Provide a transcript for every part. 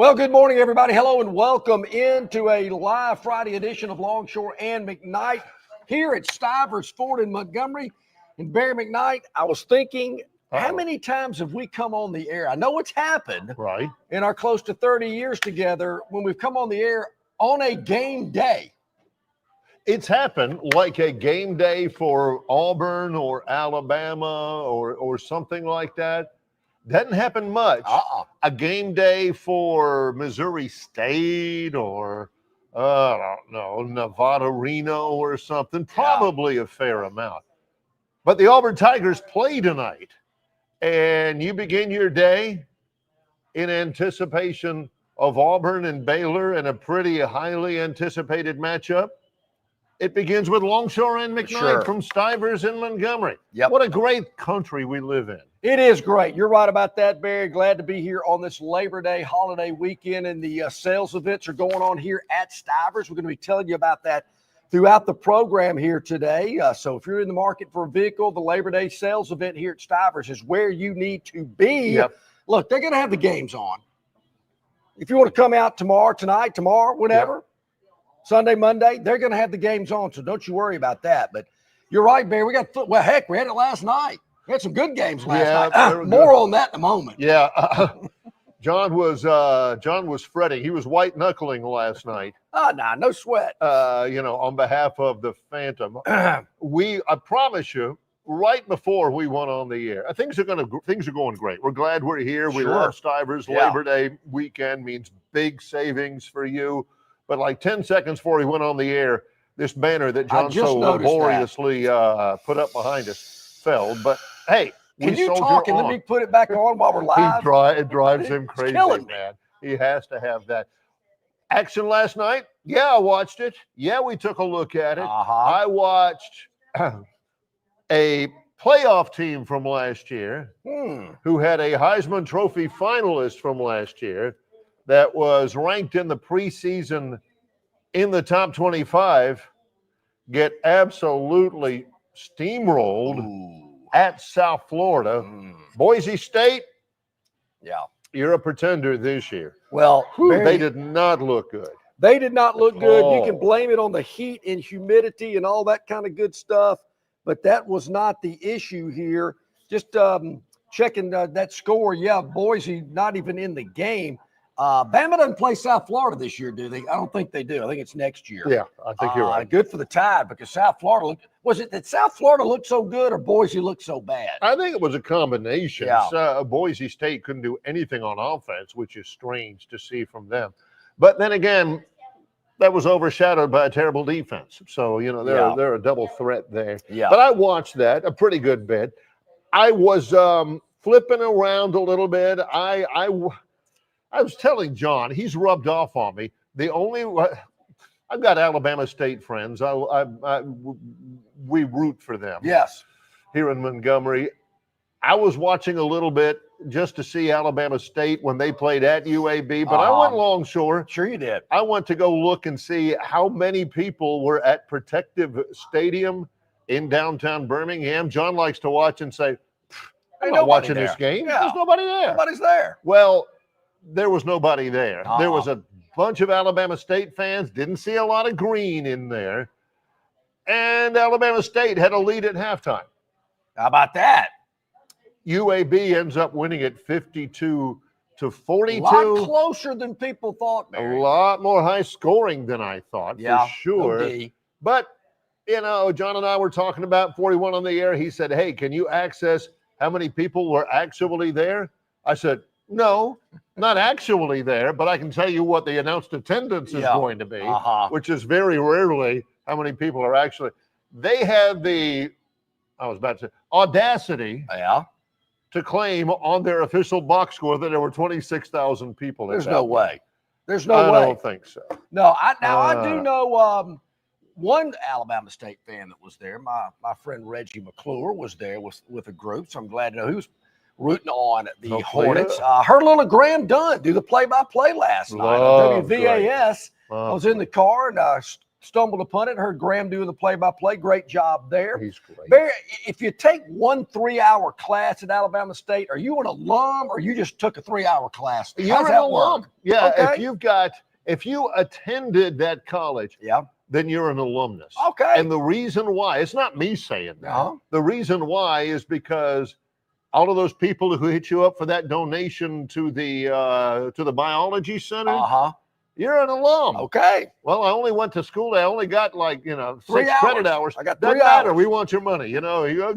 Well, good morning, everybody. Hello and welcome into a live Friday edition of Longshore and McKnight here at Stivers Ford in Montgomery. And Barry McKnight, I was thinking, how many times have we come on the air? I know it's happened in our close to 30 years together when we've come on the air on a game day. It's happened like a game day for Auburn or Alabama or something like that. Doesn't happen much. A game day for Missouri State or, I don't know, Nevada, Reno or something. Probably a fair amount. But the Auburn Tigers play tonight. And you begin your day in anticipation of Auburn and Baylor and a pretty highly anticipated matchup. It begins with Longshore and McKnight from Stivers in Montgomery. What a great country we live in. It is great. You're right about that, Barry. Glad to be here on this Labor Day holiday weekend, and the sales events are going on here at Stivers. We're going to be telling you about that throughout the program here today. So if you're in the market for a vehicle, the Labor Day sales event here at Stivers is where you need to be. Look, they're going to have the games on. If you want to come out tonight, tomorrow, whatever, Sunday, Monday, they're going to have the games on, so don't you worry about that. But you're right, Barry. We had it last night. We had some good games last night. More on that in a moment. John was fretting. He was white knuckling last night. No sweat. On behalf of the Phantom. I promise you, right before we went on the air, things are going great. We're glad we're here. We love Stivers. Labor Day weekend means big savings for you. But like 10 seconds before he went on the air, this banner that John so laboriously put up behind us fell. But hey, can you talk and let me put it back on while we're live? It drives him crazy, man. He has to have that. Action last night? Yeah, I watched it. Yeah, we took a look at it. I watched a playoff team from last year who had a Heisman Trophy finalist from last year that was ranked in the preseason in the top 25 get absolutely steamrolled at South Florida. Boise State, you're a pretender this year. Well, they did not look good. They did not look good. You can blame it on the heat and humidity and all that kind of good stuff, but that was not the issue here. Just checking that score, Boise not even in the game. Bama doesn't play South Florida this year, do they? I don't think they do. I think it's next year. Yeah, I think you're right. Good for the Tide because South Florida was it that South Florida looked so good or Boise looked so bad? I think it was a combination. Boise State couldn't do anything on offense, which is strange to see from them. But then again, that was overshadowed by a terrible defense. So, they're a double threat there. But I watched that a pretty good bit. I was flipping around a little bit. I was telling John, he's rubbed off on me. I've got Alabama State friends. We root for them. Here in Montgomery. I was watching a little bit just to see Alabama State when they played at UAB, but I went Longshore. Sure you did. I went to go look and see how many people were at Protective Stadium in downtown Birmingham. John likes to watch and say, I'm not watching this game. There's nobody there. Nobody's there. Well, there was nobody there. There was a bunch of Alabama State fans. Didn't see a lot of green in there. And Alabama State had a lead at halftime. How about that? UAB ends up winning it 52-42. A lot closer than people thought, Barry. A lot more high scoring than I thought, for sure. OD. But, John and I were talking about 41 on the air. He said, hey, can you access how many people were actually there? I said, no, not actually there, but I can tell you what the announced attendance is going to be, which is very rarely how many people are actually. They had the, audacity to claim on their official box score that there were 26,000 people. There's no way. There's no way. I don't think so. No, I do know one Alabama State fan that was there. My friend Reggie McClure was there with a group, so I'm glad to know he was rooting on the Hornets. Heard little Graham Dunn do the play-by-play last night on WVAS. I was in the car and stumbled upon it, heard Graham doing the play-by-play. Great job there. He's great. Barry, if you take 1 3-hour class at Alabama State, are you an alum or you just took a 3-hour class? You're an alum. Work? Yeah, Okay. if you attended that college, then you're an alumnus. Okay. And the reason why, it's not me saying that. Uh-huh. The reason why is because all of those people who hit you up for that donation to the biology center, you're an alum. Okay. Well, I only went to school. I only got 6 credit hours. I got 3 Doesn't matter. hours. We want your money. You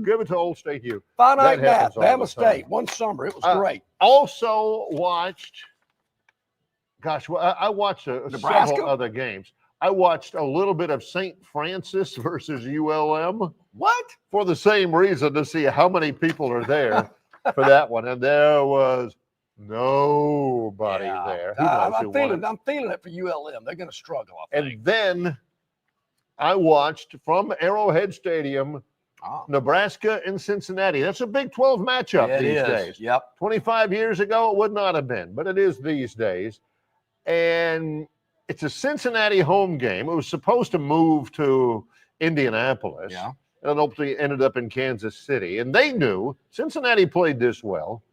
give it to Old State U. Finite That math, happens all the Bama State, time. one summer. It was great. Also watched, I watched several other games. I watched a little bit of St. Francis versus ULM. What? For the same reason, to see how many people are there for that one. And there was nobody there. I'm feeling it for ULM. They're going to struggle, I think. And then I watched from Arrowhead Stadium, Nebraska and Cincinnati. That's a Big 12 matchup these days. Yep. 25 years ago, it would not have been, but it is these days. And it's a Cincinnati home game. It was supposed to move to Indianapolis. Yeah. And it ultimately ended up in Kansas City. And they knew Cincinnati played this well.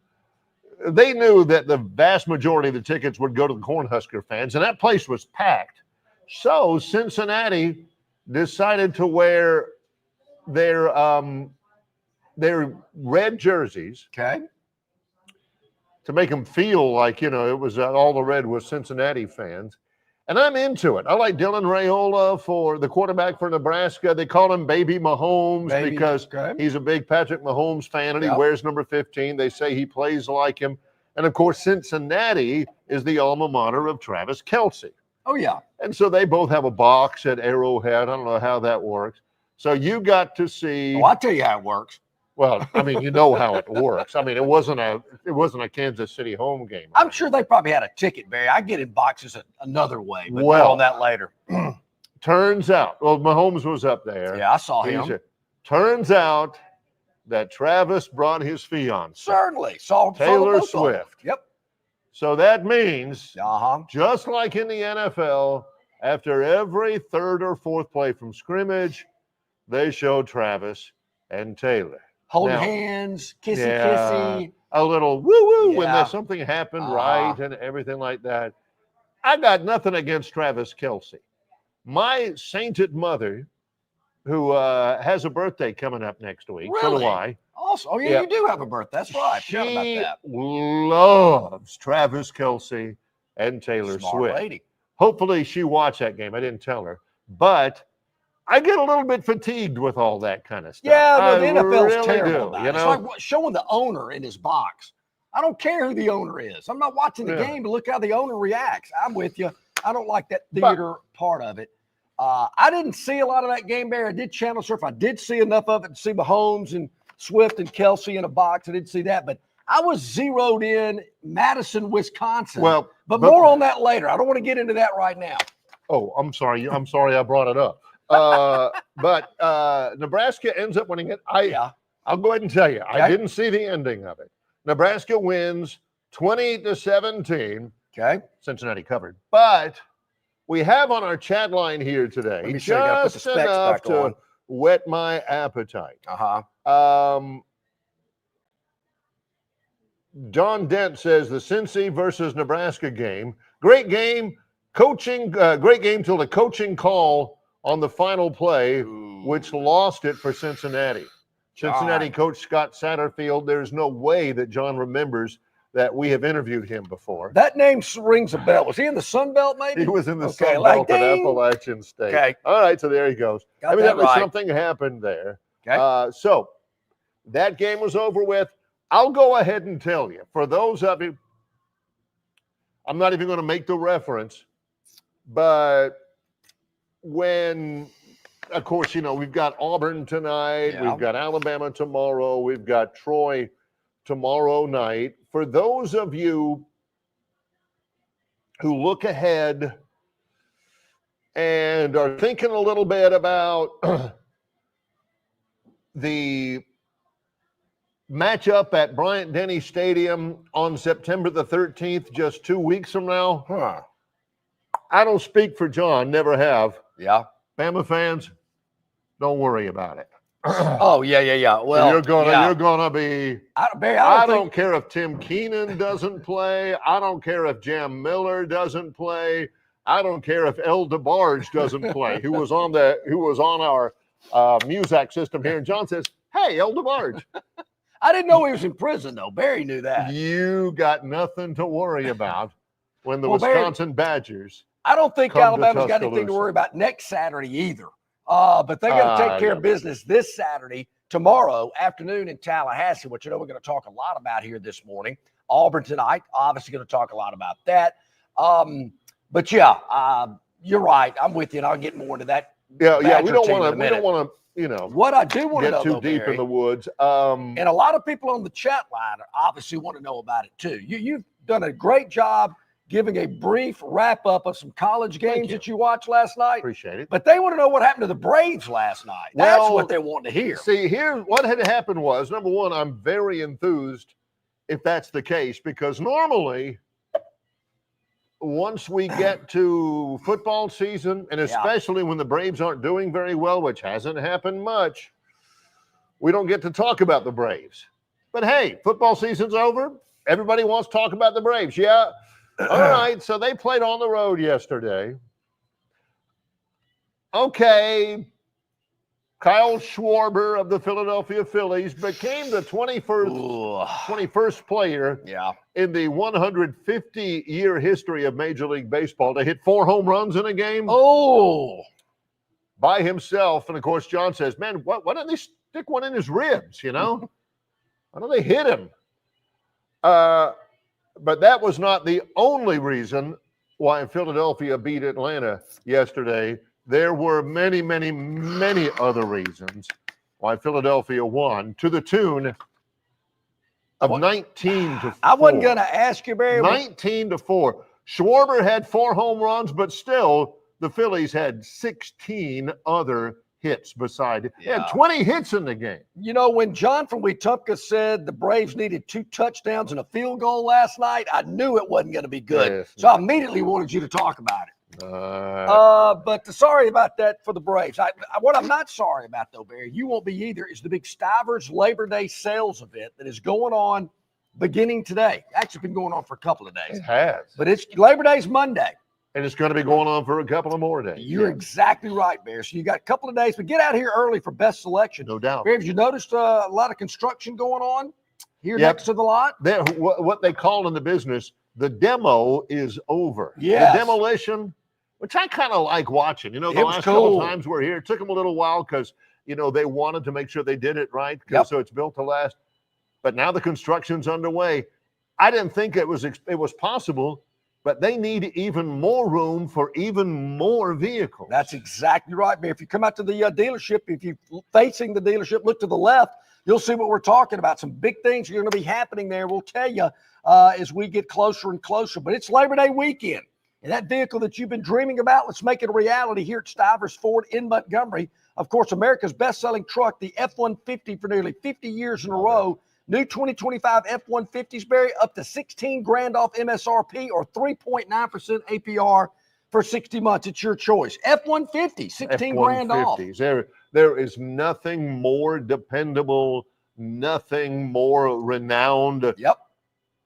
They knew that the vast majority of the tickets would go to the Cornhusker fans, and that place was packed. So Cincinnati decided to wear their red jerseys, to make them feel like it was all the red was Cincinnati fans. And I'm into it. I like Dylan Raiola for the quarterback for Nebraska. They call him Baby Mahomes because he's a big Patrick Mahomes fan and he wears number 15. They say he plays like him. And, of course, Cincinnati is the alma mater of Travis Kelce. Oh, yeah. And so they both have a box at Arrowhead. I don't know how that works. So you got to see. Oh, I'll tell you how it works. Well, I mean, you know how it works. I mean, it wasn't a Kansas City home game. I'm sure they probably had a ticket, Barry. I get in boxes another way, but more on that later. Turns out, Mahomes was up there. Yeah, I saw him. Turns out that Travis brought his fiance. Certainly. Taylor Swift. Yep. So that means, just like in the NFL, after every third or fourth play from scrimmage, they show Travis and Taylor holding hands, kissy. A little woo-woo when something happened right and everything like that. I got nothing against Travis Kelce. My sainted mother, who has a birthday coming up next week, so do I. Also, you do have a birthday. That's right. She loves Travis Kelce and Taylor Swift. Lady. Hopefully she watched that game. I didn't tell her. But I get a little bit fatigued with all that kind of stuff. Yeah, the NFL's terrible. It's like showing the owner in his box. I don't care who the owner is. I'm not watching the game to look how the owner reacts. I'm with you. I don't like that theater part of it. I didn't see a lot of that game, Barry. I did channel surf. I did see enough of it to see Mahomes and Swift and Kelce in a box. I didn't see that, but I was zeroed in Madison, Wisconsin. But more on that later. I don't want to get into that right now. Oh, I'm sorry. I'm sorry I brought it up. But Nebraska ends up winning it. I'll go ahead and tell you, I didn't see the ending of it. Nebraska wins 20-17. Okay. Cincinnati covered. But we have on our chat line here today just enough to whet my appetite. John Dent says the Cincy versus Nebraska game. Great game. Coaching, great game till the coaching call on the final play, which lost it for Cincinnati. Cincinnati coach Scott Satterfield. There's no way that John remembers that we have interviewed him before. That name rings a bell. Was he in the Sun Belt, maybe? He was in the Sun Belt at Appalachian State. Okay. All right, so there he goes. Evidently something happened there. Okay. So that game was over with. I'll go ahead and tell you, for those of you, I'm not even going to make the reference, but when, of course, we've got Auburn tonight, we've got Alabama tomorrow, we've got Troy tomorrow night. For those of you who look ahead and are thinking a little bit about the matchup at Bryant-Denny Stadium on September the 13th, just 2 weeks from now. I don't speak for John, never have. Yeah. Bama fans, don't worry about it. Oh, yeah. Well, you're gonna be. I don't care if Tim Keenan doesn't play. I don't care if Jam Miller doesn't play. I don't care if El DeBarge doesn't play. who was on our Muzak system here? And John says, "Hey, El DeBarge." I didn't know he was in prison though. Barry knew that. You got nothing to worry about when the Wisconsin Badgers. I don't think Alabama's got anything to worry about next Saturday either. But they're going to take care of business this Saturday, tomorrow afternoon in Tallahassee, which I know we're going to talk a lot about here this morning. Auburn tonight, obviously going to talk a lot about that. But yeah, you're right. I'm with you, and I'll get more into that. Yeah. We don't want to. What I do want to know, get too deep in the woods. And a lot of people on the chat line obviously want to know about it too. You've done a great job giving a brief wrap up of some college games that you watched last night. Appreciate it. But they want to know what happened to the Braves last night. That's what they want to hear. See, here, what had happened was, number one, I'm very enthused if that's the case, because normally once we get to football season, and especially when the Braves aren't doing very well, which hasn't happened much, we don't get to talk about the Braves. But hey, football season's over. Everybody wants to talk about the Braves. Yeah. All right. So they played on the road yesterday. Okay. Kyle Schwarber of the Philadelphia Phillies became the 21st player in the 150-year history of Major League Baseball to hit 4 home runs in a game. Oh, by himself. And of course, John says, man, why don't they stick one in his ribs, Why don't they hit him? But that was not the only reason why Philadelphia beat Atlanta yesterday. There were many, many, many other reasons why Philadelphia won, to the tune of 19-4. I wasn't going to ask you, Barry. 19-4. Schwarber had 4 home runs, but still the Phillies had 16 other hits beside it. They had 20 hits in the game. When John from Wetumpka said the Braves needed 2 touchdowns and a field goal last night, I knew it wasn't going to be good. Yes, so I immediately wanted you to talk about it. But sorry about that for the Braves. What I'm not sorry about, though, Barry, you won't be either, is the big Stivers Labor Day sales event that is going on beginning today. Actually been going on for a couple of days. It has. But it's Labor Day's Monday. And it's going to be going on for a couple of more days. You're exactly right, Bear. So you got a couple of days, but get out here early for best selection. No doubt. Bear, have you noticed a lot of construction going on here next to the lot? What they call in the business, the demo is over. Yes. The demolition, which I kind of like watching. The last couple of times we're here, it took them a little while because, they wanted to make sure they did it right. So it's built to last. But now the construction's underway. I didn't think it was possible. But they need even more room for even more vehicles. That's exactly right, Bear. If you come out to the dealership, if you're facing the dealership, look to the left, you'll see what we're talking about. Some big things are going to be happening there. We'll tell you as we get closer and closer. But it's Labor Day weekend. And that vehicle that you've been dreaming about, let's make it a reality here at Stivers Ford in Montgomery. Of course, America's best-selling truck, the F-150 for nearly 50 years in a row. New 2025 F-150s, Barry, up to $16,000 off MSRP or 3.9% APR for 60 months. It's your choice. F-150, $16,000 off. There is nothing more dependable, nothing more renowned,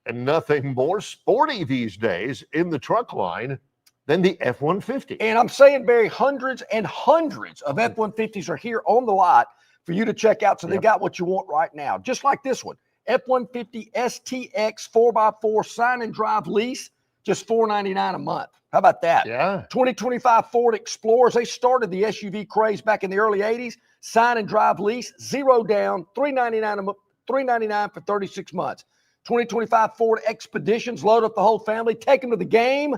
and nothing more sporty these days in the truck line than the F-150. And I'm saying, Barry, hundreds and hundreds of F-150s are here on the lot for you to check out. So they got what you want right now. Just like this one, F-150 STX 4x4 sign and drive lease, just $499 a month. How about that? Yeah. 2025 Ford Explorers, they started the SUV craze back in the early 80s. Sign and drive lease, 0 down, $399 for 36 months. 2025 Ford Expeditions, load up the whole family, take them to the game,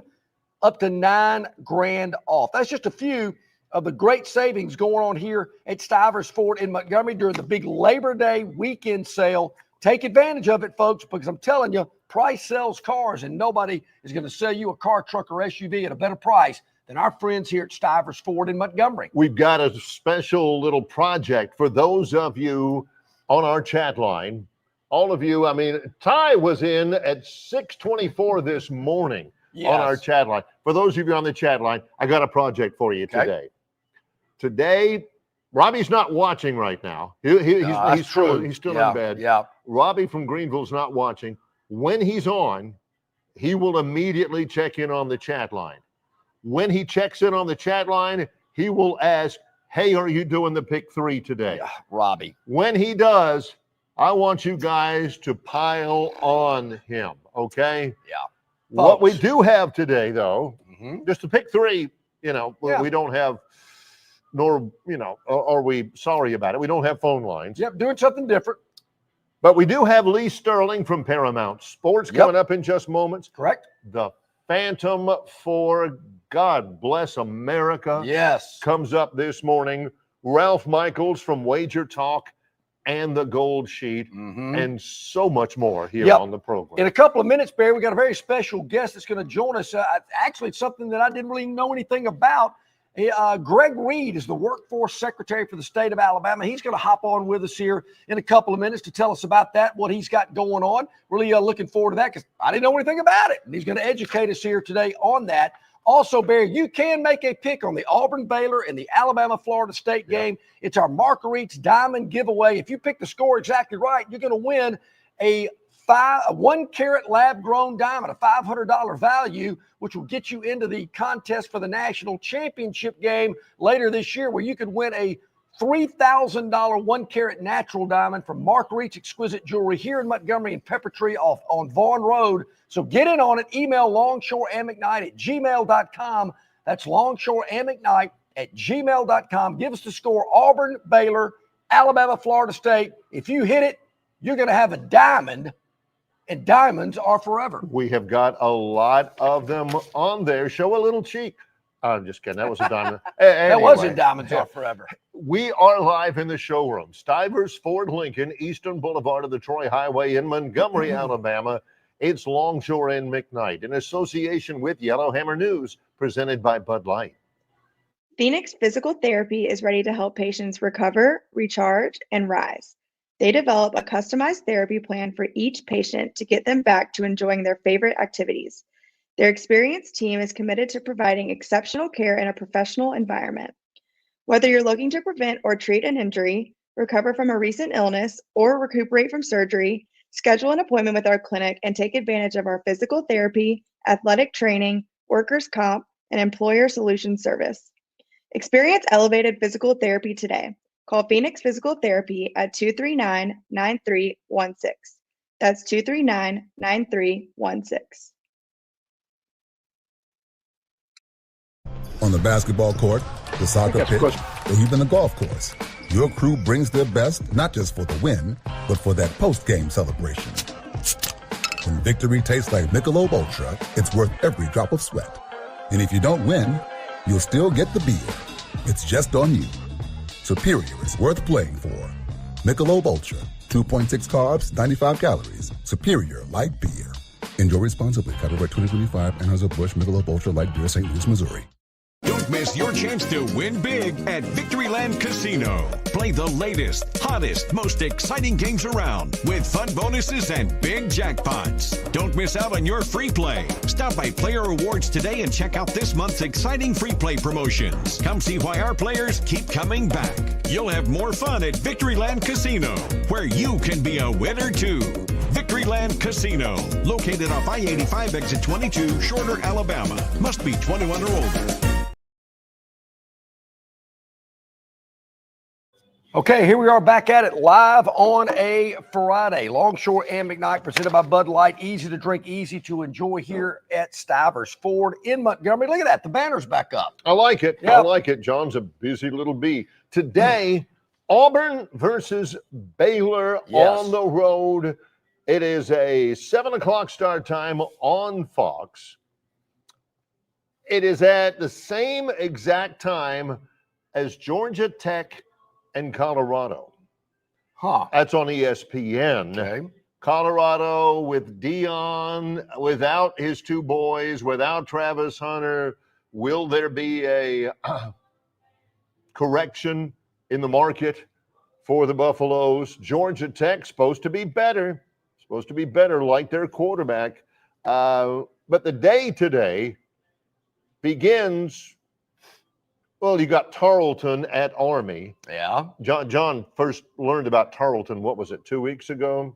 up to $9,000 off. That's just a few of the great savings going on here at Stivers Ford in Montgomery during the big Labor Day weekend sale. Take advantage of it, folks, because I'm telling you, price sells cars, and nobody is going to sell you a car, truck, or SUV at a better price than our friends here at Stivers Ford in Montgomery. We've got a special little project for those of you on our chat line. All of you, Ty was in at 6:24 this morning on our chat line. For those of you on the chat line, I got a project for you today. Today, Robbie's not watching right now. He's still in bed. Yeah. Robbie from Greenville's not watching. When he's on, he will immediately check in on the chat line. When he checks in on the chat line, he will ask, hey, are you doing the pick 3 today? Yeah, Robbie. When he does, I want you guys to pile on him, okay? Yeah. What we do have today, though, Mm-hmm. just to pick 3, we don't have, nor, are we sorry about it? We don't have phone lines. Yep, doing something different. But we do have Lee Sterling from Paramount Sports coming up in just moments. Correct. The Phantom for God Bless America comes up this morning. Ralph Michaels from Wager Talk and the Gold Sheet, and so much more here on the program. In a couple of minutes, Barry, we got a very special guest that's going to join us. Actually, it's something that I didn't really know anything about. Greg Reid is the workforce secretary for the state of Alabama. He's going to hop on with us here in a couple of minutes to tell us about that, what he's got going on. Really looking forward to that because I didn't know anything about it. And he's going to educate us here today on that. Also, Barry, you can make a pick on the Auburn-Baylor and the Alabama-Florida State game. It's our Marguerite's Diamond giveaway. If you pick the score exactly right, you're going to win a 1-carat lab-grown diamond, a $500 value, which will get you into the contest for the national championship game later this year, where you could win a $3,000 1-carat natural diamond from Marguerite's Exquisite Jewelry here in Montgomery and Peppertree on Vaughn Road. So get in on it. Email longshoreandmcknight@gmail.com. That's longshoreandmcknight@gmail.com. Give us the score: Auburn, Baylor, Alabama, Florida State. If you hit it, you're going to have a diamond, and diamonds are forever. We have got a lot of them on there. Show a little cheek. I'm just kidding. That was a diamond. Anyway, that wasn't diamonds are forever. We are live in the showroom. Stivers Ford Lincoln, Eastern Boulevard of the Troy Highway in Montgomery, Alabama. It's Longshore and McKnight in association with Yellowhammer News, presented by Bud Light. Phoenix Physical Therapy is ready to help patients recover, recharge, and rise. They develop a customized therapy plan for each patient to get them back to enjoying their favorite activities. Their experienced team is committed to providing exceptional care in a professional environment. Whether you're looking to prevent or treat an injury, recover from a recent illness, or recuperate from surgery, schedule an appointment with our clinic and take advantage of our physical therapy, athletic training, workers' comp, and employer solutions service. Experience elevated physical therapy today. Call Phoenix Physical Therapy at 239-9316. That's 239-9316. On the basketball court, the soccer pitch, or even the golf course, your crew brings their best not just for the win, but for that post-game celebration. When victory tastes like Michelob Ultra, it's worth every drop of sweat. And if you don't win, you'll still get the beer. It's just on you. Superior is worth playing for. Michelob Ultra, 2.6 carbs, 95 calories. Superior light beer. Enjoy responsibly. Copyright 2025, Anheuser-Busch Michelob Ultra Light Beer, St. Louis, Missouri. Don't miss your chance to win big at Victoryland Casino. Play the latest, hottest, most exciting games around with fun bonuses and big jackpots. Don't miss out on your free play. Stop by Player Rewards today and check out this month's exciting free play promotions. Come see why our players keep coming back. You'll have more fun at Victoryland Casino, where you can be a winner too. Victoryland Casino, located off I-85 exit 22, Shorter, Alabama. Must be 21 or older. Okay, here we are back at it live on a Friday. Longshore and McKnight, presented by Bud Light. Easy to drink, easy to enjoy here at Stivers Ford in Montgomery. Look at that. The banner's back up. I like it. Yep. I like it. John's a busy little bee. Today, Auburn versus Baylor on the road. It is a 7 o'clock start time on Fox. It is at the same exact time as Georgia Tech and Colorado. That's on ESPN. Okay. Colorado with Dion, without his two boys, without Travis Hunter. Will there be a correction in the market for the Buffaloes? Georgia Tech supposed to be better, like their quarterback. But the day today begins Well, you got Tarleton at Army. Yeah. John first learned about Tarleton, what was it, 2 weeks ago?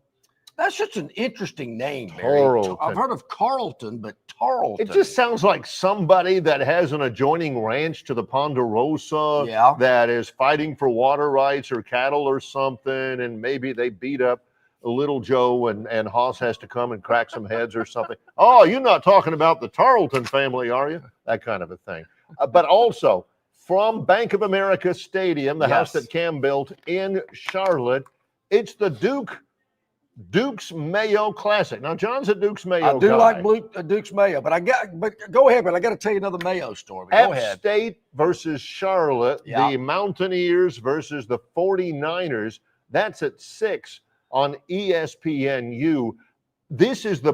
That's just an interesting name, Barry. Tarleton. I've heard of Carlton, but Tarleton. It just sounds like somebody that has an adjoining ranch to the Ponderosa that is fighting for water rights or cattle or something, and maybe they beat up Little Joe and Hoss has to come and crack some heads or something. Oh, you're not talking about the Tarleton family, are you? That kind of a thing. But also, from Bank of America Stadium, the house that Cam built in Charlotte, it's the Duke's Mayo Classic. Now, John's a Duke's Mayo guy. I do like Duke's Mayo, but go ahead, but I got to tell you another Mayo story. Go ahead. App State versus Charlotte, the Mountaineers versus the 49ers. That's at 6 on ESPNU. This is the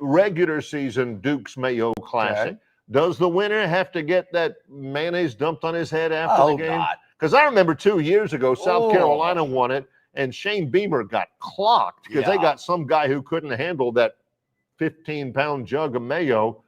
regular season Duke's Mayo Classic. Okay. Does the winner have to get that mayonnaise dumped on his head after the game? Because I remember 2 years ago, South Carolina won it, and Shane Beamer got clocked because they got some guy who couldn't handle that 15-pound jug of mayo,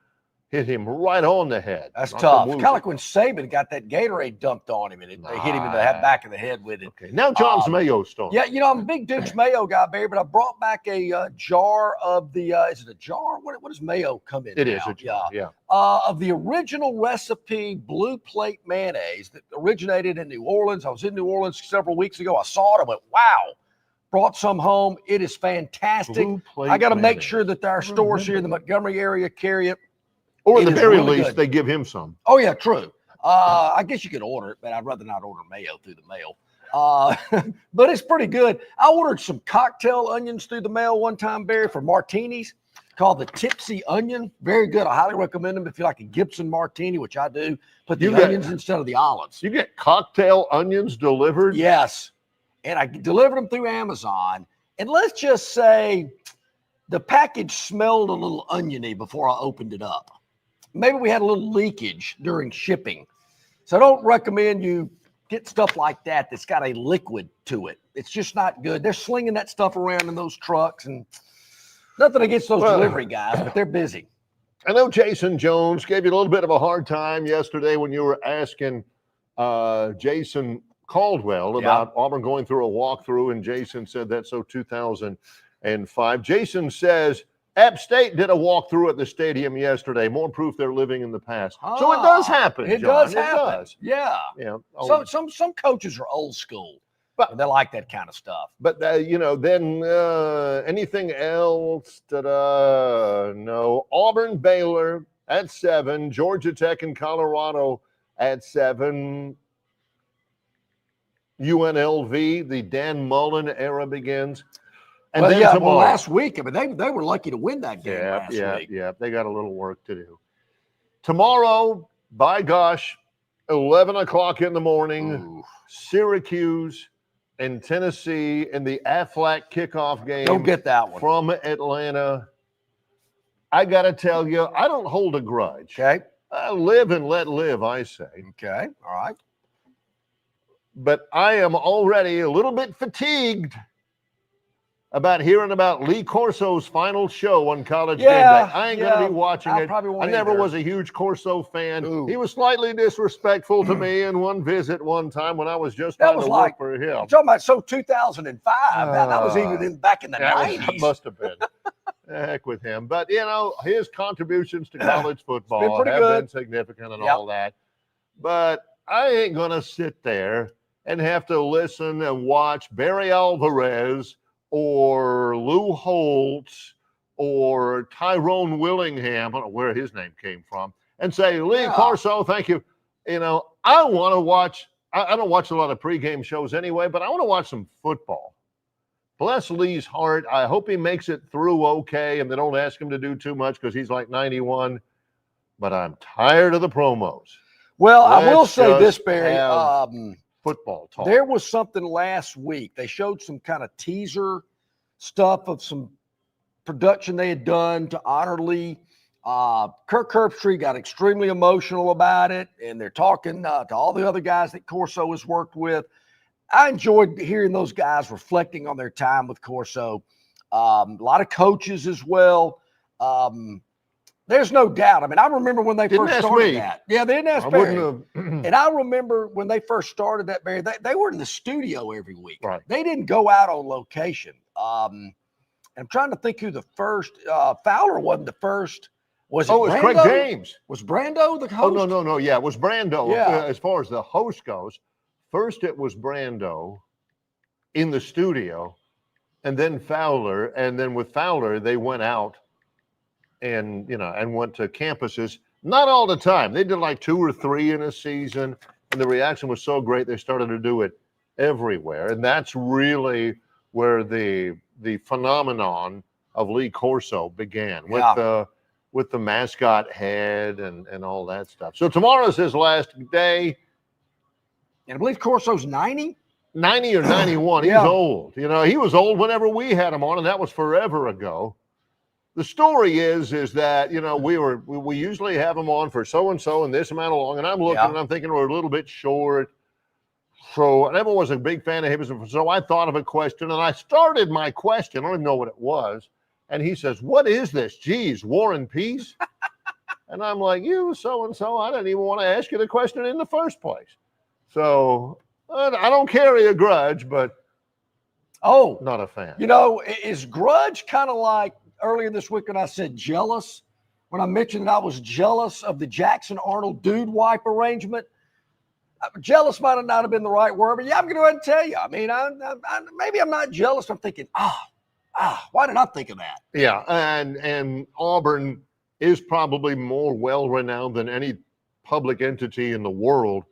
hit him right on the head. That's tough. Kind of like when Saban got that Gatorade dumped on him, and they hit him in the back of the head with it. Okay, now John's Mayo story. Yeah, I'm a big Duke's Mayo guy, Barry, but I brought back a jar of the is it a jar? What does mayo come in? It is a jar, of the original recipe blue plate mayonnaise that originated in New Orleans. I was in New Orleans several weeks ago. I saw it. I went, wow. Brought some home. It is fantastic. I got to make sure that our stores here in the Montgomery area carry it. Or at the very least, they give him some. Oh, yeah, true. I guess you could order it, but I'd rather not order mayo through the mail. But it's pretty good. I ordered some cocktail onions through the mail one time, Barry, for martinis called the Tipsy Onion. Very good. I highly recommend them if you like a Gibson martini, which I do. Put the onions instead of the olives. You get cocktail onions delivered? Yes. And I delivered them through Amazon. And let's just say the package smelled a little oniony before I opened it up. Maybe we had a little leakage during shipping. So I don't recommend you get stuff like that that's got a liquid to it. It's just not good. They're slinging that stuff around in those trucks, and nothing against those delivery guys, but they're busy. I know Jason Jones gave you a little bit of a hard time yesterday when you were asking Jason Caldwell about Auburn going through a walkthrough, and Jason said that's so 2005. Jason says, App State did a walkthrough at the stadium yesterday. More proof they're living in the past. So it does happen, It John. does happen. Does. Yeah. So some coaches are old school, but they like that kind of stuff. But then anything else? No. Auburn, Baylor at 7. Georgia Tech and Colorado at 7. UNLV, the Dan Mullen era begins. And then tomorrow, last week, I mean, they were lucky to win that game last week. Yeah, they got a little work to do. Tomorrow, by gosh, 11 o'clock in the morning, Syracuse and Tennessee in the Aflac kickoff game. Don't get that one. From Atlanta. I got to tell you, I don't hold a grudge. Okay. Live and let live, I say. Okay, all right. But I am already a little bit fatigued about hearing about Lee Corso's final show on College Game Day. I ain't going to be watching it. I never was a huge Corso fan. Ooh. He was slightly disrespectful to me in one visit one time when I was just trying to work for him. You're talking about 2005. That was even back in the 90s. That must have been. Heck with him. But, his contributions to college football have been significant and all that. But I ain't going to sit there and have to listen and watch Barry Alvarez or Lou Holtz or Tyrone Willingham, I don't know where his name came from, and say, Lee Corso, thank you. I want to watch, I don't watch a lot of pregame shows anyway, but I want to watch some football. Bless Lee's heart. I hope he makes it through okay, and they don't ask him to do too much because he's like 91. But I'm tired of the promos. Well, I will say this, Barry. Football talk. There was something last week. They showed some kind of teaser stuff of some production they had done to honor Lee. Kirk Herbstreit got extremely emotional about it, and they're talking to all the other guys that Corso has worked with. I enjoyed hearing those guys reflecting on their time with Corso. A lot of coaches as well. There's no doubt. I mean, I remember when they Didn't first ask started me. that. Yeah, they didn't ask I Barry. wouldn't have. And I remember when they first started that, Barry, they were in the studio every week. Right. They didn't go out on location. I'm trying to think who the first Fowler wasn't the first. Was it Oh, it's Brando? Craig James. Was Brando the Oh, host? no. Yeah, it was Brando. Yeah. As far as the host goes, first it was Brando in the studio, and then Fowler. And then with Fowler, they went out and went to campuses. Not all the time. They did like 2 or 3 in a season, and the reaction was so great they started to do it everywhere. And that's really where the phenomenon of Lee Corso began with the mascot head and all that stuff. So tomorrow's his last day. And I believe Corso's 90? 90 or 91. Yeah. He's old. He was old whenever we had him on, and that was forever ago. The story is that, we usually have him on for so-and-so and this amount of long, and I'm looking and I'm thinking we're a little bit short. So I never was a big fan of his. So I thought of a question, and I started my question. I don't even know what it was. And he says, "What is this? Geez, War and Peace?" And I'm like, "You so-and-so, I didn't even want to ask you the question in the first place." So I don't carry a grudge, but not a fan. Is grudge kind of like earlier this week when I said jealous? When I mentioned that I was jealous of the Jackson Arnold dude wipe arrangement? Jealous might not have been the right word, but yeah, I'm going to go ahead and tell you. I mean, maybe I'm not jealous. I'm thinking, why did I think of that? Yeah, and Auburn is probably more well-renowned than any public entity in the world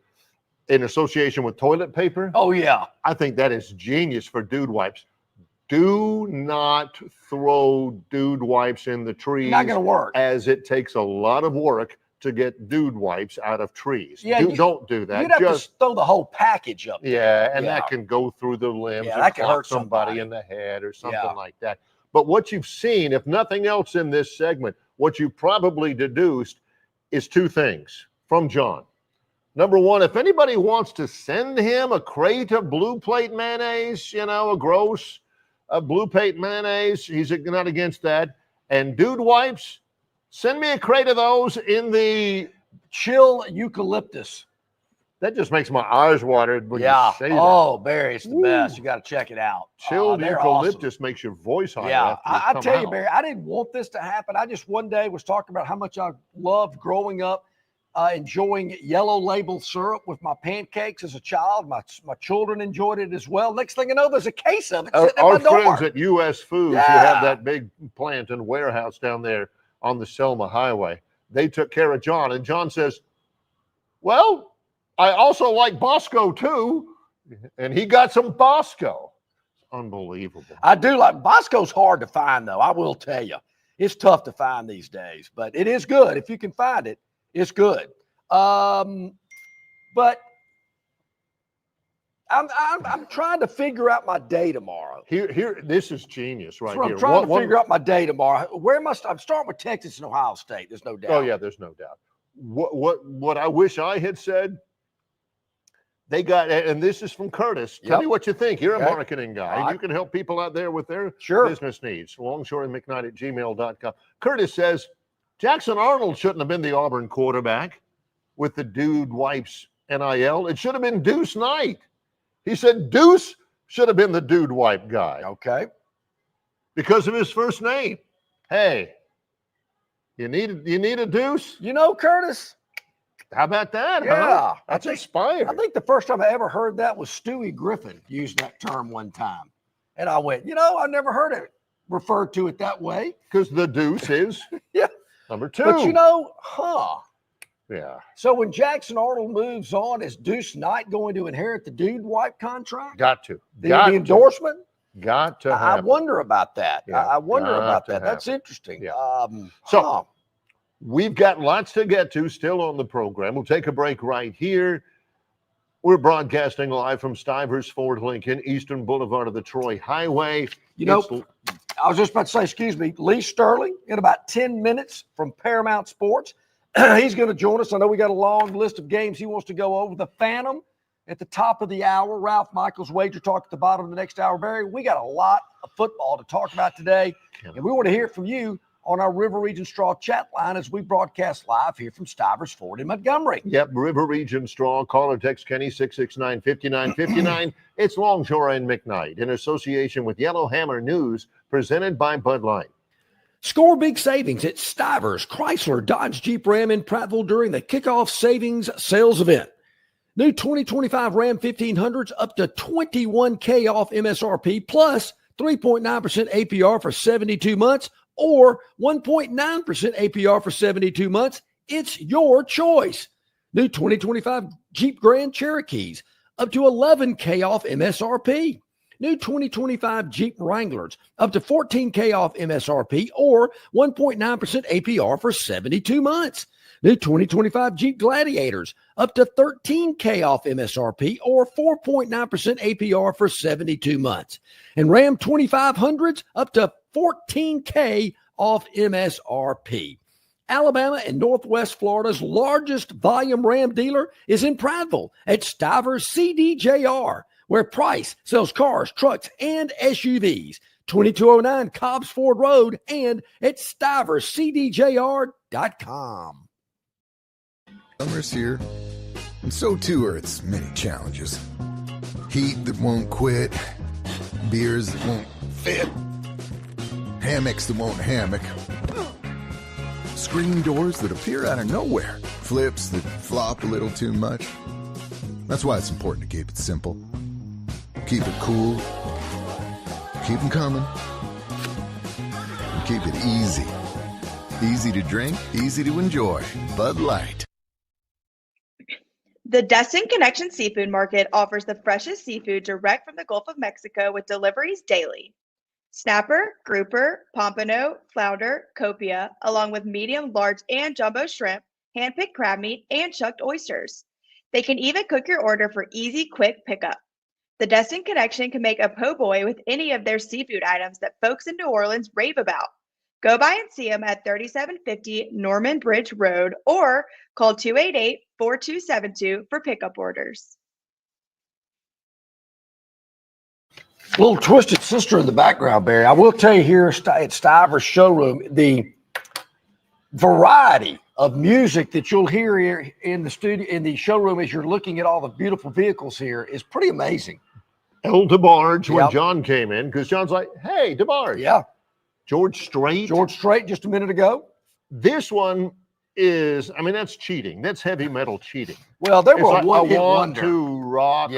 in association with toilet paper. Oh, yeah. I think that is genius for dude wipes. Do not throw dude wipes in the trees. Not going to work. As it takes a lot of work to get dude wipes out of trees. Yeah, don't do that. You'd have to throw the whole package up there. Yeah, and that can go through the limbs. Yeah, and that can hurt somebody in the head or something like that. But what you've seen, if nothing else in this segment, what you probably deduced is 2 things from John. Number one, if anybody wants to send him a crate of Blue Plate mayonnaise, a gross Blue Plate mayonnaise, he's not against that. And dude wipes, send me a crate of those in the chill eucalyptus. That just makes my eyes water when you say that. Oh, Barry, it's the best. You got to check it out. Chilled eucalyptus makes your voice high. Yeah, I tell you, Barry, I didn't want this to happen. I just one day was talking about how much I loved growing up, enjoying Yellow Label syrup with my pancakes as a child. My children enjoyed it as well. Next thing you know, there's a case of it sitting at my door. Our friends at U.S. Foods, who have that big plant and warehouse down there on the Selma Highway, they took care of John. And John says, "Well, I also like Bosco too." And he got some Bosco. Unbelievable. I do like Bosco's hard to find, though. I will tell you. It's tough to find these days, but it is good. If you can find it, it's good. But I'm trying to figure out my day tomorrow. Here, this is genius right here. I'm trying to figure out my day tomorrow. I'm starting with Texas and Ohio State. There's no doubt. Oh yeah, there's no doubt. What I wish I had said. They got, and this is from Curtis. Tell me what you think. You're a marketing guy. You can help people out there with their business needs. Longshore McKnight at gmail.com. Curtis says, Jackson Arnold shouldn't have been the Auburn quarterback with the dude wipes NIL. It should have been Deuce Knight. He said Deuce should have been the dude wipe guy. Okay. Because of his first name. Hey, you need a Deuce? Curtis. How about that? Yeah. Huh? That's inspiring. I think the first time I ever heard that was Stewie Griffin used that term one time. And I went, I never heard it referred to it that way. Because the Deuce is number 2. But Yeah. So when Jackson Arnold moves on, is Deuce Knight going to inherit the dude wipe contract? Got to. The endorsement? Got to happen. I wonder about that. Yeah, I wonder about that. happen. That's interesting. Yeah. So we've got lots to get to still on the program. We'll take a break right here. We're broadcasting live from Stivers Ford Lincoln, Eastern Boulevard of the Troy Highway. I was just about to say, excuse me, Lee Sterling in about 10 minutes from Paramount Sports. He's going to join us. I know we got a long list of games he wants to go over. The Phantom at the top of the hour. Ralph Michaels Wager Talk at the bottom of the next hour. Barry, we got a lot of football to talk about today, and we want to hear from you. on our River Region Straw chat line as we broadcast live here from Stivers Ford in Montgomery. Yep, River Region Straw. Call or text Kenny 669-5959. It's Longshore and McKnight in association with Yellowhammer News, presented by Bud Light. Score big savings at Stivers, Chrysler, Dodge, Jeep, Ram in Prattville during the kickoff savings sales event. New 2025 Ram 1500s up to $21K off MSRP plus 3.9% APR for 72 months or 1.9% APR for 72 months. It's your choice. New 2025 Jeep Grand Cherokees up to $11K off MSRP. New 2025 Jeep Wranglers up to $14K off MSRP or 1.9% APR for 72 months. New 2025 Jeep Gladiators up to $13K off MSRP or 4.9% APR for 72 months. And Ram 2500s up to $14K off MSRP. Alabama and Northwest Florida's largest volume Ram dealer is in Prattville at Stivers CDJR, where Price sells cars, trucks, and SUVs. 2209 Cobbs Ford Road and at stiverscdjr.com. Summer's here, and so too are its many challenges. Heat that won't quit, beers that won't fit, hammocks that won't hammock, screen doors that appear out of nowhere, flips that flop a little too much. That's why it's important to keep it simple. Keep it cool, keep them coming, and keep it easy. Easy to drink, easy to enjoy. Bud Light. The Destin Connection Seafood Market offers the freshest seafood direct from the Gulf of Mexico with deliveries daily. Snapper, grouper, pompano, flounder, copia, along with medium, large, and jumbo shrimp, hand-picked crab meat, and chucked oysters. They can even cook your order for easy, quick pickup. The Destin Connection can make a po' boy with any of their seafood items that folks in New Orleans rave about. Go by and see them at 3750 Norman Bridge Road or call 288-4272 for pickup orders. Little Twisted Sister in the background, Barry. I will tell you here at Stivers Showroom, the variety of music that you'll hear here in the studio, in the showroom, as you're looking at all the beautiful vehicles here, is pretty amazing. El DeBarge when John came in, because John's like, hey, DeBarge. Yeah. George Strait just a minute ago. This one is, I mean, that's cheating. That's heavy metal cheating. Well, they were like, one-hit I want wonder. to rock.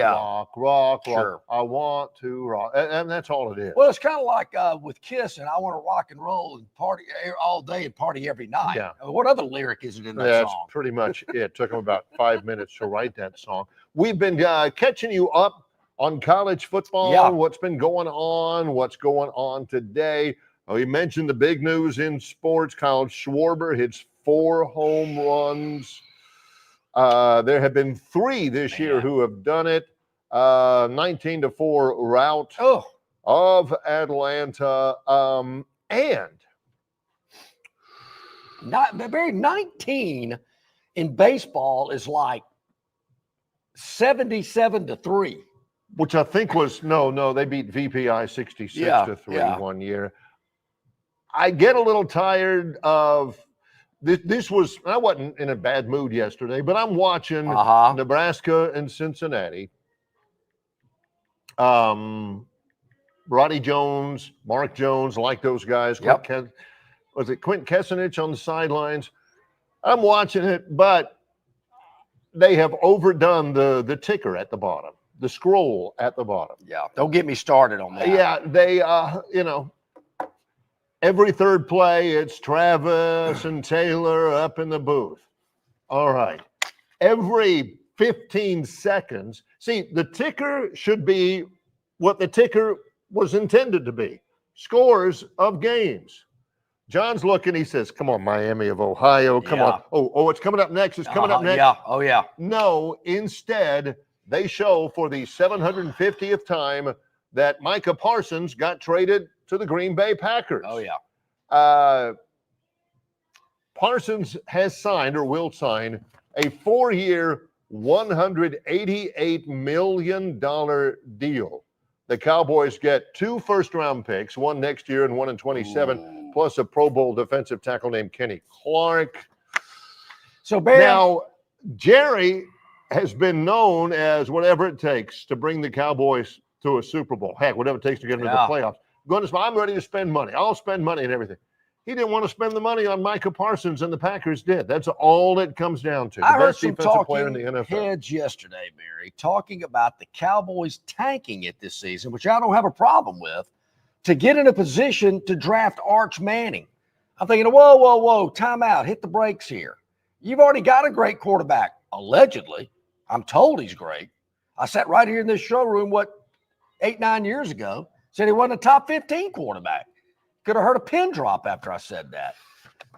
Sure. I want to rock. And that's all it is. Well, it's kind of like with Kiss and I want to rock and roll and party all day and party every night. Yeah. I mean, what other lyric is it in that That's song? pretty much it. It took them about 5 minutes to write that song. We've been catching you up on college football, what's been going on, what's going on today. We mentioned the big news in sports. Kyle Schwarber hits 4 home runs. There have been 3 this year who have done it. 19-4 rout of Atlanta. And Barry, 19 in baseball is like 77-3. Which I think was, no, they beat VPI 66-3 one year. I get a little tired of this. I wasn't in a bad mood yesterday, but I'm watching Nebraska and Cincinnati. Roddy Jones, Mark Jones, like those guys. Was it Quentin Kesenich on the sidelines? I'm watching it, but they have overdone the ticker at the bottom, the scroll at the bottom. Yeah, don't get me started on that. Yeah, they, every third play, it's Travis and Taylor up in the booth. All right. Every 15 seconds. See, the ticker should be what the ticker was intended to be. Scores of games. John's looking, he says, come on, Miami of Ohio, come on. Oh, it's coming up next. It's coming up next. Yeah, oh, yeah. No, instead, they show for the 750th time that Micah Parsons got traded to the Green Bay Packers. Oh, yeah. Parsons has signed or will sign a 4-year, $188 million deal. The Cowboys get 2 first-round picks, one next year and one in 27. plus a Pro Bowl defensive tackle named Kenny Clark. So, Barry, now, Jerry has been known as whatever it takes to bring the Cowboys to a Super Bowl. Heck, whatever it takes to get into the playoffs. I'm ready to spend money. I'll spend money and everything. He didn't want to spend the money on Micah Parsons, and the Packers did. That's all it comes down to. The I heard best some defensive player in talking the NFL. heads yesterday, Barry, talking about the Cowboys tanking it this season, which I don't have a problem with, to get in a position to draft Arch Manning. I'm thinking, whoa, time out. Hit the brakes here. You've already got a great quarterback, allegedly. I'm told he's great. I sat right here in this showroom, 8-9 years ago, said he wasn't a top 15 quarterback. Could have heard a pin drop after I said that.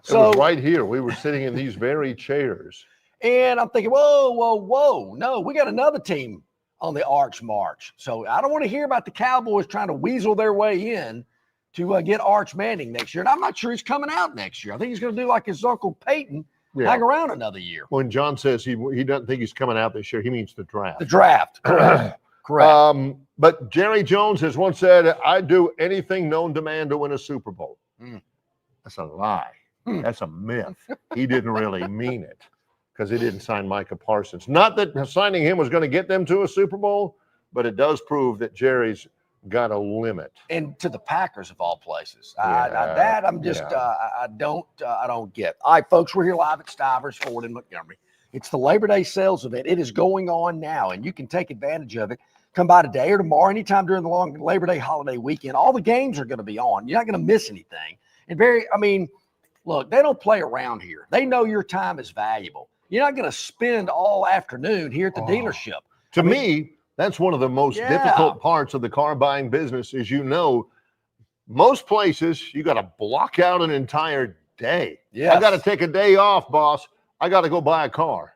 So it was right here. We were sitting in these very chairs. And I'm thinking, whoa. No, we got another team on the Arch March. So I don't want to hear about the Cowboys trying to weasel their way in to get Arch Manning next year. And I'm not sure he's coming out next year. I think he's going to do like his Uncle Peyton, hang around another year. When John says he doesn't think he's coming out this year, he means the draft. The draft. Correct. But Jerry Jones has once said, I'd do anything known to man to win a Super Bowl. That's a lie. That's a myth. He didn't really mean it because he didn't sign Micah Parsons. Not that signing him was going to get them to a Super Bowl, but it does prove that Jerry's got a limit. And to the Packers of all places. I don't get. All right, folks, we're here live at Stivers Ford in Montgomery. It's the Labor Day sales event. It is going on now, and you can take advantage of it. Come by today or tomorrow, anytime during the long Labor Day holiday weekend. All the games are going to be on. You're not going to miss anything. And look, they don't play around here. They know your time is valuable. You're not going to spend all afternoon here at the dealership. To me, that's one of the most difficult parts of the car buying business is, most places you got to block out an entire day. I got to take a day off, boss. I got to go buy a car.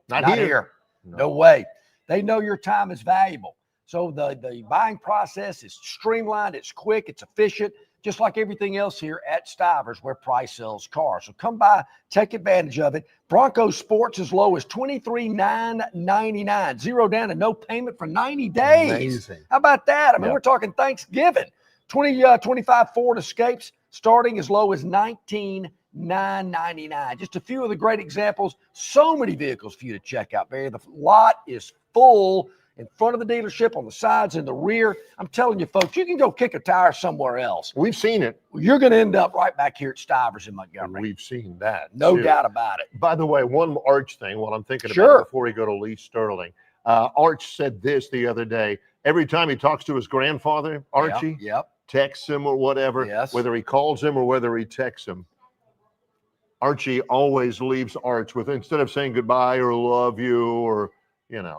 Not here. No way. They know your time is valuable. So the buying process is streamlined, it's quick, it's efficient, just like everything else here at Stivers where price sells cars. So come by, take advantage of it. Bronco Sports as low as $23,999. Zero down and no payment for 90 days. Amazing. How about that? We're talking Thanksgiving. 25 Ford Escapes starting as low as $19,999. Just a few of the great examples. So many vehicles for you to check out, Barry. The lot is full in front of the dealership, on the sides, and the rear. I'm telling you, folks, you can go kick a tire somewhere else. We've seen it. You're going to end up right back here at Stivers in Montgomery. We've seen that. No doubt about it. By the way, one Arch thing while I'm thinking about it before we go to Lee Sterling. Arch said this the other day. Every time he talks to his grandfather, Archie, texts him or whatever, whether he calls him or whether he texts him, Archie always leaves Arch with, instead of saying goodbye or love you or,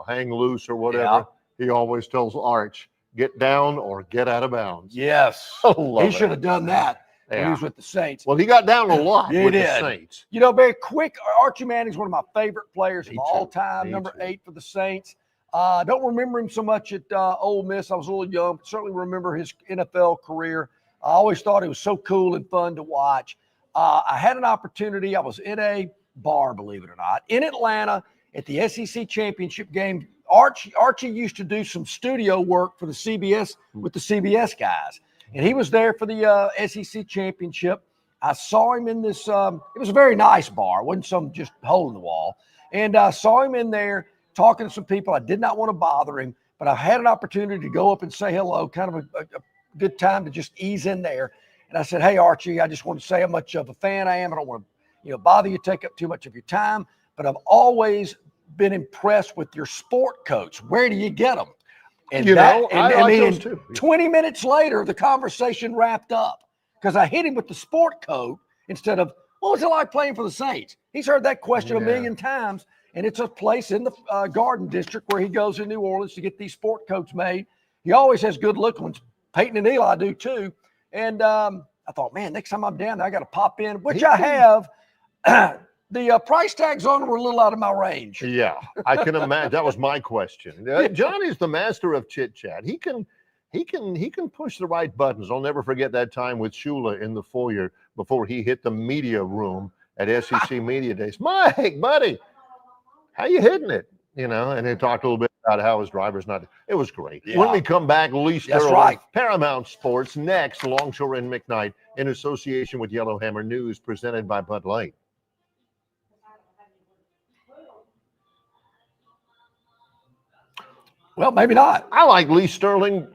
hang loose or whatever, he always tells Arch, get down or get out of bounds. Yes. He should have done that when he was with the Saints. Well, he got down a lot with the Saints. Very quick, Archie Manning's one of my favorite players of all time, number 8 for the Saints. Don't remember him so much at Ole Miss. I was a little young, but certainly remember his NFL career. I always thought he was so cool and fun to watch. I had an opportunity. I was in a bar, believe it or not, in Atlanta at the SEC championship game. Archie used to do some studio work for the CBS with the CBS guys, and he was there for the SEC championship. I saw him in this. It was a very nice bar. It wasn't some just hole in the wall. And I saw him in there talking to some people. I did not want to bother him, but I had an opportunity to go up and say hello, kind of a good time to just ease in there. And I said, hey, Archie, I just want to say how much of a fan I am. I don't want to, bother you, take up too much of your time, but I've always been impressed with your sport coats. Where do you get them? And I like those too. 20 minutes later, the conversation wrapped up because I hit him with the sport coat instead of, what was it like playing for the Saints? He's heard that question a million times, and it's a place in the Garden District where he goes in New Orleans to get these sport coats made. He always has good looking ones. Peyton and Eli do too. And I thought, man, next time I'm down there, I got to pop in, which I have. The price tags on them were a little out of my range. Yeah, I can imagine. That was my question. Johnny's the master of chit chat. He can push the right buttons. I'll never forget that time with Shula in the foyer before he hit the media room at SEC Media Days. Mike, buddy, how you hitting it? And he talked a little bit about how his driver's not. It was great. Yeah. When we come back, Lee Sterling, right. Paramount Sports, next, Longshore and McKnight in association with Yellowhammer News, presented by Bud Light. Well, maybe not. I like Lee Sterling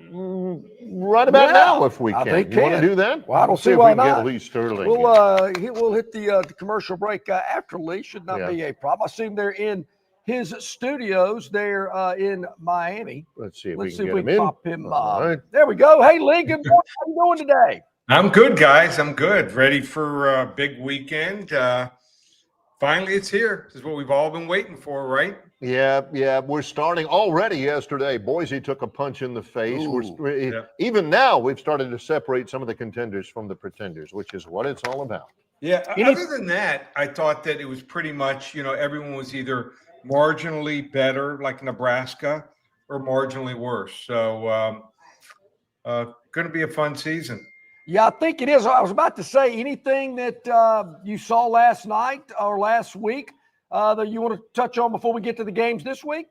right about now if we I can. think You want to do that? Well, I don't see if why we can not. get Lee Sterling. We'll hit the commercial break after Lee. Should not be a problem. I assume they're in his studios there in Miami. Let's see if Let's we see can if get him in. pop him. Right. There we go. Hey, Lee, good morning. How you doing today? I'm good, guys. I'm good. Ready for a big weekend. Finally, it's here. This is what we've all been waiting for, right? Yeah. We're starting already yesterday. Boise took a punch in the face. Yeah. Even now, we've started to separate some of the contenders from the pretenders, which is what it's all about. Yeah. Other than that, I thought that it was pretty much, everyone was either marginally better, like Nebraska, or marginally worse. So, going to be a fun season. Yeah, I think it is. I was about to say, anything that you saw last night or last week that you want to touch on before we get to the games this week?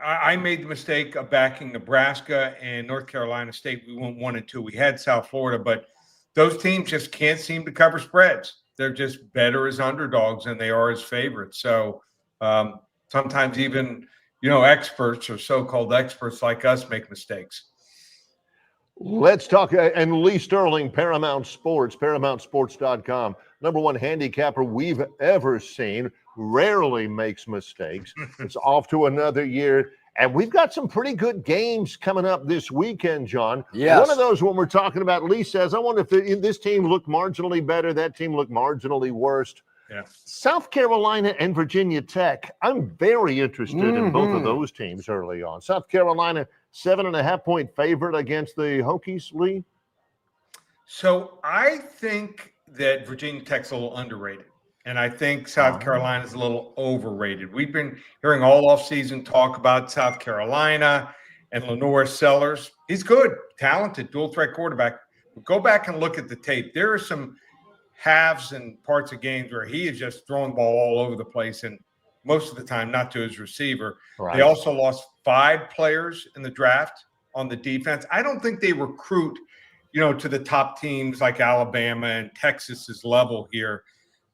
I made the mistake of backing Nebraska and North Carolina State. We went 1 and 2. We had South Florida, but those teams just can't seem to cover spreads. They're just better as underdogs than they are as favorites. So sometimes even, experts or so-called experts like us make mistakes. Let's talk. And Lee Sterling, Paramount Sports, ParamountSports.com. Number one handicapper we've ever seen. Rarely makes mistakes. It's off to another year. And we've got some pretty good games coming up this weekend, John. Yes. One of those when we're talking about, Lee says, I wonder if this team looked marginally better, that team looked marginally worse. Yeah. South Carolina and Virginia Tech. I'm very interested in both of those teams early on. South Carolina, 7.5-point favorite against the Hokies, Lee. So I think that Virginia Tech's a little underrated. And I think South Carolina is a little overrated. We've been hearing all offseason talk about South Carolina and Lenore Sellers. He's good, talented, dual-threat quarterback. But go back and look at the tape. There are some halves and parts of games where he is just throwing the ball all over the place, and most of the time not to his receiver. Right. They also lost 5 players in the draft on the defense. I don't think they recruit, to the top teams like Alabama and Texas's level here.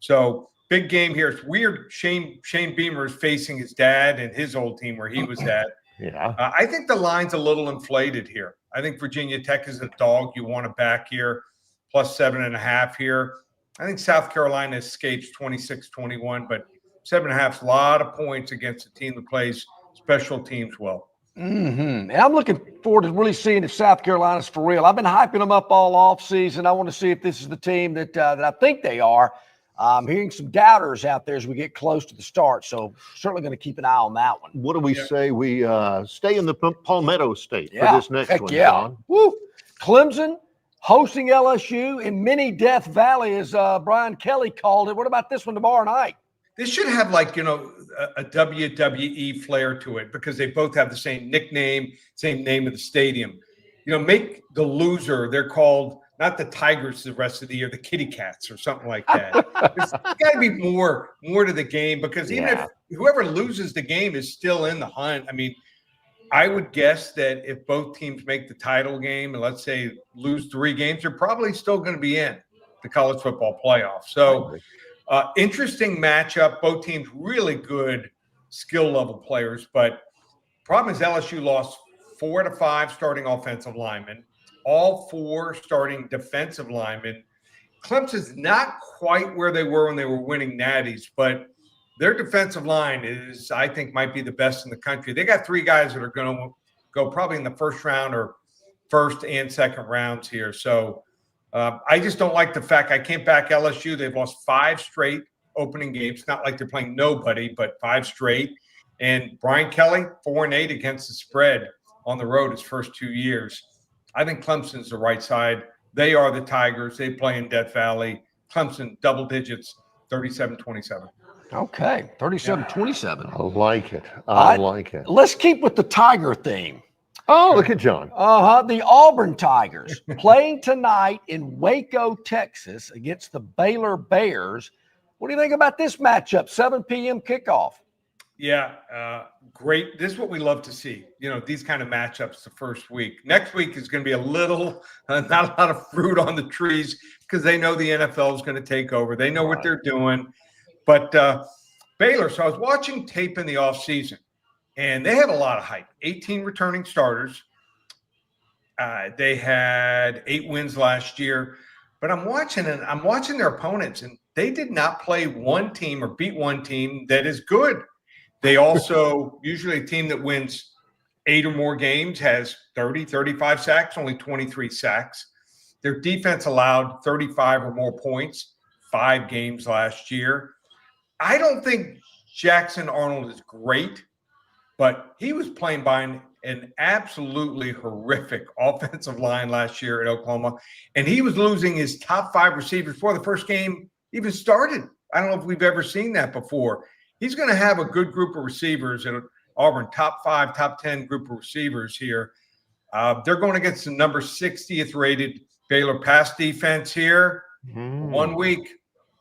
So big game here. It's weird. Shane Beamer is facing his dad and his old team where he was at. Yeah. I think the line's a little inflated here. I think Virginia Tech is a dog you want to back here, plus 7.5 here. I think South Carolina escapes 26-21, but 7.5 is a lot of points against a team that plays special teams well. And I'm looking forward to really seeing if South Carolina's for real. I've been hyping them up all offseason. I want to see if this is the team that I think they are. I'm hearing some doubters out there as we get close to the start, so certainly going to keep an eye on that one. What do we say we stay in the Palmetto State for this next one, yeah. John? Woo. Clemson hosting LSU in mini Death Valley, as Brian Kelly called it. What about this one tomorrow night? This should have a WWE flair to it because they both have the same nickname, same name of the stadium. Make the loser, they're called not the Tigers the rest of the year, the Kitty Cats or something like that. There's got to be more to the game because even if whoever loses the game is still in the hunt. I mean, I would guess that if both teams make the title game and let's say lose 3 games, they're probably still going to be in the college football playoff. So interesting matchup. Both teams really good skill level players, but problem is LSU lost 4 to 5 starting offensive linemen, all 4 starting defensive linemen. Clemson's not quite where they were when they were winning natties, but their defensive line is, I think, might be the best in the country. They got 3 guys that are going to go probably in the first round or first and second rounds here. So I just don't like the fact I can't back LSU. They've lost 5 straight opening games. Not like they're playing nobody, but 5 straight. And Brian Kelly, 4-8 against the spread on the road his first 2 years. I think Clemson's the right side. They are the Tigers. They play in Death Valley. Clemson, double digits, 37-27. Okay, 37-27. I like it. I like it. Let's keep with the Tiger theme. Oh, look at John. The Auburn Tigers playing tonight in Waco, Texas against the Baylor Bears. What do you think about this matchup? 7 p.m. kickoff. Yeah, great. This is what we love to see. These kind of matchups the first week. Next week is going to be a little, not a lot of fruit on the trees because they know the NFL is going to take over. They know what they're doing. But Baylor, so I was watching tape in the offseason, and they had a lot of hype. 18 returning starters. They had 8 wins last year. But I'm watching their opponents, and they did not play one team or beat one team that is good. They also, usually a team that wins 8 or more games has 30, 35 sacks, only 23 sacks. Their defense allowed 35 or more points, 5 games last year. I don't think Jackson Arnold is great, but he was playing by an absolutely horrific offensive line last year at Oklahoma, and he was losing his top 5 receivers before the first game even started. I don't know if we've ever seen that before. He's going to have a good group of receivers at Auburn, top 5, top 10 group of receivers here. They're going against the number 60th rated Baylor pass defense here. 1 week.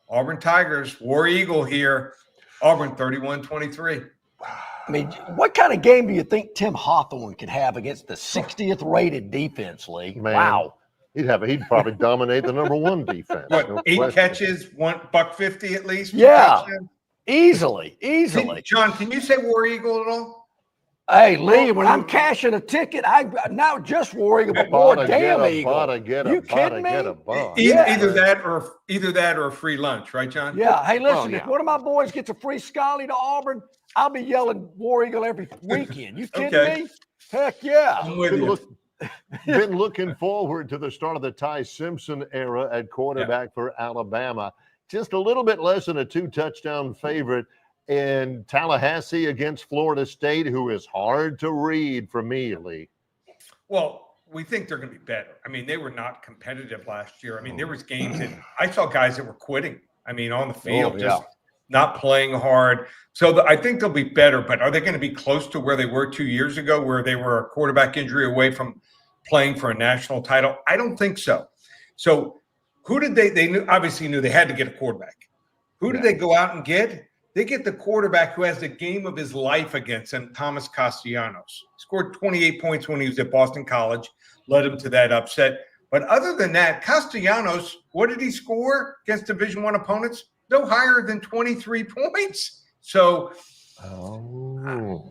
Auburn Tigers, War Eagle here. Auburn 31-23. I mean, what kind of game do you think Tim Hawthorne could have against the 60th rated defense, Lee? Man, wow. He'd probably dominate the number 1 defense. What, no 8 question. catches, $150 at least? Yeah. Easily. Hey, John, can you say War Eagle at all? Hey, Lee, when I'm cashing a ticket, I not just War Eagle, but more damn Eagle. You kidding me? Either that or a free lunch, right, John? Yeah. Hey, listen, if one of my boys gets a free Scully to Auburn, I'll be yelling War Eagle every weekend. You kidding me? Heck yeah. I'm with you. Been looking forward to the start of the Ty Simpson era at quarterback for Alabama. Just a little bit less than a 2-touchdown favorite in Tallahassee against Florida State, who is hard to read for me, Lee. Well, we think they're going to be better. I mean, they were not competitive last year. I mean, there was games that I saw guys that were quitting. I mean, on the field, just not playing hard. So I think they'll be better, but are they going to be close to where they were 2 years ago, where they were a quarterback injury away from playing for a national title? I don't think so. So who did they obviously knew they had to get a quarterback. Who did they go out and get? They get the quarterback who has the game of his life against him, Thomas Castellanos. Scored 28 points when he was at Boston College, led him to that upset. But other than that, Castellanos, what did he score against Division I opponents? No higher than 23 points. So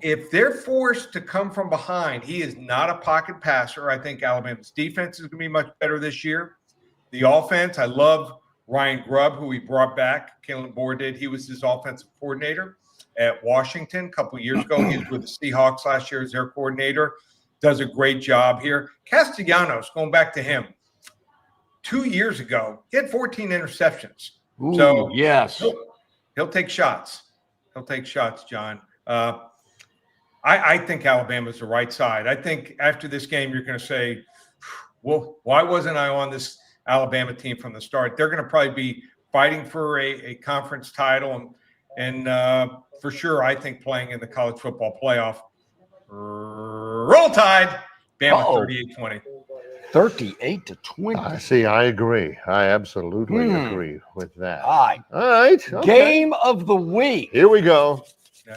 if they're forced to come from behind, he is not a pocket passer. I think Alabama's defense is going to be much better this year. The offense, I love Ryan Grubb, who he brought back. Kalen Moore did. He was his offensive coordinator at Washington a couple of years ago. He was with the Seahawks last year as their coordinator. Does a great job here. Castellanos, going back to him, 2 years ago, he had 14 interceptions. Ooh, so yes, he'll take shots. He'll take shots, John. I think Alabama's the right side. I think after this game, you're going to say, well, why wasn't I on this Alabama team from the start? They're going to probably be fighting for a conference title and for sure, I think playing in the college football playoff. Roll Tide, Bama 38-20. 38-20. I see. I agree. I absolutely agree with that. All right. Okay. Game of the week. Here we go.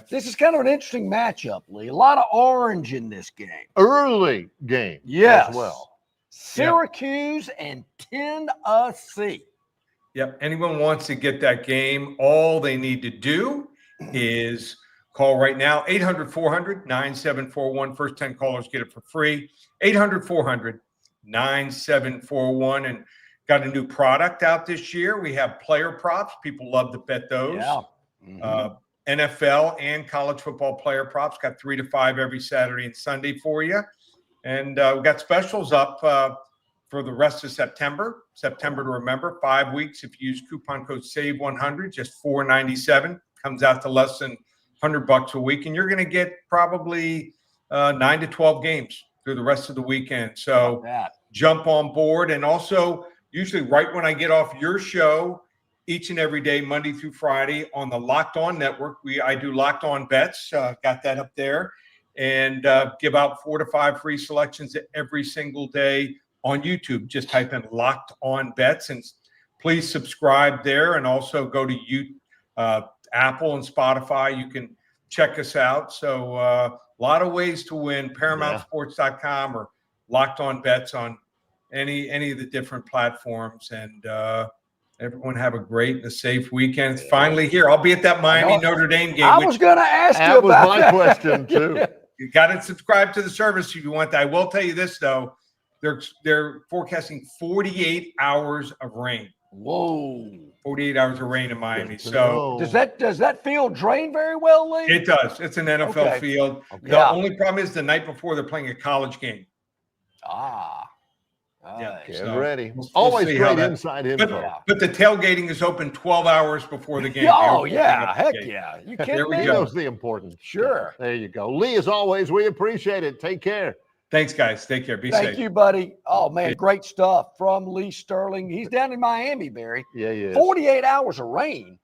This is kind of an interesting matchup, Lee. A lot of orange in this game. Early game as well. Syracuse and Tennessee. Yep. Anyone wants to get that game, all they need to do is call right now, 800-400-9741. First 10 callers get it for free. 800-400-9741. And got a new product out this year. We have player props. People love to bet those. Yeah. NFL and college football player props. Got 3 to 5 every Saturday and Sunday for you. And we've got specials up for the rest of September. September to remember, 5 weeks. If you use coupon code SAVE100, just $4.97. Comes out to less than $100 a week. And you're going to get probably 9 to 12 games through the rest of the weekend. So jump on board. And also, usually right when I get off your show, each and every day, Monday through Friday, on the Locked On Network, I do Locked On Bets. Got that up there. And give out 4 to 5 free selections every single day on YouTube. Just type in Locked On Bets and please subscribe there. And also go to Apple and Spotify. You can check us out. So a lot of ways to win. ParamountSports.com or Locked On Bets on any of the different platforms. And everyone have a great and a safe weekend. It's finally here. I'll be at that Miami Notre Dame game. I was going to ask you about that. That was my question too. You got to subscribe to the service if you want that. I will tell you this though, they're forecasting 48 hours of rain. Whoa. 48 hours of rain in Miami. So does that field drain very well, Lee? It does. It's an NFL field. Okay. The only problem is the night before they're playing a college game. Get ready. Always great inside info. But the tailgating is open 12 hours before the game. Oh, yeah. Heck yeah. You kidding there we me? go. That's the important. Sure. There you go. Lee, as always, we appreciate it. Take care. Thanks, guys. Take care. Be safe. Thank you, buddy. Oh, man, great stuff from Lee Sterling. He's down in Miami, Barry. Yeah, he is. 48 hours of rain.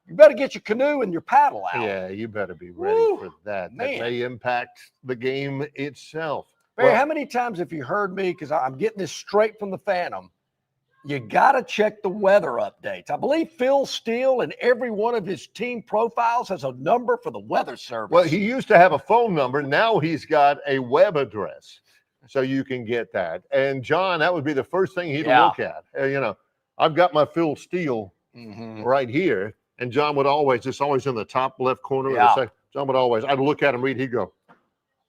You better get your canoe and your paddle out. Yeah, you better be ready for that. Man. That may impact the game itself. Barry, how many times have you heard me, because I'm getting this straight from the Phantom, you got to check the weather updates. I believe Phil Steele in every one of his team profiles has a number for the weather service. Well, he used to have a phone number. Now he's got a web address, so you can get that. And, John, that would be the first thing he'd look at. I've got my Phil Steele right here, and John would always, it's always in the top left corner of the second. John would always, I'd look at him, read, he'd go,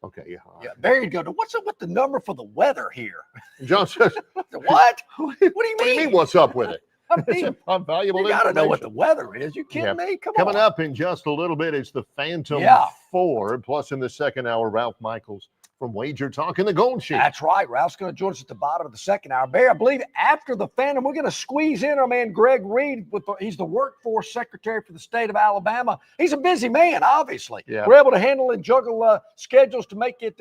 okay, yeah. Barry'd go, what's up with the number for the weather here? John says, what? What do you mean? What do you mean, what's up with it? It's valuable you got to know what the weather is. You kidding me? Coming up in just a little bit, it's the Phantom 4. Plus, in the second hour, Ralph Michaels from Wager Talk in the Gold Sheet. That's right. Ralph's going to join us at the bottom of the second hour. Barry, I believe after the Phantom, we're going to squeeze in our man Greg Reid. He's the workforce secretary for the state of Alabama. He's a busy man, obviously. Yeah. We're able to handle and juggle schedules to make it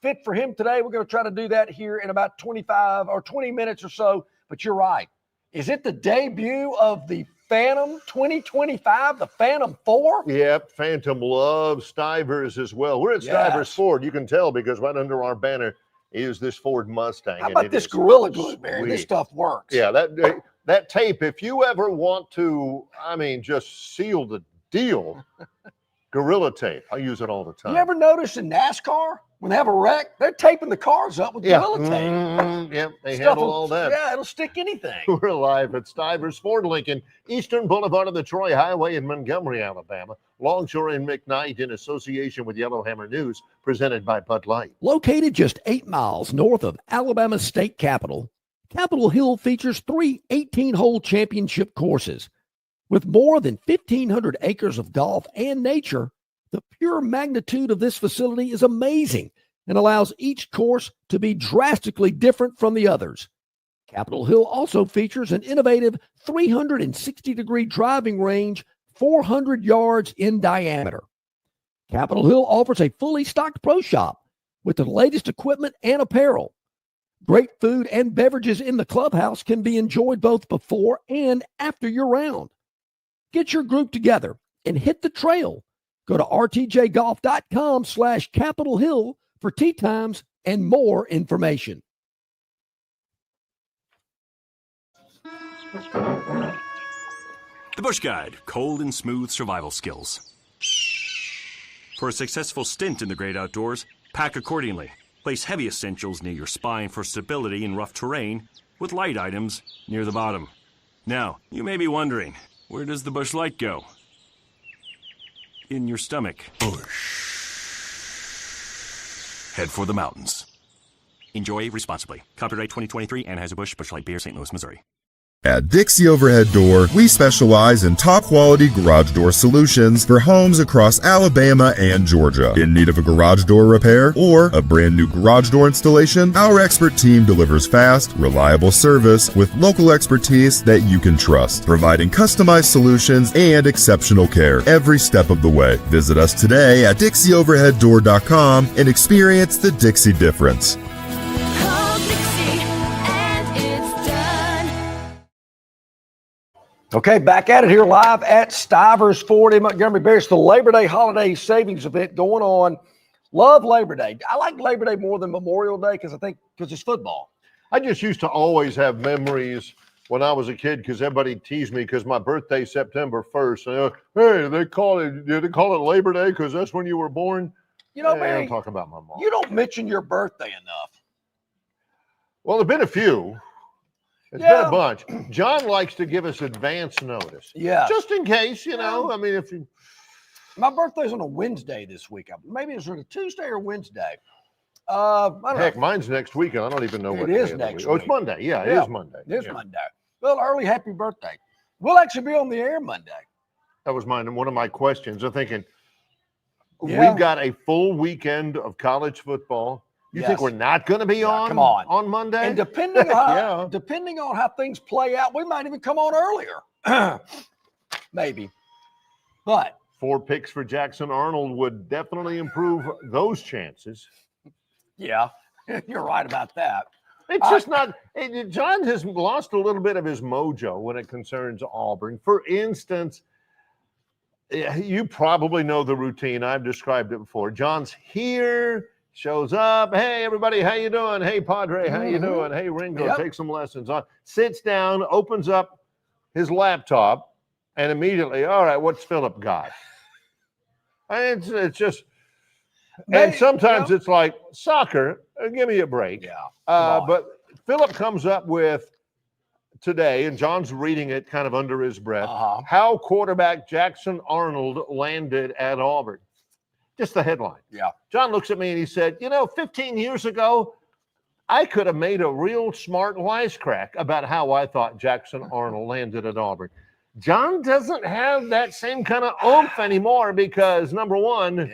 fit for him today. We're going to try to do that here in about 25 or 20 minutes or so. But you're right. Is it the debut of the Phantom 2025, the Phantom 4? Yep, Phantom loves Stivers as well. We're at Stivers Ford. You can tell because right under our banner is this Ford Mustang. How about this Gorilla Glue, Barry? This stuff works. Yeah, that tape, if you ever want to, just seal the deal, Gorilla Tape. I use it all the time. You ever notice in NASCAR, when they have a wreck, they're taping the cars up with Gorilla Tape. Yep, they handle all that. Yeah, it'll stick anything. We're live at Stivers Ford Lincoln, Eastern Boulevard of the Troy Highway in Montgomery, Alabama. Longshore and McKnight in association with Yellowhammer News, presented by Bud Light. Located just 8 miles north of Alabama's state capital, Capitol Hill features 3 18-hole championship courses. With more than 1,500 acres of golf and nature, the pure magnitude of this facility is amazing and allows each course to be drastically different from the others. Capitol Hill also features an innovative 360-degree driving range, 400 yards in diameter. Capitol Hill offers a fully stocked pro shop with the latest equipment and apparel. Great food and beverages in the clubhouse can be enjoyed both before and after your round. Get your group together and hit the trail. Go to rtjgolf.com/Capitol Hill for tee times and more information. The Bush Guide, cold and smooth survival skills. For a successful stint in the great outdoors, pack accordingly. Place heavy essentials near your spine for stability in rough terrain, with light items near the bottom. Now, you may be wondering, where does the Bush Light go? In your stomach. Bush. Head for the mountains. Enjoy responsibly. Copyright 2023, Anheuser-Busch, Busch Light Beer, St. Louis, Missouri. At Dixie Overhead Door, we specialize in top-quality garage door solutions for homes across Alabama and Georgia. In need of a garage door repair or a brand new garage door installation, our expert team delivers fast, reliable service with local expertise that you can trust, providing customized solutions and exceptional care every step of the way. Visit us today at DixieOverheadDoor.com and experience the Dixie difference. Okay, back at it here live at Stivers Ford in Montgomery. Barry. It's the Labor Day holiday savings event going on. Love Labor Day. I like Labor Day more than Memorial Day because it's football. I just used to always have memories when I was a kid because everybody teased me because my birthday's September 1st. Hey, they call it Labor Day because that's when you were born. You know, hey, Barry, I'm talking about my mom. You don't mention your birthday enough. Well, there've been a few. It's been a bunch. John likes to give us advance notice. Yeah. Just in case, you know. I mean, if you. My birthday's on a Wednesday this week. Maybe it's on a Tuesday or Wednesday. I don't Heck, know. mine's next week. I don't even know what it is day next week. week. Oh, it's Monday. Yeah, it is Monday. It is Monday. Well, early happy birthday. We'll actually be on the air Monday. That was one of my questions. I'm thinking, we've got a full weekend of college football. You think we're not going to be on Monday? And depending on how things play out, we might even come on earlier. Maybe. But 4 picks for Jackson Arnold would definitely improve those chances. Yeah, you're right about that. It's just not. John has lost a little bit of his mojo when it concerns Auburn. For instance, you probably know the routine. I've described it before. John's here, shows up. Hey, everybody, how you doing? Hey, Padre, how you doing? Hey, Ringo, take some lessons. Sits down, opens up his laptop, and immediately, all right, what's Philip got? And it's just. And sometimes it's like soccer. Give me a break. Yeah. But Philip comes up with today, and John's reading it kind of under his breath, how quarterback Jackson Arnold landed at Auburn. Just the headline. Yeah. John looks at me and he said, 15 years ago, I could have made a real smart wisecrack about how I thought Jackson Arnold landed at Auburn. John doesn't have that same kind of oomph anymore because, number one,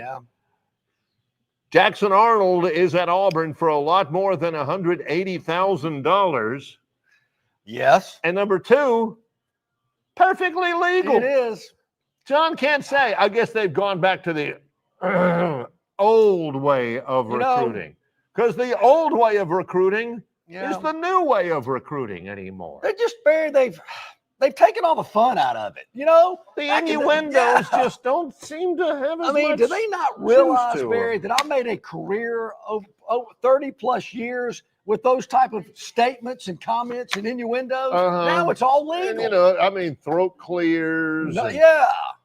Jackson Arnold is at Auburn for a lot more than $180,000. Yes. And number two, perfectly legal. It is. John can't say, I guess they've gone back to the old way of recruiting. Because the old way of recruiting is the new way of recruiting anymore. They just they've taken all the fun out of it. The innuendos just don't seem to have as much do they not realize, Barry, that I made a career of 30 plus years with those type of statements and comments and innuendos? Now it's all legal. And, throat clears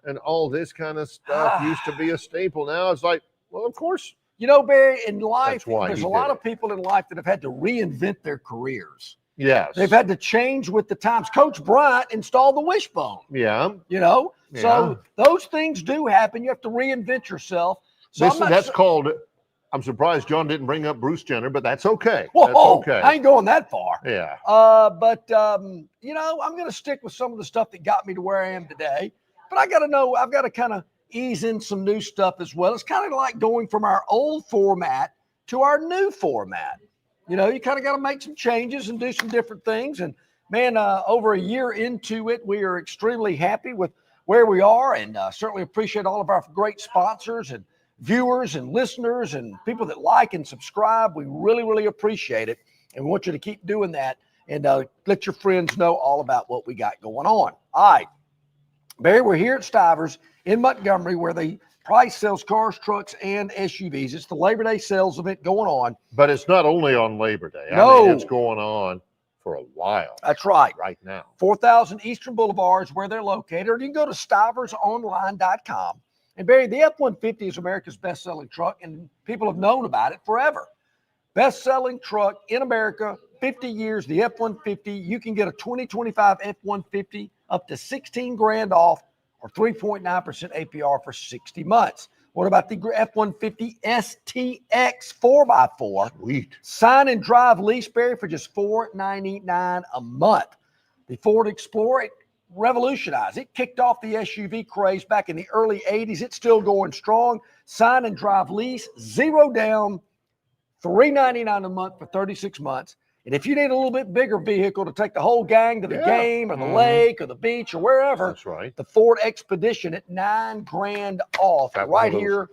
and all this kind of stuff used to be a staple. Now it's like, well, of course. Barry, in life, there's a lot of people in life that have had to reinvent their careers. Yes. They've had to change with the times. Coach Bryant installed the wishbone. Yeah. So those things do happen. You have to reinvent yourself. So that's called, I'm surprised John didn't bring up Bruce Jenner, but that's okay. Whoa, that's okay. I ain't going that far. Yeah. I'm going to stick with some of the stuff that got me to where I am today. But I've got to kind of ease in some new stuff as well. It's kind of like going from our old format to our new format. You kind of got to make some changes and do some different things. And, man, over a year into it, we are extremely happy with where we are and certainly appreciate all of our great sponsors and viewers and listeners and people that like and subscribe. We really, really appreciate it. And we want you to keep doing that and let your friends know all about what we got going on. All right. Barry, we're here at Stivers in Montgomery where they price sells cars, trucks, and SUVs. It's the Labor Day sales event going on. But it's not only on Labor Day. It's going on for a while. That's right. Right now. 4000 Eastern Boulevard is where they're located. Or you can go to stiversonline.com. And Barry, the F-150 is America's best-selling truck, and people have known about it forever. Best-selling truck in America, 50 years, the F-150. You can get a 2025 F-150 up to $16,000 off, or 3.9% APR for 60 months. What about the F-150 STX 4x4? Sweet. Sign and drive lease, Barry, for just $499 a month. The Ford Explorer, it revolutionized. It kicked off the SUV craze back in the early 80s. It's still going strong. Sign and drive lease, 0 down, $399 a month for 36 months. And if you need a little bit bigger vehicle to take the whole gang to the game or the lake or the beach or wherever, that's right. The Ford Expedition at $9,000 off right here,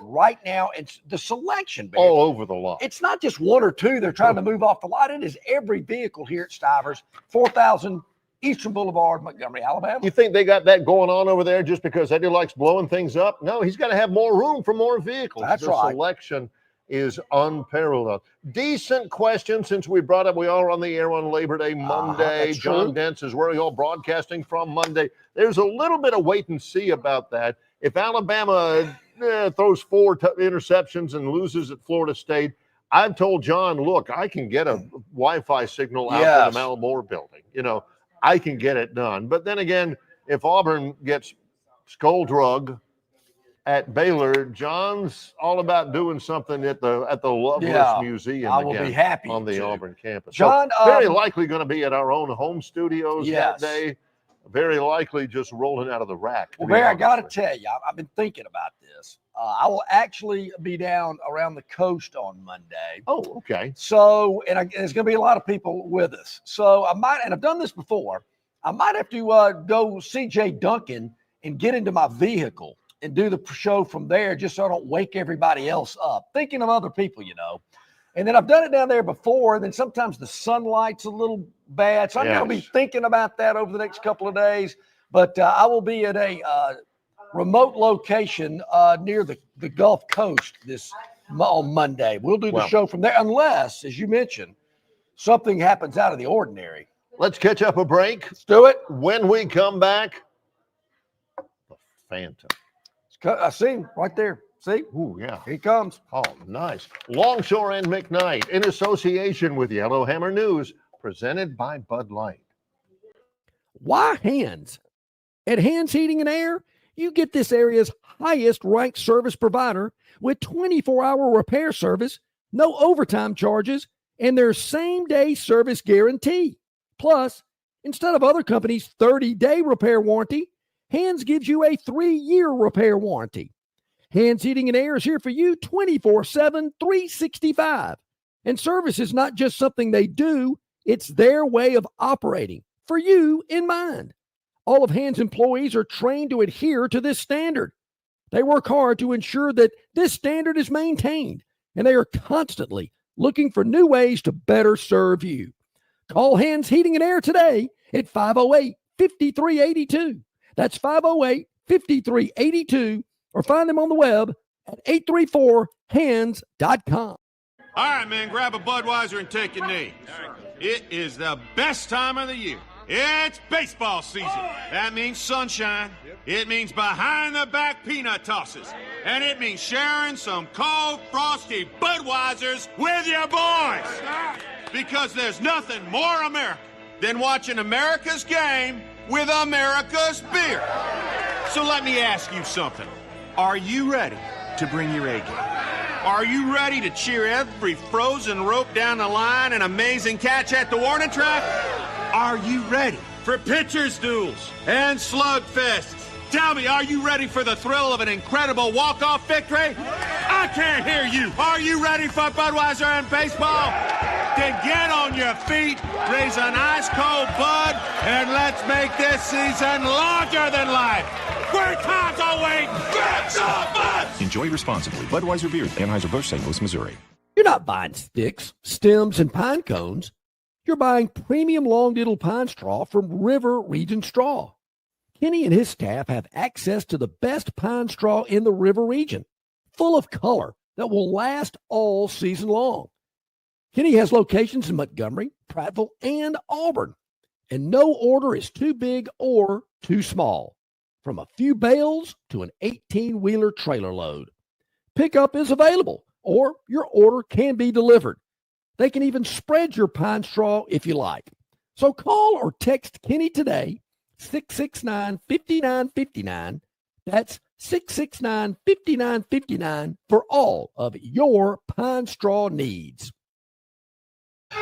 right now. It's the selection, baby. All over the lot. It's not just one or two they're trying to move off the lot. It is every vehicle here at Stivers, 4000 Eastern Boulevard, Montgomery, Alabama. You think they got that going on over there just because Eddie likes blowing things up? No, he's got to have more room for more vehicles. That's the right. Selection is unparalleled. Decent question since we brought up, we are on the air on Labor Day Monday. John Dents is where you all broadcasting from Monday. There's a little bit of wait and see about that. If Alabama throws 4 interceptions and loses at Florida State, I've told John, look, I can get a Wi-Fi signal out to the Malamore building. You know, I can get it done. But then again, if Auburn gets skull drug at Baylor, John's all about doing something at the Loveless Museum. I will be happy on the Auburn campus. John, so very likely going to be at our own home studios that day. Very likely just rolling out of the rack. Well, Barry, I got to tell you, I've been thinking about this. I will actually be down around the coast on Monday. Oh, okay. So, and there's going to be a lot of people with us. So I might, and I've done this before, I might have to go see Jay Duncan and get into my vehicle and do the show from there just so I don't wake everybody else up. Thinking of other people, you know. And then I've done it down there before, and then sometimes the sunlight's a little bad. So I'm going to be thinking about that over the next couple of days. But I will be at a remote location near the Gulf Coast on Monday. We'll do the show from there unless, as you mentioned, something happens out of the ordinary. Let's catch up a break. Let's do it. When we come back, the Phantom. I see him right there. See? Ooh, yeah. Here he comes. Oh, nice. Longshore and McKnight in association with Yellowhammer News, presented by Bud Light. Why Hands? At Hands Heating and Air, you get this area's highest ranked service provider with 24-hour repair service, no overtime charges, and their same-day service guarantee. Plus, instead of other companies' 30-day repair warranty, Hands gives you a 3-year repair warranty. Hands Heating and Air is here for you 24/7, 365. And service is not just something they do, it's their way of operating, for you in mind. All of Hands employees are trained to adhere to this standard. They work hard to ensure that this standard is maintained, and they are constantly looking for new ways to better serve you. Call Hands Heating and Air today at 508-5382. That's 508-5382, or find them on the web at 834hands.com. All right, man, grab a Budweiser and take a knee. It is the best time of the year. It's baseball season. That means sunshine. It means behind-the-back peanut tosses. And it means sharing some cold, frosty Budweisers with your boys. Because there's nothing more American than watching America's game with America's beer. So let me ask you something. Are you ready to bring your A game? Are you ready to cheer every frozen rope down the line and amazing catch at the warning track? Are you ready for pitchers' duels and slugfests? Tell me, are you ready for the thrill of an incredible walk-off victory? I can't hear you. Are you ready for Budweiser and baseball? Then get on your feet, raise an ice-cold Bud, and let's make this season larger than life. Great times are waiting. Grab some Bud! Enjoy responsibly. Budweiser Beer, Anheuser-Busch, St. Louis, Missouri. You're not buying sticks, stems, and pine cones. You're buying premium long-diddle pine straw from River Region Straw. Kenny and his staff have access to the best pine straw in the River region, full of color that will last all season long. Kenny has locations in Montgomery, Prattville, and Auburn, and no order is too big or too small, from a few bales to an 18-wheeler trailer load. Pickup is available, or your order can be delivered. They can even spread your pine straw if you like. So call or text Kenny today, 669-5959. That's 669-5959 for all of your pine straw needs.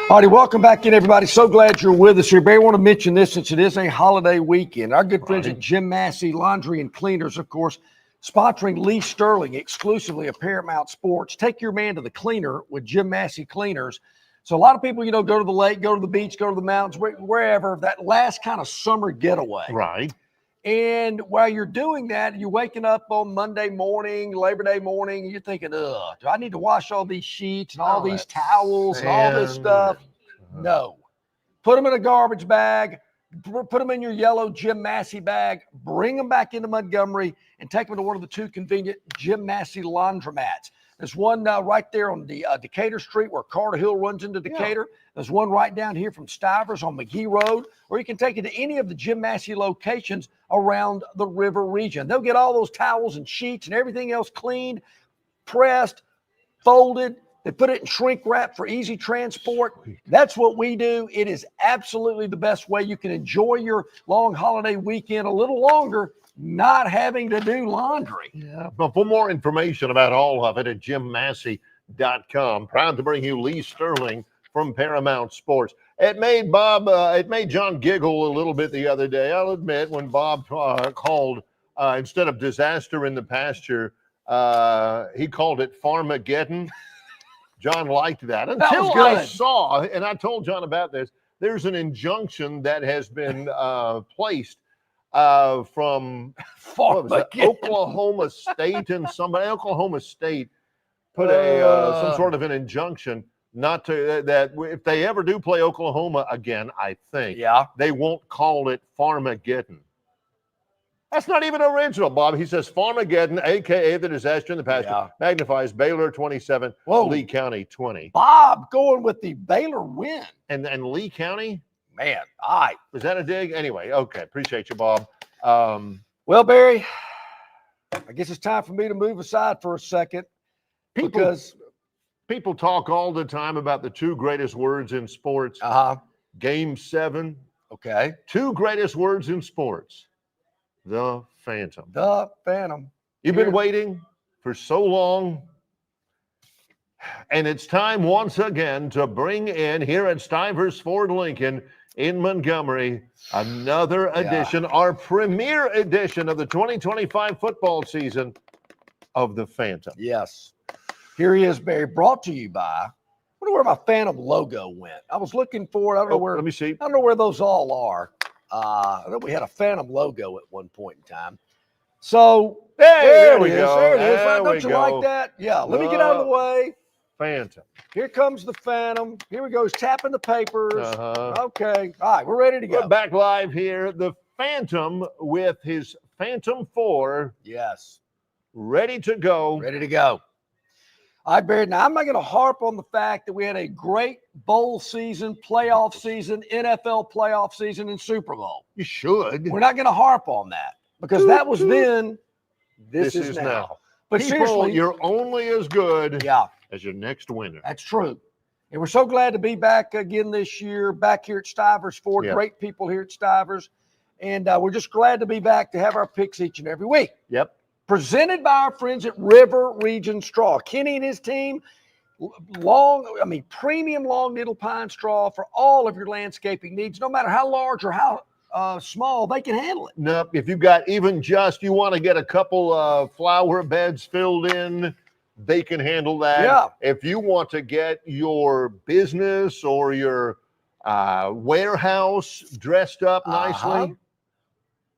All righty, welcome back in, everybody. So glad you're with us here. Barry, I want to mention this since it is a holiday weekend. Our good friends at Jim Massey Laundry and Cleaners, of course, sponsoring Lee Sterling exclusively of Paramount Sports. Take your man to the cleaner with Jim Massey Cleaners. So a lot of people, go to the lake, go to the beach, go to the mountains, wherever, that last kind of summer getaway. Right. And while you're doing that, you're waking up on Monday morning, Labor Day morning, and you're thinking, do I need to wash all these sheets and all these towels and all this stuff? No. Put them in a garbage bag. Put them in your yellow Jim Massey bag. Bring them back into Montgomery and take them to one of the 2 convenient Jim Massey laundromats. There's one right there on the Decatur Street where Carter Hill runs into Decatur. Yeah. There's one right down here from Stivers on McGee Road, or you can take it to any of the Jim Massey locations around the river region. They'll get all those towels and sheets and everything else cleaned, pressed, folded. They put it in shrink wrap for easy transport. That's what we do. It is absolutely the best way you can enjoy your long holiday weekend a little longer, not having to do laundry. Yeah, but for more information about all of it at jimmassey.com. Proud to bring you Lee Sterling from Paramount Sports. It made John giggle a little bit the other day. I'll admit, when Bob called, instead of disaster in the pasture, he called it Farmageddon. John liked that. Until I saw, and I told John about this, there's an injunction that has been placed from Oklahoma State, and Oklahoma State put some sort of an injunction not to that if they ever do play Oklahoma again, I think they won't call it Farmageddon. That's not even original, Bob. He says Farmageddon, a.k.a. the disaster in the pasture, magnifies Baylor 27, Lee County 20. Bob going with the Baylor win. And Lee County? Man, all right. Was that a dig? Anyway, okay. Appreciate you, Bob. Well, Barry, I guess it's time for me to move aside for a second. Because people talk all the time about the two greatest words in sports. Game 7. Okay. Two greatest words in sports. The Phantom. The Phantom. You've been waiting for so long. And it's time once again to bring in here at Stivers Ford Lincoln in Montgomery another edition, our premier edition of the 2025 football season of the Phantom. Yes. Here he is, Barry, brought to you by, I wonder where my Phantom logo went. I was looking for it. I don't know where. Let me see. I don't know where those all are. I know we had a Phantom logo at one point in time. So there we go. There it is. Don't you like that? Yeah. Let me get out of the way. Phantom. Here comes the Phantom. Here we go. He's tapping the papers. Okay. All right. We're ready to go. We're back live here. The Phantom with his Phantom 4. Yes. Ready to go. Ready to go. All right, Barry. Now, I'm not going to harp on the fact that we had a great bowl season, playoff season, NFL playoff season, and Super Bowl. You should. We're not going to harp on that because that was then. This is now. But people, seriously, you're only as good as your next winner. That's true. And we're so glad to be back again this year, back here at Stivers Ford. Great people here at Stivers. And we're just glad to be back to have our picks each and every week. Yep. Presented by our friends at River Region Straw. Kenny and his team, premium long needle pine straw for all of your landscaping needs, no matter how large or how small, they can handle it. Nope. If you've got you want to get a couple of flower beds filled in, they can handle that. Yeah. If you want to get your business or your warehouse dressed up nicely,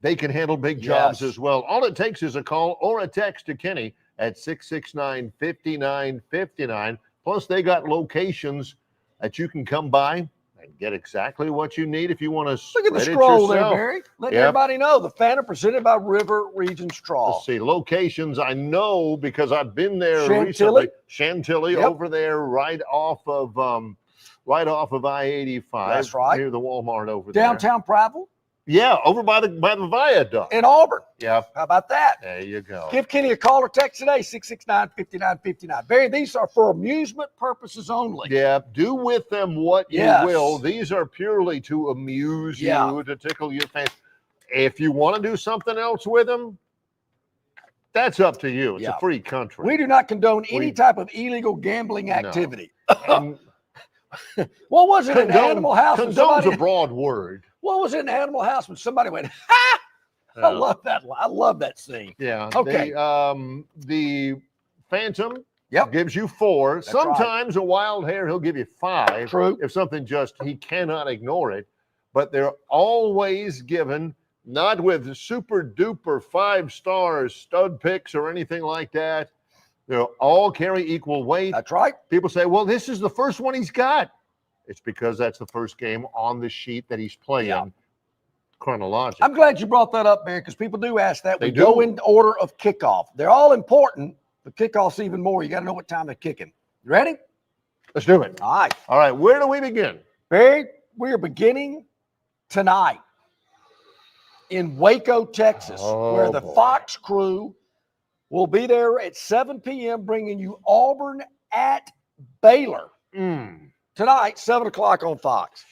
they can handle big jobs as well. All it takes is a call or a text to Kenny at 669-5959. Plus, they got locations that you can come by and get exactly what you need if you want to look at the scroll there, Barry. Let everybody know the Phantom presented by River Region Straw. Let's see, locations I know because I've been there recently. Chantilly over there, right off of I-85. That's right. Near the Walmart over there. Downtown Prattville. Yeah, over by the viaduct. In Auburn. Yeah. How about that? There you go. Give Kenny a call or text today, 669-5959. Barry, these are for amusement purposes only. Yeah, do with them what you will. These are purely to amuse you, to tickle your fancy. If you want to do something else with them, that's up to you. It's a free country. We do not condone any type of illegal gambling activity. What was it in Animal House? Condone's a broad word. What was it in Animal House when somebody went, ha? I love that. I love that scene. Yeah. Okay. The Phantom gives you 4. That's Sometimes a wild hair, he'll give you 5. True. If something he cannot ignore it. But they're always given, not with super duper 5-star stud picks or anything like that. They'll all carry equal weight. That's right. People say, well, this is the first one he's got. It's because that's the first game on the sheet that he's playing chronologically. I'm glad you brought that up, Barry, because people do ask that. We go in order of kickoff. They're all important, The kickoff's even more. You got to know what time they're kicking. You ready? Let's do it. All right. All right. Where do we begin? Barry, we are beginning tonight in Waco, Texas, where the Fox crew will be there at 7 p.m. bringing you Auburn at Baylor. Tonight, 7 o'clock on Fox.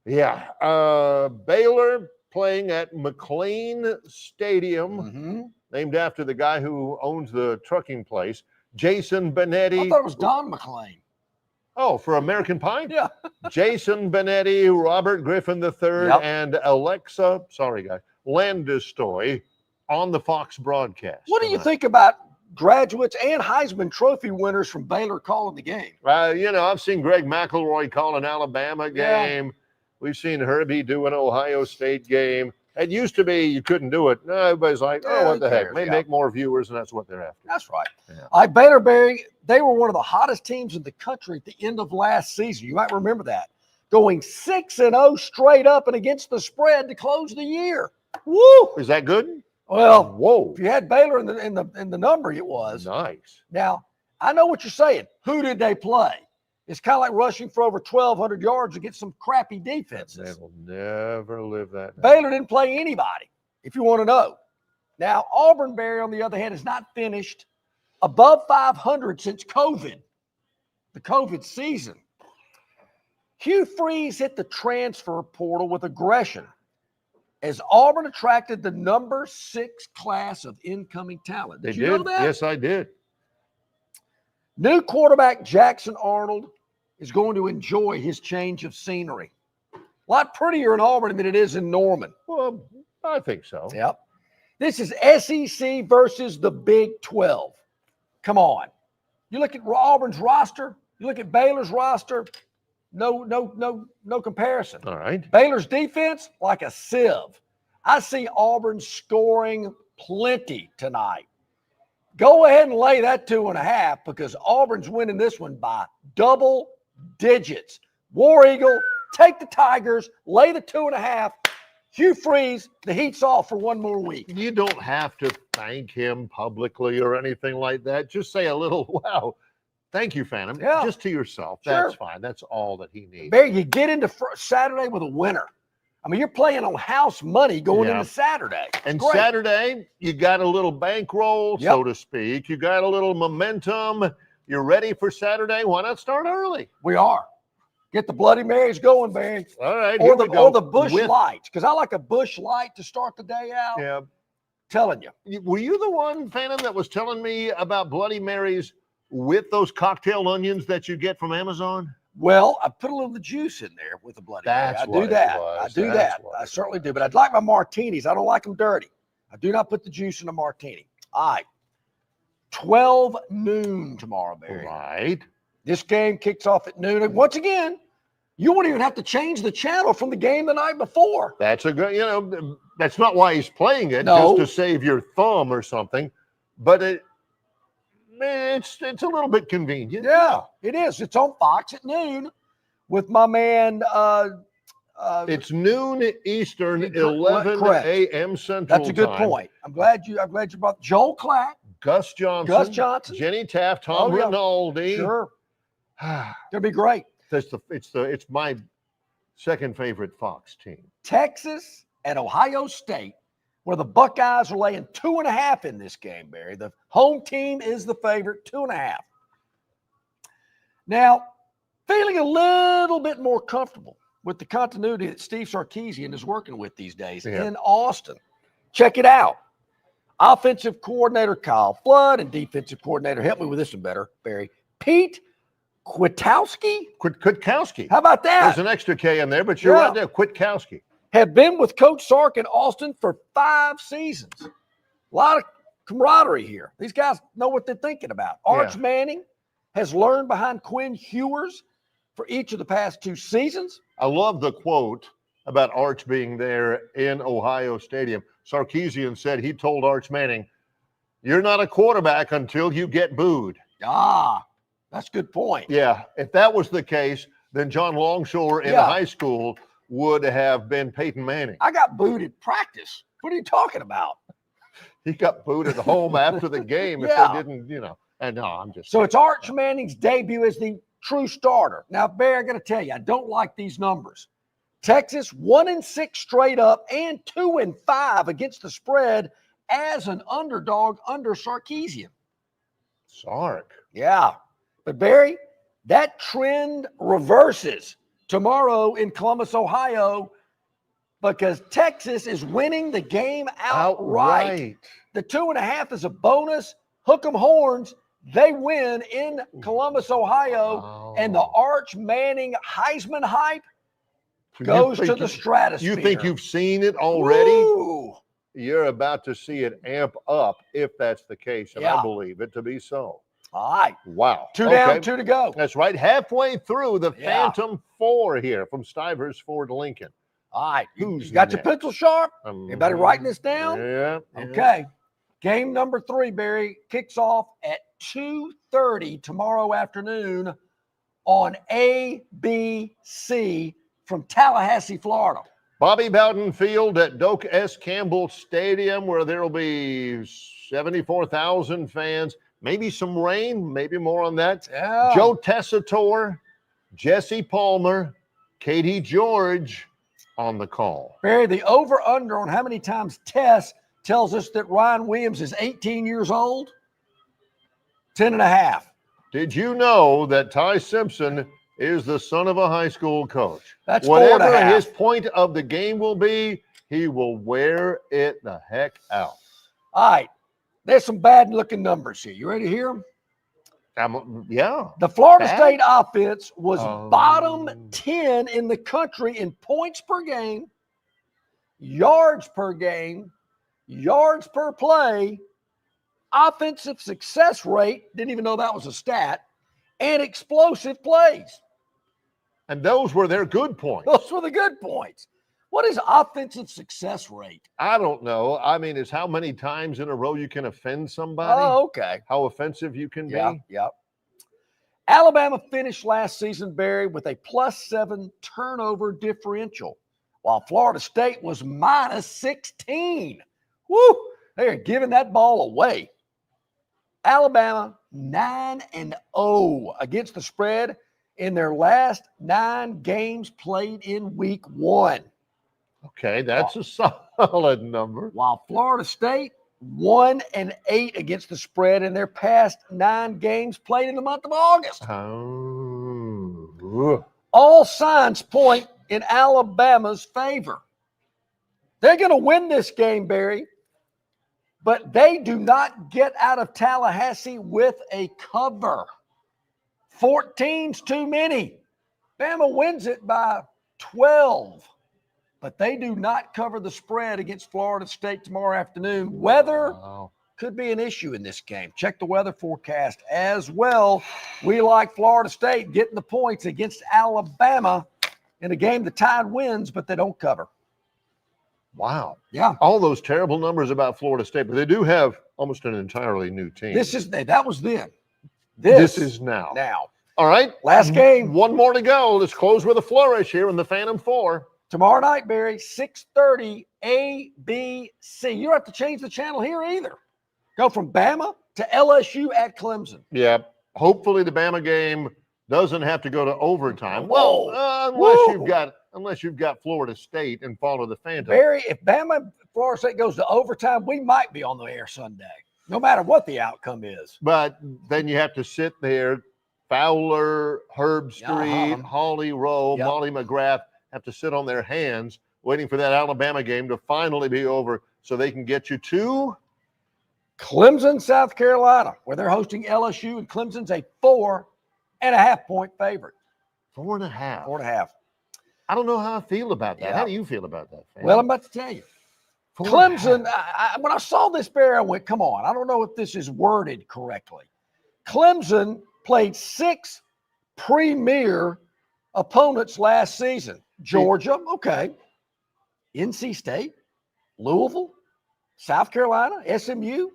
Yeah. Baylor playing at McLean Stadium, named after the guy who owns the trucking place, Jason Benetti. I thought it was Don McLean. Oh, for American Pie? Yeah. Jason Benetti, Robert Griffin III, and Alexa, Landestoy on the Fox broadcast. What do you think about graduates and Heisman Trophy winners from Baylor calling the game? I've seen Greg McElroy call an Alabama game. Yeah. We've seen Herbie do an Ohio State game. It used to be you couldn't do it. No, everybody's like, what the heck? They make more viewers, and that's what they're after. That's right. Yeah. Baylor, Barry, they were one of the hottest teams in the country at the end of last season. You might remember that. Going 6-0 straight up and against the spread to close the year. Woo! Is that good? Well, whoa! If you had Baylor in the number, it was nice. Now, I know what you're saying. Who did they play? It's kind of like rushing for over 1,200 yards against some crappy defenses. They will never live that down. Baylor didn't play anybody, if you want to know. Now, Auburn, Barry, on the other hand, has not finished above 500 since COVID, the COVID season. Hugh Freeze hit the transfer portal with aggression as Auburn attracted the number 6 class of incoming talent. Did you know that? Yes, I did. New quarterback Jackson Arnold is going to enjoy his change of scenery. A lot prettier in Auburn than it is in Norman. Well, I think so. Yep. This is SEC versus the Big 12. Come on. You look at Auburn's roster, you look at Baylor's roster, no comparison. All right. Baylor's defense, like a sieve. I see Auburn scoring plenty tonight. Go ahead and lay that 2.5 because Auburn's winning this one by double digits. War Eagle, take the Tigers, lay the 2.5. Hugh Freeze, the heat's off for one more week. You don't have to thank him publicly or anything like that. Just say a little, wow, thank you, Phantom. Yeah. Just to yourself. Sure. That's fine. That's all that he needs. Barry, you get into Saturday with a winner. I mean, you're playing on house money going into Saturday. And great. Saturday, you got a little bankroll, so to speak. You got a little momentum. You're ready for Saturday. Why not start early? We are. Get the Bloody Marys going, Barry. All right. Or the Bush Lights, because I like a Bush Light to start the day out. Yeah. Telling you. Were you the one, Phantom, that was telling me about Bloody Marys with those cocktail onions that you get from Amazon? Well, I put a little of the juice in there with the Bloody Mary. I do that. I do that. I certainly do. But I'd like my martinis. I don't like them dirty. I do not put the juice in a martini. All right. 12 noon tomorrow, Barry. Right. This game kicks off at noon. And once again, you won't even have to change the channel from the game the night before. That's a good, that's not why he's playing it, no. Just to save your thumb or something. But it's a little bit convenient. Yeah, it is. It's on Fox at noon with my man. It's noon Eastern, 11 a.m. Central. That's a good point. I'm glad you brought Joel Clack, Gus Johnson, Jenny Taft, Tom Rinaldi. Sure, it'll be great. It's my second favorite Fox team. Texas and Ohio State, where the Buckeyes are laying 2.5 in this game, Barry. The home team is the favorite, 2.5. Now, feeling a little bit more comfortable with the continuity that Steve Sarkisian is working with these days in Austin. Check it out. Offensive coordinator Kyle Flood and defensive coordinator, help me with this one better, Barry, Pete Kwiatkowski? Kwiatkowski. How about that? There's an extra K in there, but you're right there, Kwiatkowski. Have been with Coach Sark in Austin for 5 seasons. A lot of camaraderie here. These guys know what they're thinking about. Arch Manning has learned behind Quinn Ewers for each of the past 2 seasons. I love the quote about Arch being there in Ohio Stadium. Sarkisian said he told Arch Manning, "You're not a quarterback until you get booed." Ah, that's a good point. Yeah, if that was the case, then John Longshore in high school would have been Peyton Manning. I got booed at practice. What are you talking about? He got booed at home after the game if they didn't, And no, I'm just. So it's Arch Manning's debut as the true starter. Now, Barry, I got to tell you, I don't like these numbers. Texas 1-6 straight up and 2-5 against the spread as an underdog under Sarkisian. Sark. Yeah. But Barry, that trend reverses tomorrow in Columbus, Ohio, because Texas is winning the game outright. The 2.5 is a bonus. Hook 'em horns. They win in Columbus, Ohio, and the Arch Manning Heisman hype goes to the stratosphere. You think you've seen it already? Woo! You're about to see it amp up if that's the case, and I believe it to be so. All right. Wow. 2 down, 2 to go. That's right. Halfway through the Phantom 4 here from Stivers Ford Lincoln. All right. Who's you got next? your pencil sharp? Anybody writing this down? Yeah. Okay. Game number 3, Barry, kicks off at 2:30 tomorrow afternoon on ABC from Tallahassee, Florida. Bobby Bowden Field at Doak S. Campbell Stadium, where there will be 74,000 fans. Maybe some rain, maybe more on that. Yeah. Joe Tessitore, Jesse Palmer, Katie George on the call. Barry, the over-under on how many times Tess tells us that Ryan Williams is 18 years old? 10.5. Did you know that Ty Simpson is the son of a high school coach? That's whatever 4.5. his point of the game will be, he will wear it the heck out. All right. There's some bad-looking numbers here. You ready to hear them? Yeah. The Florida State offense was bottom 10 in the country in points per game, yards per game, yards per play, offensive success rate, didn't even know that was a stat, and explosive plays. And those were their good points. Those were the good points. What is offensive success rate? I don't know. I mean, it's how many times in a row you can offend somebody. Oh, okay. How offensive you can be. Yeah. Alabama finished last season, Barry, with a +7 turnover differential, while Florida State was -16. Woo! They are giving that ball away. Alabama 9-0 against the spread in their last 9 games played in week 1. Okay, that's a solid number. While Florida State 1-8 against the spread in their past 9 games played in the month of August. Oh. All signs point in Alabama's favor. They're going to win this game, Barry, but they do not get out of Tallahassee with a cover. 14's too many. Bama wins it by 12. But they do not cover the spread against Florida State tomorrow afternoon. Weather could be an issue in this game. Check the weather forecast as well. We like Florida State getting the points against Alabama in a game the Tide wins, but they don't cover. Wow. Yeah. All those terrible numbers about Florida State, but they do have almost an entirely new team. That was then. This is now. Now. All right. Last game. One more to go. Let's close with a flourish here in the Phantom 4. Tomorrow night, Barry, 6:30 ABC. You don't have to change the channel here either. Go from Bama to LSU at Clemson. Yeah. Hopefully the Bama game doesn't have to go to overtime. Whoa. Unless you've got Florida State and follow the Phantom. Barry, if Bama Florida State goes to overtime, we might be on the air Sunday, no matter what the outcome is. But then you have to sit there. Fowler, Herb Street, Holly Rowe, Molly McGrath have to sit on their hands waiting for that Alabama game to finally be over so they can get you to Clemson, South Carolina, where they're hosting LSU, and Clemson's a 4.5-point favorite. 4.5. 4.5. I don't know how I feel about that. Yeah. How do you feel about that, fan? Well, I'm about to tell you. Clemson, when I saw this, Barry, I went, come on. I don't know if this is worded correctly. Clemson played 6 premier opponents last season. Georgia, okay. NC State, Louisville, South Carolina, SMU,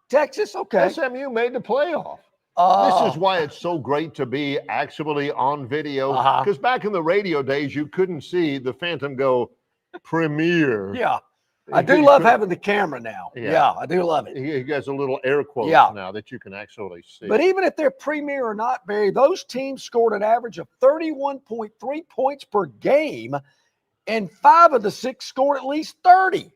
Texas, okay. SMU made the playoff. This is why it's so great to be actually on video. Because back in the radio days, you couldn't see the Phantom go premier. Yeah. I do love having the camera now. Yeah, I do love it. He has a little air quotes now that you can actually see. But even if they're premier or not, Barry, those teams scored an average of 31.3 points per game, and 5 of the 6 scored at least 30.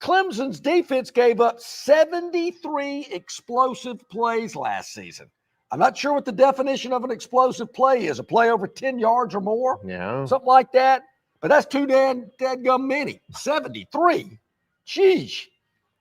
Clemson's defense gave up 73 explosive plays last season. I'm not sure what the definition of an explosive play is, a play over 10 yards or more, something like that. But that's too dadgum many, 73. Sheesh,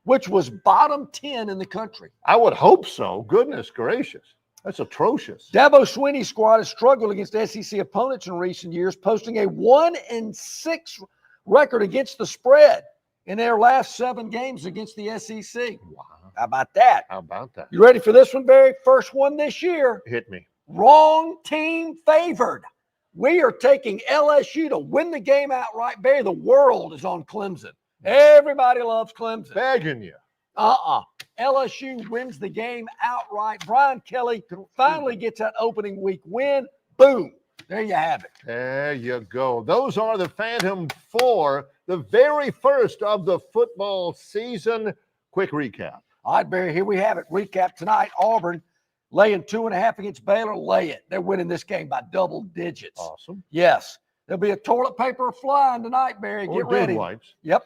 which was bottom 10 in the country. I would hope so. Goodness gracious. That's atrocious. Dabo Swinney's squad has struggled against SEC opponents in recent years, posting a 1-6 record against the spread in their last 7 games against the SEC. Wow. How about that? How about that? You ready for this one, Barry? First one this year. Hit me. Wrong team favored. We are taking LSU to win the game outright. Barry, the world is on Clemson. Everybody loves Clemson. Begging you. LSU wins the game outright. Brian Kelly finally gets that opening week win. Boom. There you have it. There you go. Those are the Phantom 4, the very first of the football season. Quick recap. All right, Barry, here we have it. Recap tonight. Auburn laying 2.5 against Baylor. Lay it. They're winning this game by double digits. Awesome. Yes. There'll be a toilet paper flying tonight, Barry. Get ready. Wipes. Yep.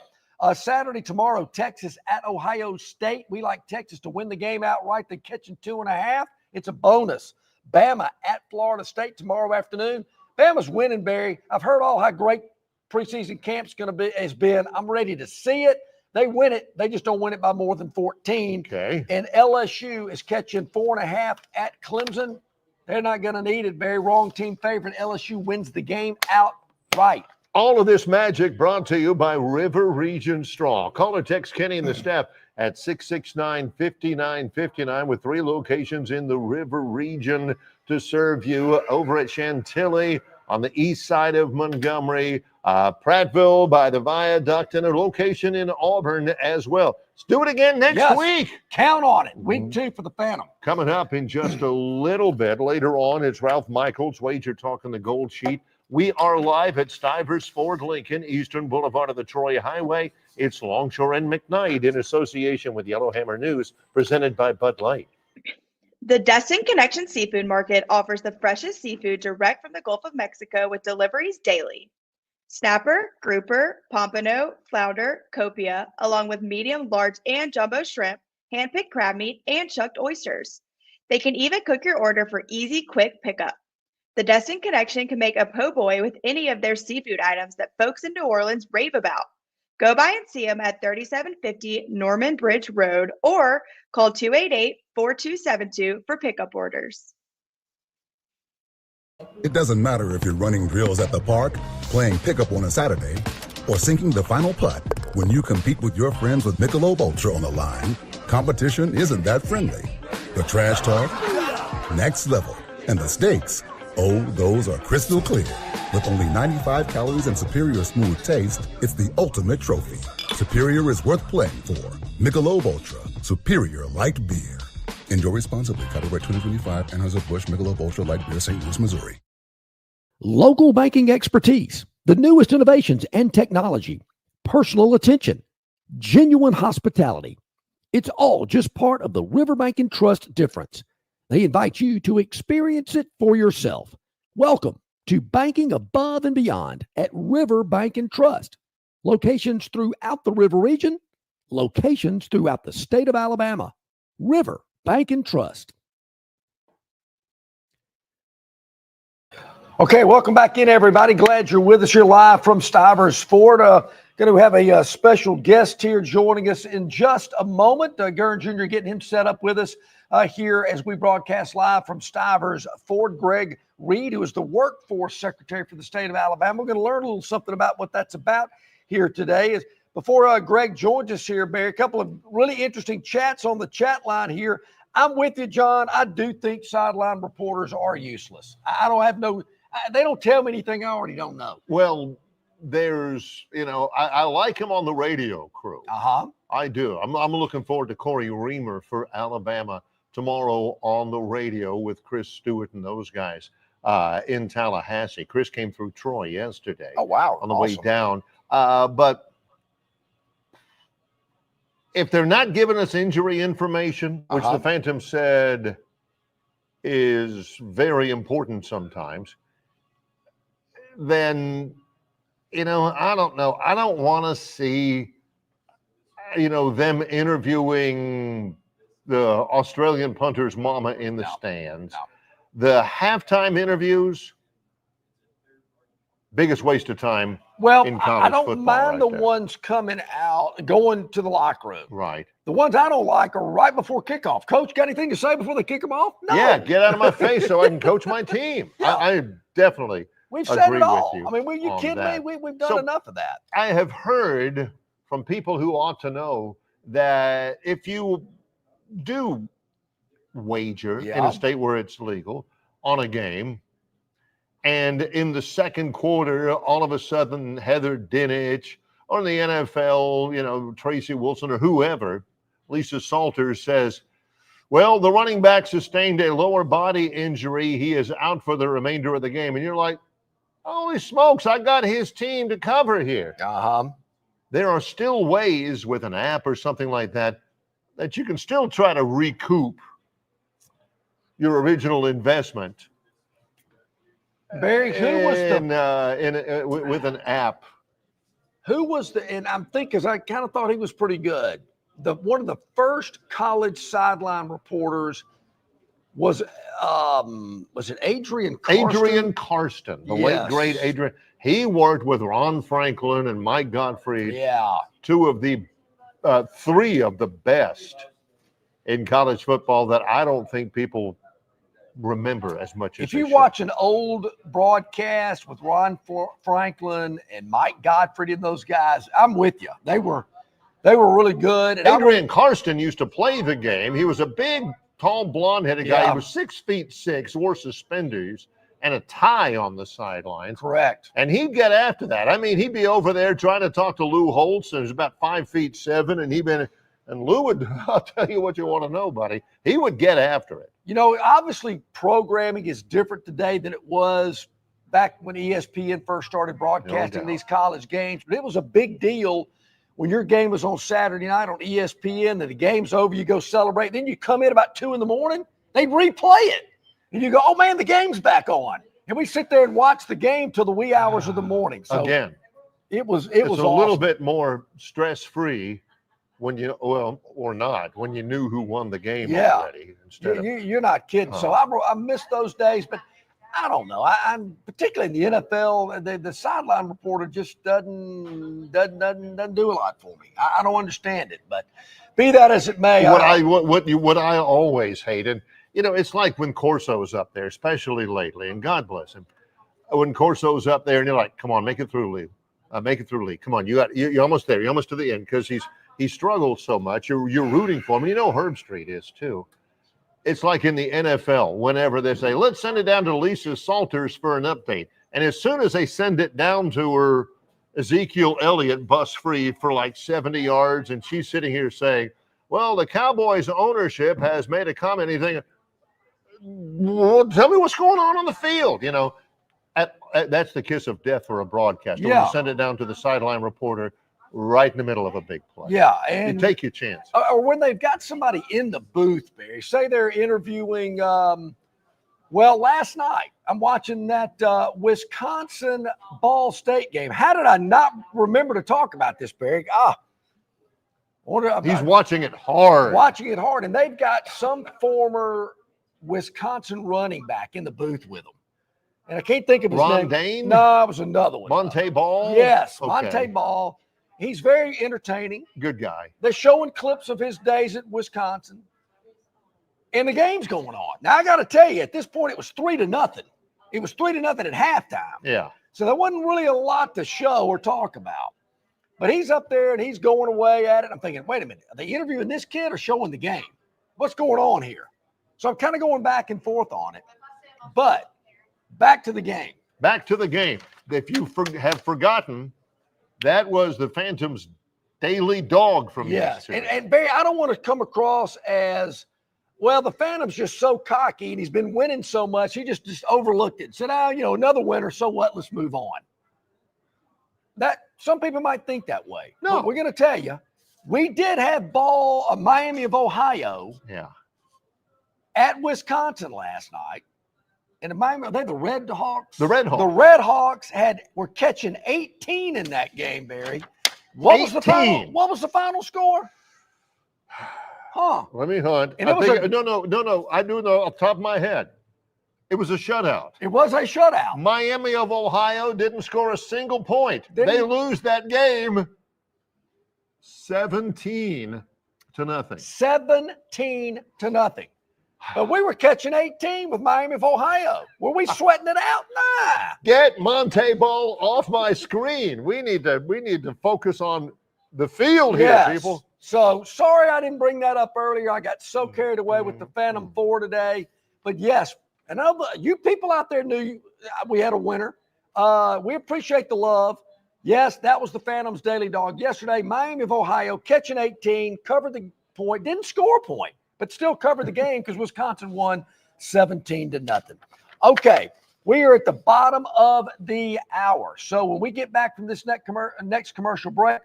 Saturday, tomorrow, Texas at Ohio State. We like Texas to win the game outright. They're catching 2.5. It's a bonus. Bama at Florida State tomorrow afternoon. Bama's winning, Barry. I've heard all how great preseason camp's has been. I'm ready to see it. They win it. They just don't win it by more than 14. Okay. And LSU is catching 4.5 at Clemson. They're not going to need it, Barry. Wrong team favorite. LSU wins the game outright. All of this magic brought to you by River Region Straw. Call or text Kenny and the staff at 669-5959 with 3 locations in the River Region to serve you over at Chantilly on the east side of Montgomery, Prattville by the viaduct, and a location in Auburn as well. Let's do it again next week. Count on it. Week 2 for the Phantom. Coming up in just a little bit. Later on, it's Ralph Michaels, Wager Talking the Gold Sheet. We are live at Stivers Ford Lincoln, Eastern Boulevard of the Troy Highway. It's Longshore and McKnight in association with Yellowhammer News, presented by Bud Light. The Destin Connection Seafood Market offers the freshest seafood direct from the Gulf of Mexico with deliveries daily. Snapper, grouper, pompano, flounder, copia, along with medium, large, and jumbo shrimp, hand-picked crab meat, and chucked oysters. They can even cook your order for easy, quick pickup. The Destin Connection can make a po' boy with any of their seafood items that folks in New Orleans rave about. Go by and see them at 3750 Norman Bridge Road or call 288-4272 for pickup orders. It doesn't matter if you're running drills at the park, playing pickup on a Saturday, or sinking the final putt. When you compete with your friends with Michelob Ultra on the line, competition isn't that friendly. The trash talk, next level, and the stakes, oh, those are crystal clear. With only 95 calories and superior smooth taste, it's the ultimate trophy. Superior is worth playing for. Michelob Ultra, superior light beer. Enjoy responsibly. Copyright 2025, Anheuser-Busch Michelob Ultra Light Beer, St. Louis, Missouri. Local banking expertise, the newest innovations and technology, personal attention, genuine hospitality. It's all just part of the Riverbank and Trust difference. They invite you to experience it for yourself. Welcome to banking above and beyond at River Bank and Trust. Locations throughout the River region, locations throughout the state of Alabama. River Bank and Trust. Okay, welcome back in, everybody. Glad you're with us here live from Stivers Ford. Going to have a special guest here joining us in just a moment. Gurn Jr. getting him set up with us here as we broadcast live from Stivers Ford. Greg Reid, who is the Workforce Secretary for the state of Alabama. We're going to learn a little something about what that's about here today. Before Greg joins us here, Barry, a couple of really interesting chats on the chat line here. I'm with you, John. I do think sideline reporters are useless. They don't tell me anything I already don't know. Well, there's, I like him on the radio crew. I do. I'm looking forward to Corey Reamer for Alabama tomorrow on the radio with Chris Stewart and those guys in Tallahassee. Chris came through Troy yesterday. Oh, wow. On the way down. But if they're not giving us injury information, which the Phantom said is very important sometimes, then, I don't know. I don't want to see, them interviewing the Australian punter's mama in the stands. No. The halftime interviews, biggest waste of time. Well, in college I don't football mind the there. ones coming out, going to the locker room. Right. The ones I don't like are right before kickoff. Coach, got anything to say before they kick them off? No. Yeah, get out of my face so I can coach my team. Yeah. I definitely We've agree said it all. with you. I mean, you on kidding that. me? We've done enough of that. I have heard from people who ought to know that if you do wager in a state where it's legal on a game, and in the second quarter, all of a sudden, Heather Dinich or in the NFL, Tracy Wilson or whoever, Lisa Salters says, well, the running back sustained a lower body injury. He is out for the remainder of the game. And you're like, holy smokes, I got his team to cover here. There are still ways with an app or something like that you can still try to recoup your original investment. Barry, who was with an app? Who was and I'm thinking, because I kind of thought he was pretty good. One of the first college sideline reporters was it Adrian Karsten? Adrian Karsten, the late great Adrian. He worked with Ron Franklin and Mike Gottfried. Yeah. Three of the best in college football that I don't think people remember as much as if you watch an old broadcast with Ron Franklin and Mike Gottfried and those guys, I'm with you. They were really good. And Adrian Karsten used to play the game. He was a big, tall, blonde-headed guy. Yeah. He was 6'6", wore suspenders and a tie on the sidelines. Correct. And he'd get after that. I mean, he'd be over there trying to talk to Lou Holtz, and he's about 5'7", and Lou would, I'll tell you what you want to know, buddy. He would get after it. Obviously programming is different today than it was back when ESPN first started broadcasting these college games. But it was a big deal when your game was on Saturday night on ESPN, and the game's over, you go celebrate. Then you come in about 2 a.m, they'd replay it. And you go, oh, man, the game's back on. And we sit there and watch the game till the wee hours of the morning. So again, it was a awesome. little bit more stress-free when or not, when you knew who won the game already. You're not kidding. So I miss those days, but I don't know. I'm particularly in the NFL, the sideline reporter just doesn't do a lot for me. I don't understand it, but be that as it may. What I always hated, it's like when Corso's up there, especially lately, and God bless him. When Corso's up there, and you're like, "Come on, make it through, Lee. Make it through, Lee. Come on, you're almost there. You're almost to the end," because he struggles so much. You're rooting for him, and Herb Street is too. It's like in the NFL, whenever they say, let's send it down to Lisa Salters for an update. And as soon as they send it down to her, Ezekiel Elliott bust free for like 70 yards, and she's sitting here saying, well, the Cowboys ownership has made a comment. Anything? Well, tell me what's going on the field. That's the kiss of death for a broadcaster. When you send it down to the sideline reporter right in the middle of a big play. Yeah, and you take your chance. Or when they've got somebody in the booth, Barry, say they're interviewing, last night I'm watching that Wisconsin Ball State game. How did I not remember to talk about this, Barry? He's watching it hard. Watching it hard, and they've got some former Wisconsin running back in the booth with them. And I can't think of his name. Dane? No, it was another one. Monte Ball? Yes, okay. Monte Ball. He's very entertaining. Good guy. They're showing clips of his days at Wisconsin. And the game's going on. Now, I got to tell you, at this point, it was 3-0. It was 3-0 at halftime. Yeah. So there wasn't really a lot to show or talk about. But he's up there, and he's going away at it. I'm thinking, wait a minute. Are they interviewing this kid or showing the game? What's going on here? So I'm kind of going back and forth on it. But back to the game. Back to the game. If you have forgotten, that was the Phantom's daily dog from yesterday. And Barry, I don't want to come across as, well, the Phantom's just so cocky and he's been winning so much, he just overlooked it and said, another winner, so what? Let's move on. That some people might think that way. No. But we're going to tell you, We did have Miami of Ohio at Wisconsin last night. And Miami, are they the Red Hawks? The Red Hawks. The Red Hawks were catching 18 in that game, Barry. What was the final score? Huh. Let me hunt. And no. I do know off the top of my head. It was a shutout. It was a shutout. Miami of Ohio didn't score a single point. They lose that game 17-0. 17-0. But we were catching 18 with Miami of Ohio. Were we sweating it out? Nah. Get Monte Ball off my screen. We need to focus on the field here, people. So sorry I didn't bring that up earlier. I got so carried away with the Phantom 4 today. But yes, and you people out there knew we had a winner. We appreciate the love. Yes, that was the Phantom's Daily Dog yesterday. Miami of Ohio catching 18, covered the point, didn't score a point, but still covered the game because Wisconsin won 17-0. Okay, we are at the bottom of the hour. So when we get back from this next commercial break,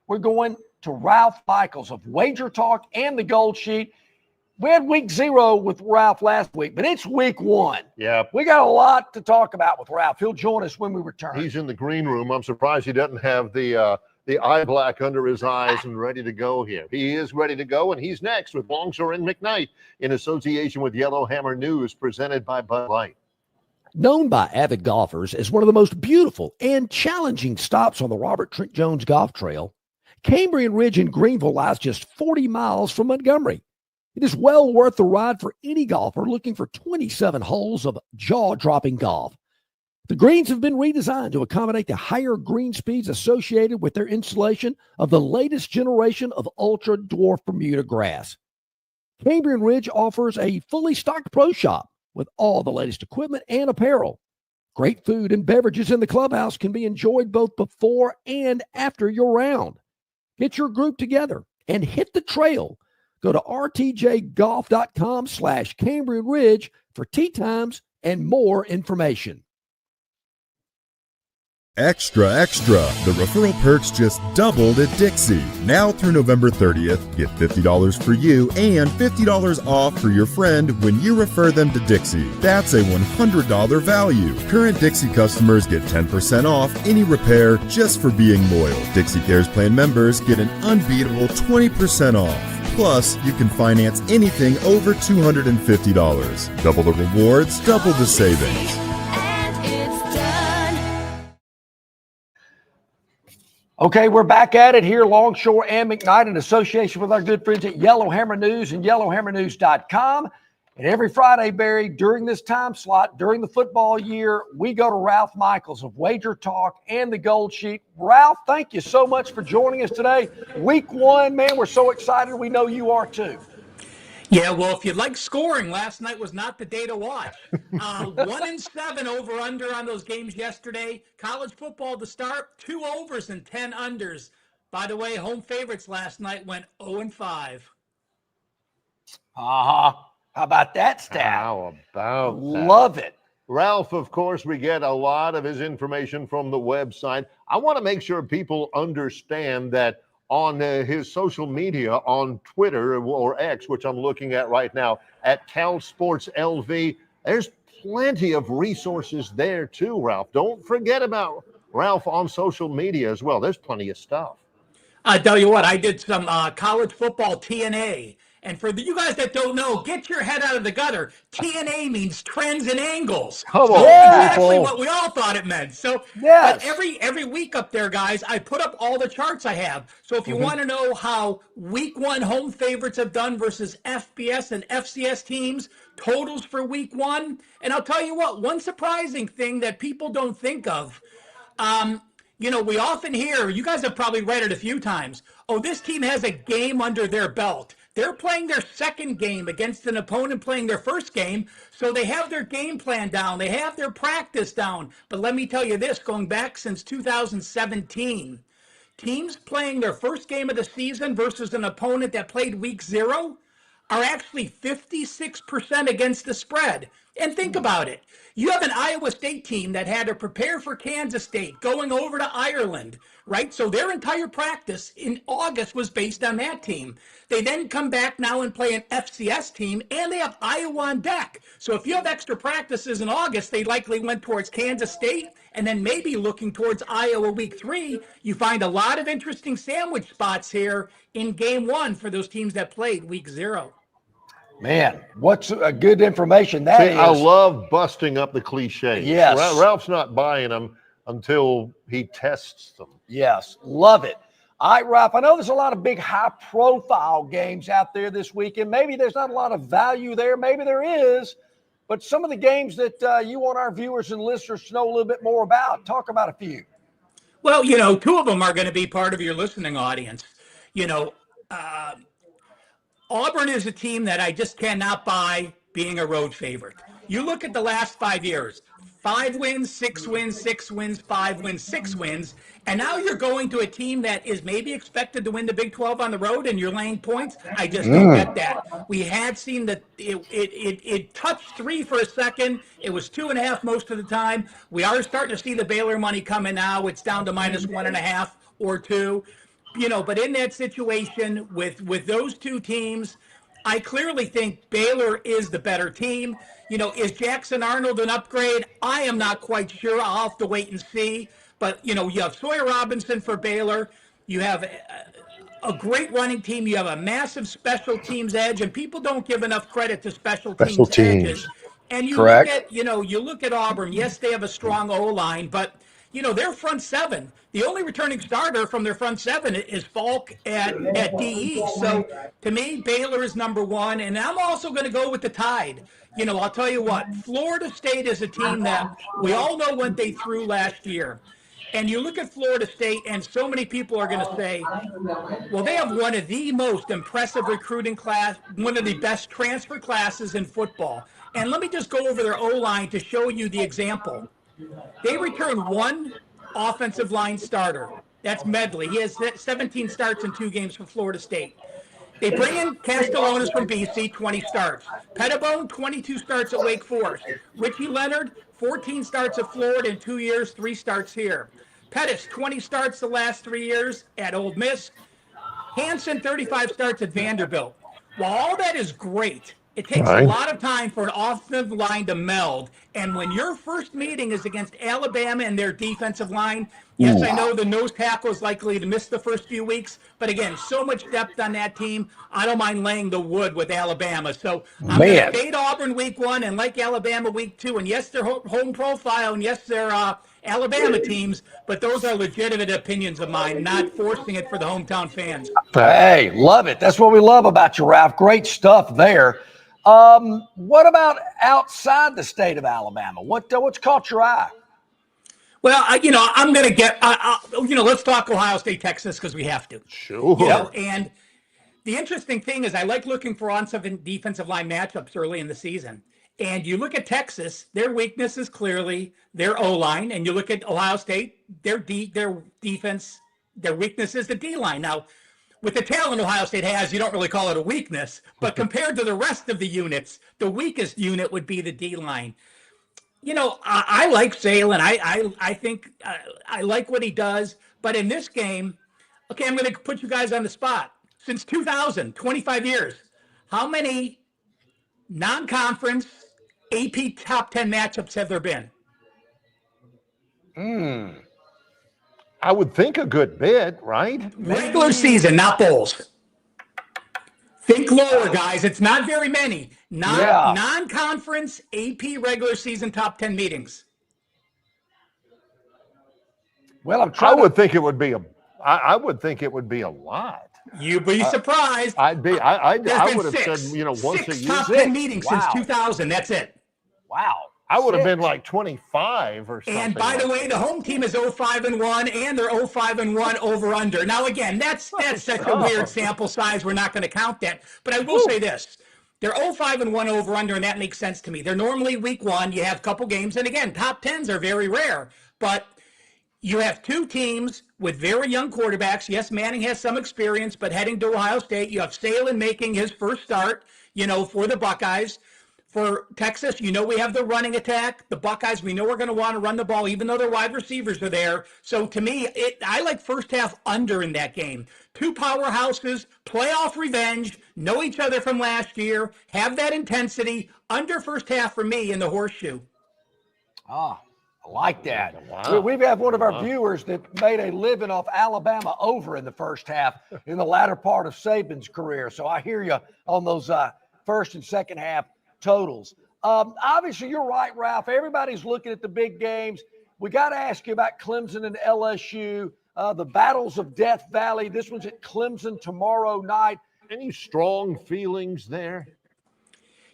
we're going to Ralph Michaels of Wager Talk and the Gold Sheet. We had week 0 with Ralph last week, but it's week 1. Yeah. We got a lot to talk about with Ralph. He'll join us when we return. He's in the green room. I'm surprised he doesn't have the eye black under his eyes and ready to go here. He is ready to go, and he's next with Longshore and McKnight in association with Yellowhammer News, presented by Bud Light. Known by avid golfers as one of the most beautiful and challenging stops on the Robert Trent Jones Golf Trail, Cambrian Ridge in Greenville lies just 40 miles from Montgomery. It is well worth the ride for any golfer looking for 27 holes of jaw-dropping golf. The greens have been redesigned to accommodate the higher green speeds associated with their installation of the latest generation of ultra-dwarf Bermuda grass. Cambrian Ridge offers a fully stocked pro shop with all the latest equipment and apparel. Great food and beverages in the clubhouse can be enjoyed both before and after your round. Get your group together and hit the trail. Go to rtjgolf.com/Cambrian Ridge for tee times and more information. Extra, extra. The referral perks just doubled at Dixie. Now through November 30th, get $50 for you and $50 off for your friend when you refer them to Dixie. That's a $100 value. Current Dixie customers get 10% off any repair just for being loyal. Dixie Cares Plan members get an unbeatable 20% off. Plus, you can finance anything over $250. Double the rewards, double the savings. Okay, we're back at it here, Longshore and McKnight, in association with our good friends at Yellowhammer News and yellowhammernews.com. And every Friday, Barry, during this time slot, during the football year, we go to Ralph Michaels of Wager Talk and the Gold Sheet. Ralph, thank you so much for joining us today. Week 1, man, we're so excited. We know you are too. Yeah, well, if you like scoring, last night was not the day to watch. 1-7 over-under on those games yesterday. College football to start, 2 overs and 10 unders. By the way, home favorites last night went 0-5. How about that stat? How about that? Love it. Ralph, of course, we get a lot of his information from the website. I want to make sure people understand that on his social media, on Twitter or X, which I'm looking at right now, at Cal Sports LV, there's plenty of resources there too, Ralph. Don't forget about Ralph on social media as well. There's plenty of stuff. I tell you what, I did some college football TNA. And for you guys that don't know, get your head out of the gutter. TNA means trends and angles. Come on, exactly what we all thought it meant. So yes. But every week up there, guys, I put up all the charts I have. So if you want to know how week 1 home favorites have done versus FBS and FCS teams, totals for week 1. And I'll tell you what, one surprising thing that people don't think of, you know, we often hear, you guys have probably read it a few times, oh, this team has a game under their belt. They're playing their second game against an opponent playing their first game, so they have their game plan down. They have their practice down. But let me tell you this, going back since 2017, teams playing their first game of the season versus an opponent that played week 0 are actually 56% against the spread. And think about it. You have an Iowa State team that had to prepare for Kansas State, going over to Ireland, right? So their entire practice in August was based on that team. They then come back now and play an FCS team, and they have Iowa on deck. So if you have extra practices in August, they likely went towards Kansas State and then maybe looking towards Iowa week 3. You find a lot of interesting sandwich spots here in game 1 for those teams that played week 0. Man, what's a good information that is. I love busting up the cliches. Yes. Ralph's not buying them until he tests them. Yes, love it. All right, Ralph, I know there's a lot of big high-profile games out there this weekend. Maybe there's not a lot of value there. Maybe there is. But some of the games that you want our viewers and listeners to know a little bit more about, talk about a few. Well, 2 of them are going to be part of your listening audience. Auburn is a team that I just cannot buy being a road favorite. You look at the last 5 years, 5 wins, 6 wins, 6 wins, 5 wins, 6 wins. And now you're going to a team that is maybe expected to win the Big 12 on the road and you're laying points. I just don't get that. We had seen that it touched 3 for a second. It was 2.5 most of the time. We are starting to see the Baylor money coming now. It's down to -1.5 or 2. But in that situation with those 2 teams, I clearly think Baylor is the better team. Is Jackson Arnold an upgrade? I am not quite sure. I'll have to wait and see. But, you have Sawyer Robinson for Baylor. You have a great running team. You have a massive special teams edge, and people don't give enough credit to special teams edges. And you look at Auburn. Yes, they have a strong O-line, but their front 7, the only returning starter from their front 7 is Falk at DE. So to me, Baylor is number 1. And I'm also going to go with the Tide. I'll tell you what, Florida State is a team that we all know what they threw last year. And you look at Florida State, and so many people are going to say, well, they have one of the most impressive recruiting class, one of the best transfer classes in football. And let me just go over their O-line to show you the example. They return 1 offensive line starter. That's Medley. He has 17 starts in 2 games for Florida State. They bring in Castellanos from BC, 20 starts. Pettibone, 22 starts at Wake Forest. Richie Leonard, 14 starts at Florida in 2 years, 3 starts here. Pettis, 20 starts the last 3 years at Ole Miss. Hansen, 35 starts at Vanderbilt. While all that is great, it takes a lot of time for an offensive line to meld. And when your first meeting is against Alabama and their defensive line, yes, I know the nose tackle is likely to miss the first few weeks. But again, so much depth on that team. I don't mind laying the wood with Alabama. So I'm going to fade Auburn week 1 and like Alabama week 2. And yes, they're home profile. And yes, they're Alabama teams. But those are legitimate opinions of mine, not forcing it for the hometown fans. Hey, love it. That's what we love about you, Ralph. Great stuff there. What about outside the state of Alabama? What's caught your eye? Well, I'm going to get, let's talk Ohio State, Texas, because we have to. Sure. And the interesting thing is I like looking for on-7 defensive line matchups early in the season. And you look at Texas, their weakness is clearly their O-line. And you look at Ohio State, their defense, their weakness is the D-line. Now, with the talent Ohio State has, you don't really call it a weakness. But compared to the rest of the units, the weakest unit would be the D-line. I like Salen. I think I like what he does. But in this game, okay, I'm going to put you guys on the spot. Since 2000, 25 years, how many non-conference AP top 10 matchups have there been? I would think a good bit, right? Regular season, not bowls. Think lower, guys. It's not very many. Non-conference AP regular season top 10 meetings. Well, I would think it would be a lot. You'd be surprised. I would have said, once a year. Top 10 meetings since 2000. That's it. Wow. I would have been like 25 or something. And by the way, the home team is 0-5-1, and they're 0-5-1 over under. Now, again, that's such a weird sample size. We're not going to count that. But I will say this. They're 0-5-1 over under, and that makes sense to me. They're normally week 1. You have a couple games. And again, top 10s are very rare. But you have 2 teams with very young quarterbacks. Yes, Manning has some experience, but heading to Ohio State. You have Salen making his first start, for the Buckeyes. For Texas, we have the running attack. The Buckeyes, we know we're going to want to run the ball, even though their wide receivers are there. So to me, I like first half under in that game. Two powerhouses, playoff revenge, know each other from last year, have that intensity. Under first half for me in the horseshoe. I like that. Wow. We have one of our viewers that made a living off Alabama over in the first half in the latter part of Saban's career. So I hear you on those first and second half totals. Obviously, you're right, Ralph. Everybody's looking at the big games. We got to ask you about Clemson and LSU, the battles of Death Valley. This one's at Clemson tomorrow night. Any strong feelings there?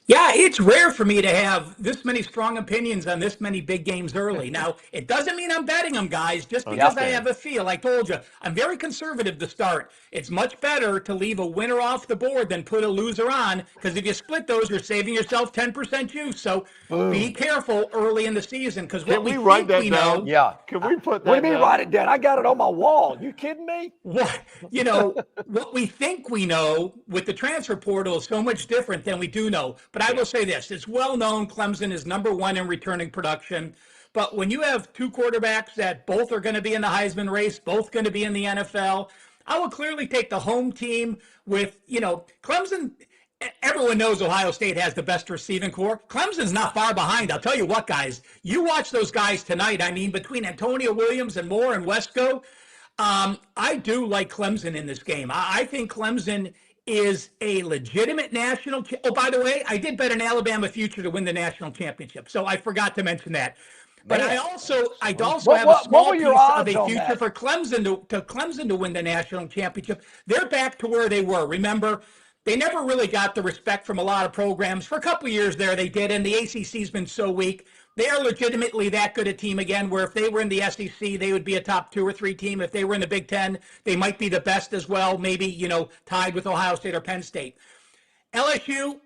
Yeah, it's rare for me to have this many strong opinions on this many big games early. Now, it doesn't mean I'm betting them, guys, just because I have a feel. I told you, I'm very conservative to start. It's much better to leave a winner off the board than put a loser on, because if you split those, you're saving yourself 10% juice. So be careful early in the season, because what we write that think we down? know. Yeah. Can we put that What do you mean down? write it down? I got it on my wall. You kidding me? What we think we know with the transfer portal is so much different than we do know. But I will say this, it's well known Clemson is number one in returning production. But when you have two quarterbacks that both are going to be in the Heisman race, both going to be in the NFL, I will clearly take the home team with, Clemson. Everyone knows Ohio State has the best receiving core. Clemson's not far behind. I'll tell you what, guys, you watch those guys tonight. I mean, between Antonio Williams and Moore and Wesco, I do like Clemson in this game. I think Clemson is a legitimate national. Oh, by the way, I did bet an Alabama future to win the national championship, so I forgot to mention that. But I also have a small piece of a future for Clemson to win the national championship. They're back to where they were. Remember, they never really got the respect from a lot of programs. For a couple of years there, they did, and the ACC's been so weak. They are legitimately that good a team again, where if they were in the SEC, they would be a top 2 or 3 team. If they were in the Big Ten, they might be the best as well, maybe, tied with Ohio State or Penn State. LSU,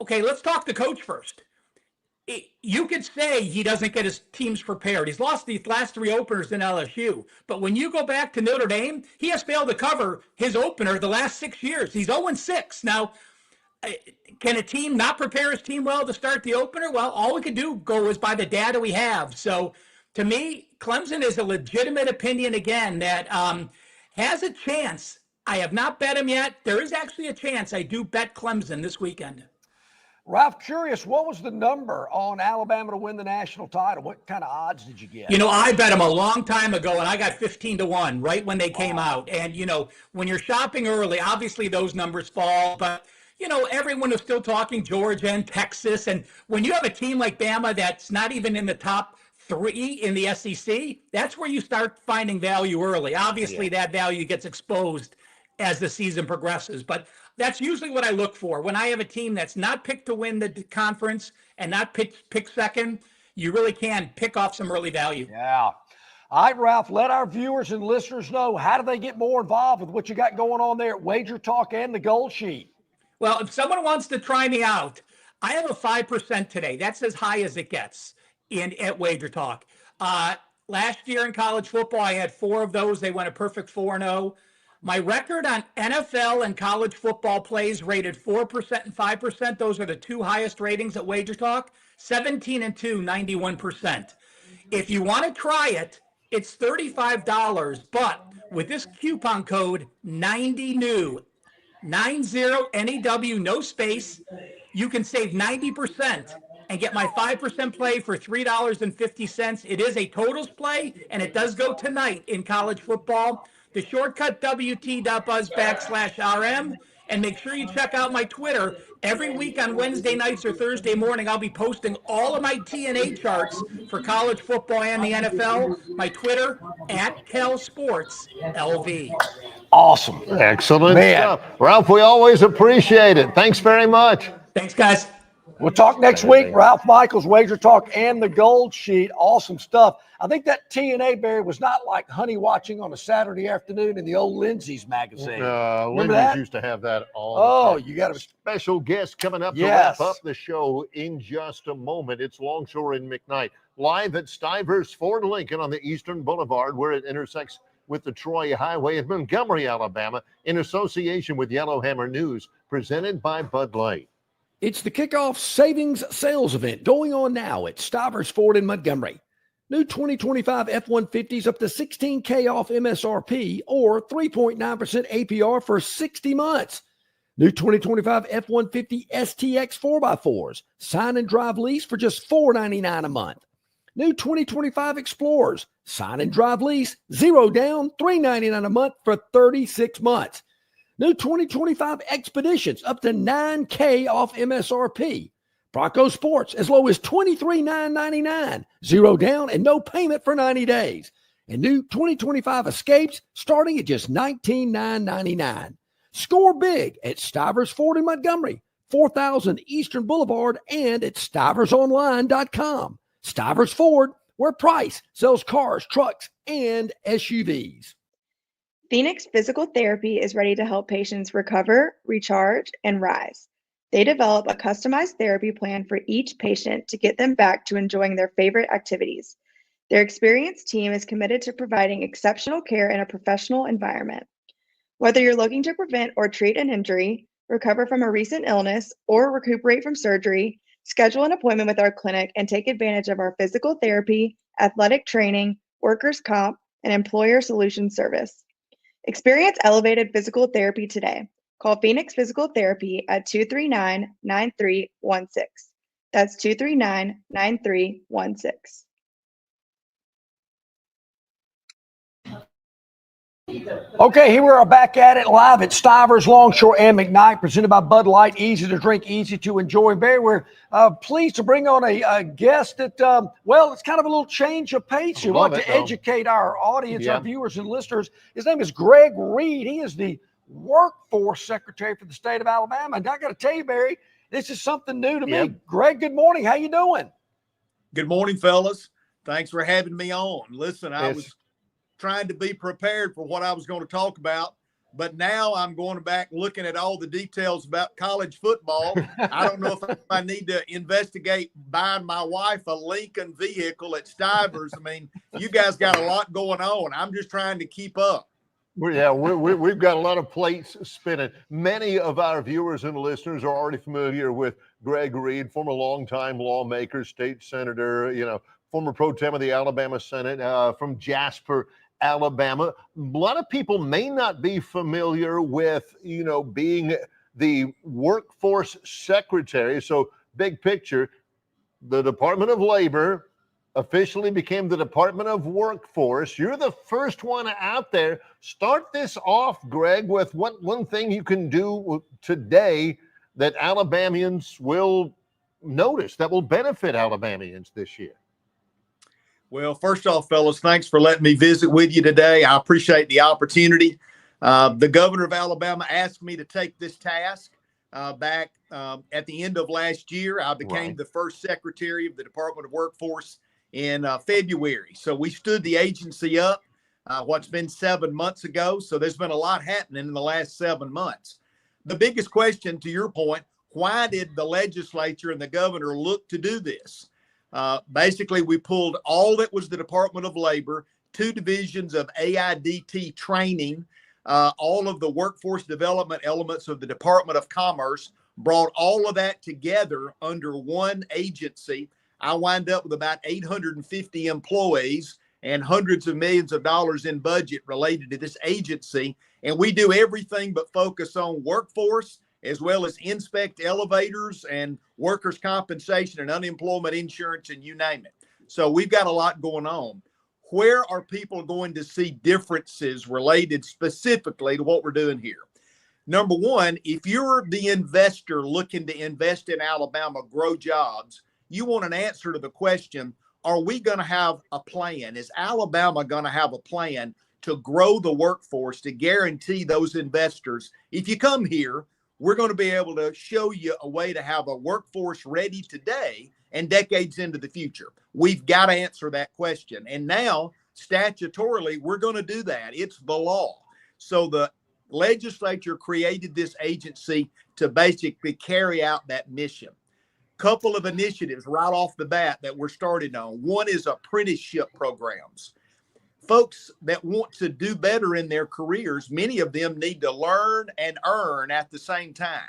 okay, let's talk the coach first. You could say he doesn't get his teams prepared. He's lost these last 3 openers in LSU. But when you go back to Notre Dame, he has failed to cover his opener the last 6 years. He's 0-6. Now, can a team not prepare his team well to start the opener? Well, all we can go is by the data we have. So, to me, Clemson is a legitimate opinion, again, that has a chance. I have not bet him yet. There is actually a chance I do bet Clemson this weekend. Ralph, curious, what was the number on Alabama to win the national title? What kind of odds did you get? I bet them a long time ago, and I got 15-1 right when they came out. And, when you're shopping early, obviously those numbers fall. But, everyone is still talking Georgia and Texas. And when you have a team like Bama that's not even in the top 3 in the SEC, that's where you start finding value early. Obviously, that value gets exposed as the season progresses. But that's usually what I look for. When I have a team that's not picked to win the conference and not picked second, you really can pick off some early value. Yeah. All right, Ralph, let our viewers and listeners know, how do they get more involved with what you got going on there at Wager Talk and the Gold Sheet? Well, if someone wants to try me out, I have a 5% today. That's as high as it gets at Wager Talk. Last year in college football, I had 4 of those. They went a perfect 4-0. My record on NFL and college football plays rated 4% and 5%. Those are the 2 highest ratings at Wager Talk. 17-2, 91%. If you want to try it, it's $35. But with this coupon code 90NEW, 90NEW, no space, you can save 90% and get my 5% play for $3.50. It is a totals play, and it does go tonight in college football. The shortcut WT.buzz/RM, and make sure you check out my Twitter. Every week on Wednesday nights or Thursday morning, I'll be posting all of my TNA charts for college football and the NFL. My Twitter, @CalSportsLV. Awesome. Excellent stuff. Ralph, we always appreciate it. Thanks very much. Thanks, guys. We'll talk next week. Ralph Michaels, Wager Talk, and the Gold Sheet. Awesome stuff. I think that TNA, Barry, was not like honey watching on a Saturday afternoon in the old Lindsay's magazine. Lindsay's used to have that all the time. You got a special guest coming up to wrap up the show in just a moment. It's Longshore and McKnight, live at Stivers Ford Lincoln on the Eastern Boulevard, where it intersects with the Troy Highway in Montgomery, Alabama, in association with Yellowhammer News, presented by Bud Light. It's the kickoff savings sales event going on now at Stivers Ford in Montgomery. New 2025 F-150s up to $16K off MSRP or 3.9% APR for 60 months. New 2025 F-150 STX 4x4s, sign and drive lease for just $499 a month. New 2025 Explorers, sign and drive lease, 0 down, $399 a month for 36 months. New 2025 Expeditions up to $9K off MSRP. Bronco Sports as low as $23,999, 0 down and no payment for 90 days. And new 2025 Escapes starting at just $19,999. Score big at Stivers Ford in Montgomery, 4000 Eastern Boulevard, and at stiversonline.com. Stivers Ford, where Price sells cars, trucks, and SUVs. Phoenix Physical Therapy is ready to help patients recover, recharge, and rise. They develop a customized therapy plan for each patient to get them back to enjoying their favorite activities. Their experienced team is committed to providing exceptional care in a professional environment. Whether you're looking to prevent or treat an injury, recover from a recent illness, or recuperate from surgery, schedule an appointment with our clinic and take advantage of our physical therapy, athletic training, workers' comp, and employer solutions service. Experience elevated physical therapy today. Call Phoenix Physical Therapy at 239-9316. That's 239-9316. Okay, here we are back at it live at Stivers, Longshore McKnight, presented by Bud Light. Easy to drink, easy to enjoy. Barry, we're pleased to bring on a guest that, it's kind of a little change of pace. We want to educate our audience, our viewers and listeners. His name is Greg Reid. He is the Workforce Secretary for the state of Alabama. And I got to tell you, Barry, this is something new to me. Greg, good morning. How you doing? Good morning, fellas. Thanks for having me on. Listen, I was trying to be prepared for what I was going to talk about, but now I'm going back looking at all the details about college football. I don't know if I need to investigate buying my wife a Lincoln vehicle at Stivers. I mean, you guys got a lot going on. I'm just trying to keep up. We've got a lot of plates spinning. Many of our viewers and listeners are already familiar with Greg Reid, former longtime lawmaker, state senator, former pro tem of the Alabama Senate, from Jasper, Alabama. A lot of people may not be familiar with, being the workforce secretary. So big picture, the Department of Labor officially became the Department of Workforce. You're the first one out there. Start this off, Greg, with what one thing you can do today that Alabamians will notice, that will benefit Alabamians this year. Well, first off, fellas, thanks for letting me visit with you today. I appreciate the opportunity. The governor of Alabama asked me to take this task back at the end of last year. I became the first secretary of the Department of Workforce in February. So we stood the agency up, what's been 7 months ago. So there's been a lot happening in the last 7 months. The biggest question, to your point, why did the legislature and the governor look to do this? Basically, we pulled all that was the Department of Labor, 2 divisions of AIDT training, all of the workforce development elements of the Department of Commerce, brought all of that together under one agency. I wind up with about 850 employees and hundreds of millions of dollars in budget related to this agency. And we do everything but focus on workforce, as well as inspect elevators and workers' compensation and unemployment insurance, and you name it. So we've got a lot going on. Where are people going to see differences related specifically to what we're doing here? Number one, if you're the investor looking to invest in Alabama, grow jobs, you want an answer to the question, are we going to have a plan? Is Alabama going to have a plan to grow the workforce, to guarantee those investors, if you come here, we're going to be able to show you a way to have a workforce ready today and decades into the future. We've got to answer that question. And now, statutorily, we're going to do that. It's the law. So the legislature created this agency to basically carry out that mission. Couple of initiatives right off the bat that we're starting on. One is apprenticeship programs. Folks that want to do better in their careers, many of them need to learn and earn at the same time.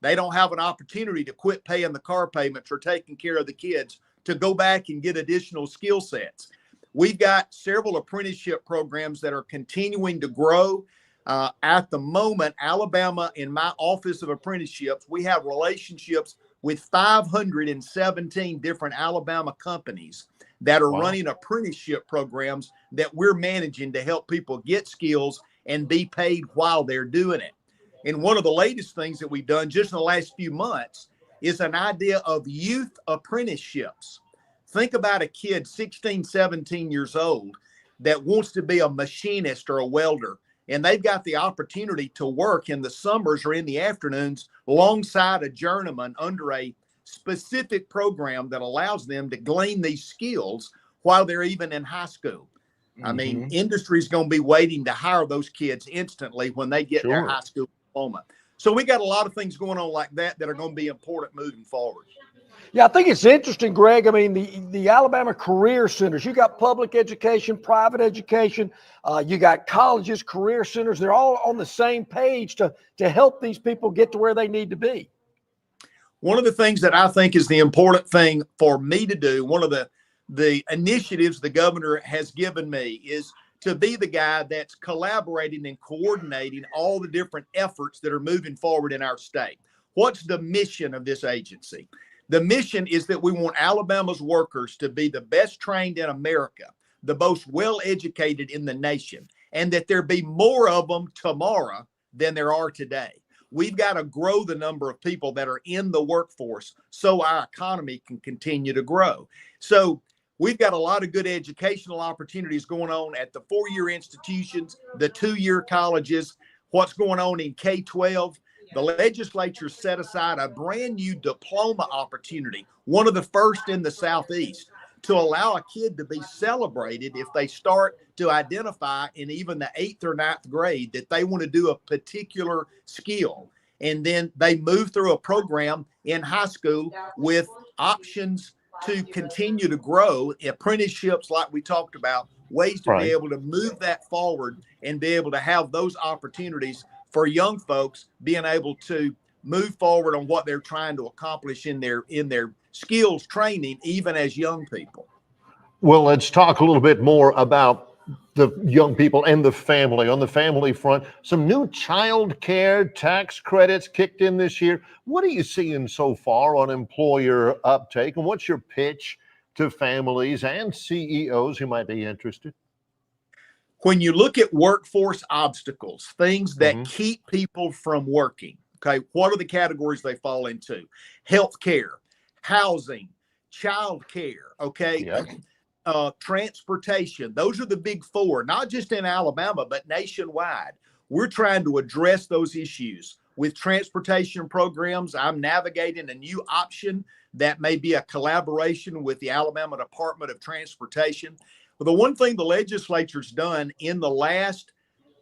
They don't have an opportunity to quit paying the car payments or taking care of the kids to go back and get additional skill sets. We've got several apprenticeship programs that are continuing to grow. At the moment, Alabama, in my Office of Apprenticeships, we have relationships with 517 different Alabama companies that are running apprenticeship programs that we're managing to help people get skills and be paid while they're doing it. And one of the latest things that we've done just in the last few months is an idea of youth apprenticeships. Think about a kid 16, 17 years old that wants to be a machinist or a welder, and they've got the opportunity to work in the summers or in the afternoons alongside a journeyman under a specific program that allows them to glean these skills while they're even in high school. I mean, industry's going to be waiting to hire those kids instantly when they get their high school diploma. So we got a lot of things going on like that that are going to be important moving forward. Yeah, I think it's interesting, Greg. I mean, the Alabama Career Centers, you got public education, private education, you got colleges, career centers. They're all on the same page to help these people get to where they need to be. One of the things that I think is the important thing for me to do, one of the initiatives the governor has given me is to be the guy that's collaborating and coordinating all the different efforts that are moving forward in our state. What's the mission of this agency? The mission is that we want Alabama's workers to be the best trained in America, the most well-educated in the nation, and that there be more of them tomorrow than there are today. We've got to grow the number of people that are in the workforce so our economy can continue to grow. So we've got a lot of good educational opportunities going on at the 4-year institutions, the 2-year colleges, what's going on in K-12. The legislature set aside a brand new diploma opportunity, one of the first in the Southeast, to allow a kid to be celebrated if they start to identify in even the 8th or 9th grade that they want to do a particular skill. And then they move through a program in high school with options to continue to grow, apprenticeships like we talked about, ways to be able to move that forward and be able to have those opportunities for young folks being able to move forward on what they're trying to accomplish in their skills training, even as young people. Well, let's talk a little bit more about the young people and the family. On the family front, some new child care tax credits kicked in this year. What are you seeing so far on employer uptake, and what's your pitch to families and CEOs who might be interested? When you look at workforce obstacles, things that keep people from working, okay, what are the categories they fall into? Healthcare, housing, child care, okay, transportation. Those are the big four, not just in Alabama, but nationwide. We're trying to address those issues with transportation programs. I'm navigating a new option that may be a collaboration with the Alabama Department of Transportation. Well, the one thing the legislature's done in the last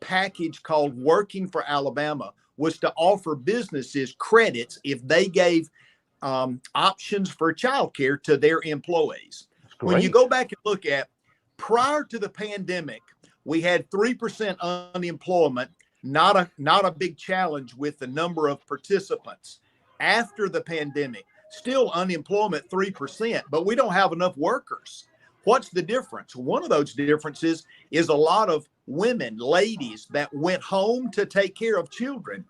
package called Working for Alabama was to offer businesses credits if they gave options for childcare to their employees. When you go back and look at prior to the pandemic, we had 3% unemployment, not a big challenge with the number of participants. After the pandemic, still unemployment 3%, but we don't have enough workers. What's the difference? One of those differences is a lot of women, ladies that went home to take care of children.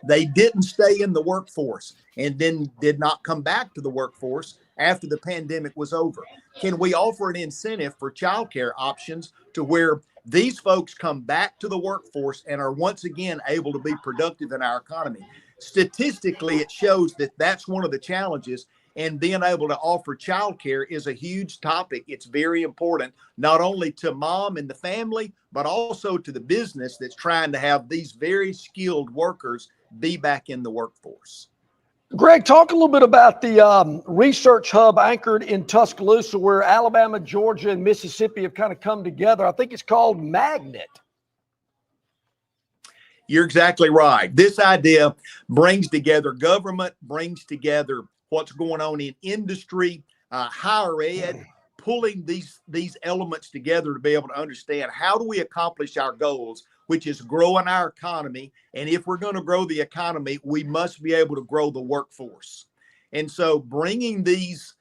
They didn't stay in the workforce and then did not come back to the workforce after the pandemic was over. Can we offer an incentive for childcare options to where these folks come back to the workforce and are once again able to be productive in our economy? Statistically, it shows that that's one of the challenges, and being able to offer childcare is a huge topic. It's very important, not only to mom and the family, but also to the business that's trying to have these very skilled workers be back in the workforce. Greg, talk a little bit about the research hub anchored in Tuscaloosa, where Alabama, Georgia, and Mississippi have kind of come together. I think it's called Magnet. You're exactly right. This idea brings together government, brings together what's going on in industry, higher ed, pulling these elements together to be able to understand how do we accomplish our goals which is growing our economy. And if we're going to grow the economy, we must be able to grow the workforce. And so bringing these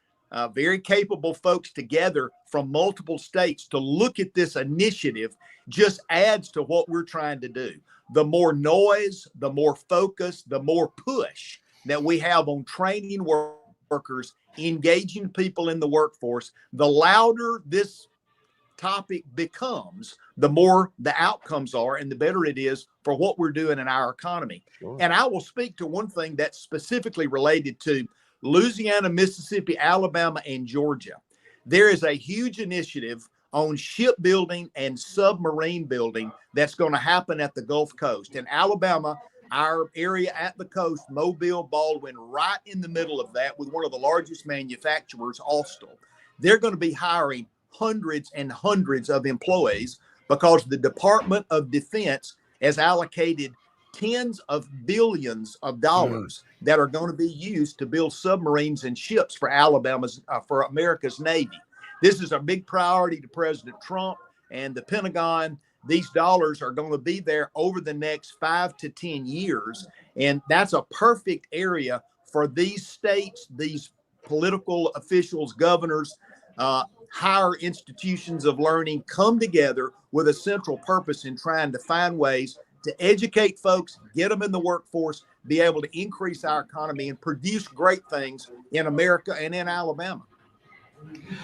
very capable folks together from multiple states to look at this initiative just adds to what we're trying to do. The more noise, the more focus, the more push that we have on training workers, engaging people in the workforce, the louder this topic becomes, the more the outcomes are and the better it is for what we're doing in our economy. Sure. And I will speak to one thing that's specifically related to Louisiana, Mississippi, Alabama, and Georgia. There is a huge initiative on shipbuilding and submarine building that's going to happen at the Gulf Coast. In Alabama, our area at the coast, Mobile, Baldwin, right in the middle of that with one of the largest manufacturers, Austal. They're going to be hiring hundreds and hundreds of employees because the Department of Defense has allocated tens of billions of dollars that are going to be used to build submarines and ships for for America's Navy. This is a big priority to President Trump and the Pentagon. These dollars are going to be there over the next 5 to 10 years. And that's a perfect area for these states, these political officials, governors, higher institutions of learning come together with a central purpose in trying to find ways to educate folks, get them in the workforce, be able to increase our economy and produce great things in America and in Alabama.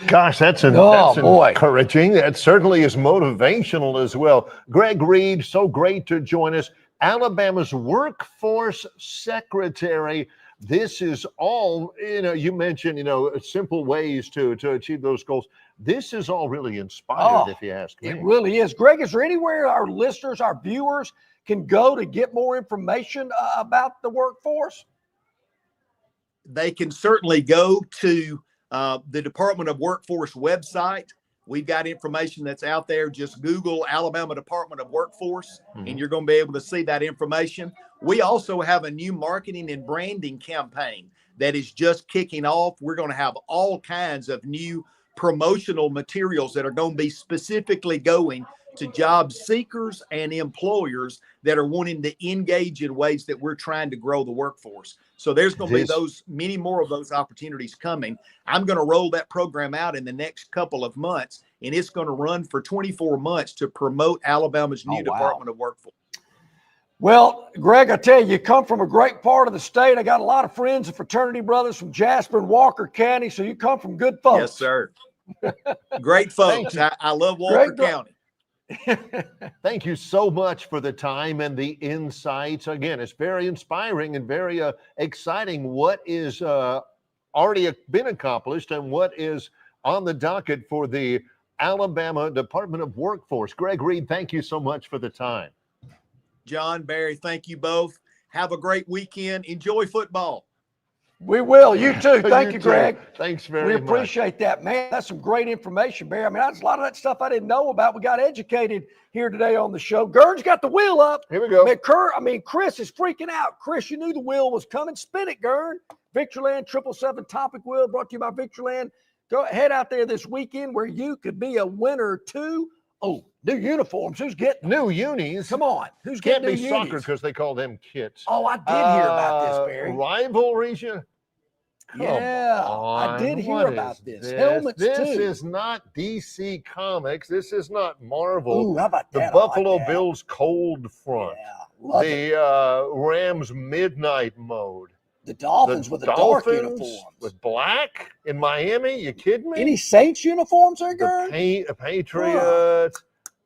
Gosh, that's encouraging. That certainly is motivational as well. Greg Reid, so great to join us. Alabama's workforce secretary. This is all, you mentioned, simple ways to achieve those goals. This is all really inspired, if you ask me. It really is. Greg, is there anywhere our listeners, our viewers can go to get more information about the workforce? They can certainly go to the Department of Workforce website. We've got information that's out there. Just Google Alabama Department of Workforce, and you're going to be able to see that information. We also have a new marketing and branding campaign that is just kicking off. We're going to have all kinds of new promotional materials that are going to be specifically going to job seekers and employers that are wanting to engage in ways that we're trying to grow the workforce. So there's going to be many more of those opportunities coming. I'm going to roll that program out in the next couple of months, and it's going to run for 24 months to promote Alabama's new Department of Workforce. Well, Greg, I tell you come from a great part of the state. I got a lot of friends and fraternity brothers from Jasper and Walker County, so you come from good folks. Yes, sir. Great folks. I love Walker County. Thank you so much for the time and the insights. Again, it's very inspiring and very exciting what is already been accomplished and what is on the docket for the Alabama Department of Workforce. Greg Reid, thank you so much for the time. John, Barry, thank you both. Have a great weekend. Enjoy football. We will. You too. Thank you, Greg. Thanks very much. We appreciate that, man. That's some great information, Barry. I mean, that's a lot of that stuff I didn't know about. We got educated here today on the show. Gurn's got the wheel up. Here we go. Chris is freaking out. Chris, you knew the wheel was coming. Spin it, Gurn. Victoryland 777 Topic Wheel brought to you by Victoryland. Go head out there this weekend where you could be a winner too. Oh, new uniforms. Who's getting new unis? Come on. Who's Can't getting be new soccer unis? because they call them kits. Oh, I did hear about this, Barry. Rivalries. Yeah, I did hear about this. Helmets This too. is not DC Comics. This is not Marvel. Ooh, how about that? The Buffalo Bills Cold Front. love the Rams Midnight Mode. The Dolphins with the dark uniforms. With black in Miami? You kidding me? Any Saints uniforms there, Gurn? The Patriots.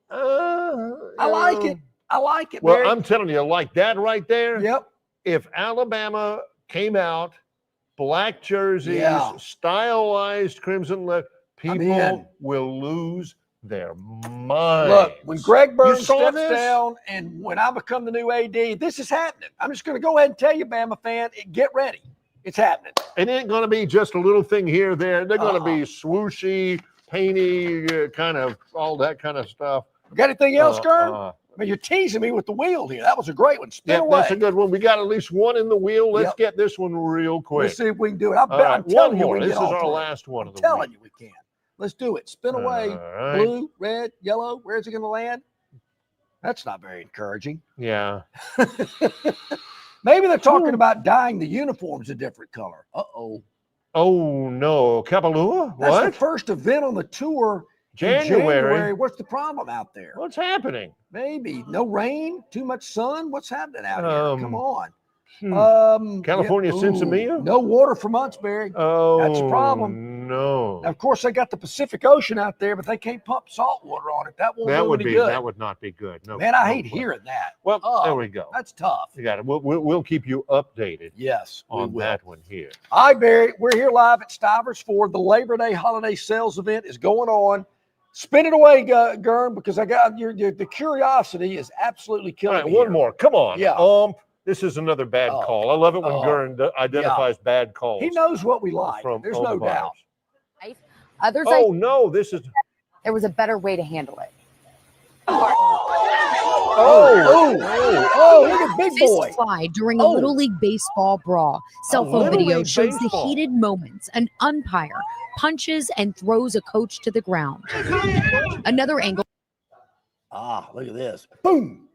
I like it. I like it, Well, Barry. I'm telling you, like that right there. Yep. If Alabama came out, black jerseys, Yeah. stylized crimson left, people will lose their mind. Look, when Greg Burns saw steps this? down and when I become the new AD, this is happening. I'm just going to go ahead and tell you, Bama fan, get ready. It's happening. It ain't going to be just a little thing here, there. They're going to be swooshy, painty, kind of all that kind of stuff. Got anything else, Gurn? I mean, you're teasing me with the wheel here. That was a great one. Spin away. That's a good one. We got at least one in the wheel. Let's get this one real quick. Let's see if we can do it. I'm telling you, more. we This is can get all our three. last one of the telling week. you we can. Let's do it. Spin away. All right. Blue, red, yellow. Where's it going to land? That's not very encouraging. Yeah. Maybe they're talking about dyeing the uniforms a different color. Uh-oh. Oh, no. Kapalua? That's What? the first event on the tour January. What's the problem out there? What's happening? Maybe no rain, too much sun. What's happening out here? Come on. California Sinsemilla? No water for months, Barry. Oh, that's a problem. No. Now, of course, they got the Pacific Ocean out there, but they can't pump salt water on it. That won't do any good. That would not be good. No, man, I hate hearing that. Well, there we go. That's tough. You got it. We'll keep you updated. Yes, on that one here. All right, Barry, we're here live at Stivers for the Labor Day holiday sales event is going on. Spin it away, Gurn, because I got the curiosity is absolutely killing me. One more. Come on. Yeah. This is another bad call. I love it when Gurn identifies bad calls. He knows what we like. There's no doubt. Others, no, this is. There was a better way to handle it. Look at big boy. Fly during a Little League baseball brawl. Cell phone video shows the heated moments. An umpire punches and throws a coach to the ground. Another angle. Look at this. Boom.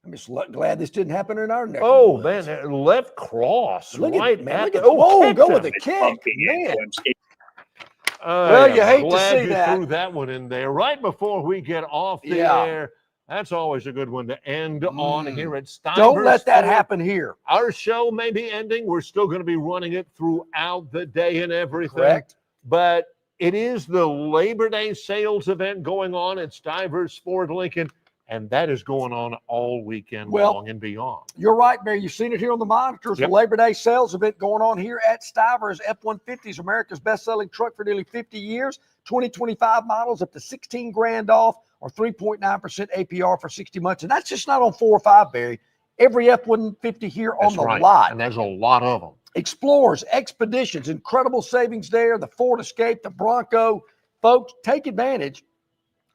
I'm just glad this didn't happen in our neck. Oh, man, left cross. Look right at man. at Go with the kick. Man. Well, you hate to see that. Threw that one in there right before we get off the air. That's always a good one to end on here at Stivers. Don't let that happen here. Our show may be ending. We're still going to be running it throughout the day and everything. Correct. But it is the Labor Day sales event going on at Stivers Ford Lincoln. And that is going on all weekend long and beyond. You're right, Barry. You've seen it here on the monitors. The Labor Day sales event going on here at Stivers. F-150 America's best-selling truck for nearly 50 years. 2025 models up to $16,000 off or 3.9% APR for 60 months. And that's just not on 4 or 5, Barry. Every F-150 here on the lot. And there's a lot of them. Explorers, Expeditions, incredible savings there. The Ford Escape, the Bronco. Folks, take advantage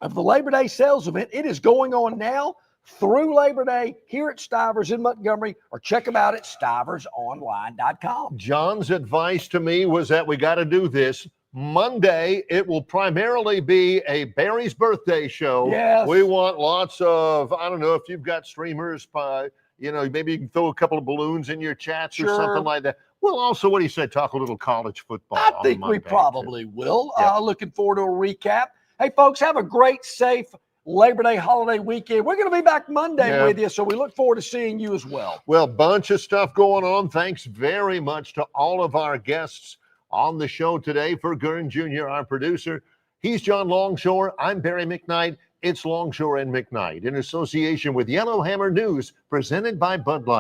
of the Labor Day sales event. It is going on now through Labor Day here at Stivers in Montgomery, or check them out at stiversonline.com. John's advice to me was that we got to do this. Monday, it will primarily be a Barry's birthday show. Yes. We want lots of, I don't know, if you've got streamers, maybe you can throw a couple of balloons in your chats or something like that. Well, also, what do you say, talk a little college football? I think we probably will. Looking forward to a recap. Hey, folks, have a great, safe Labor Day holiday weekend. We're going to be back Monday with you, so we look forward to seeing you as well. Well, bunch of stuff going on. Thanks very much to all of our guests on the show today. For Gurn Jr., our producer, he's John Longshore. I'm Barry McKnight. It's Longshore and McKnight in association with Yellowhammer News, presented by Bud Light.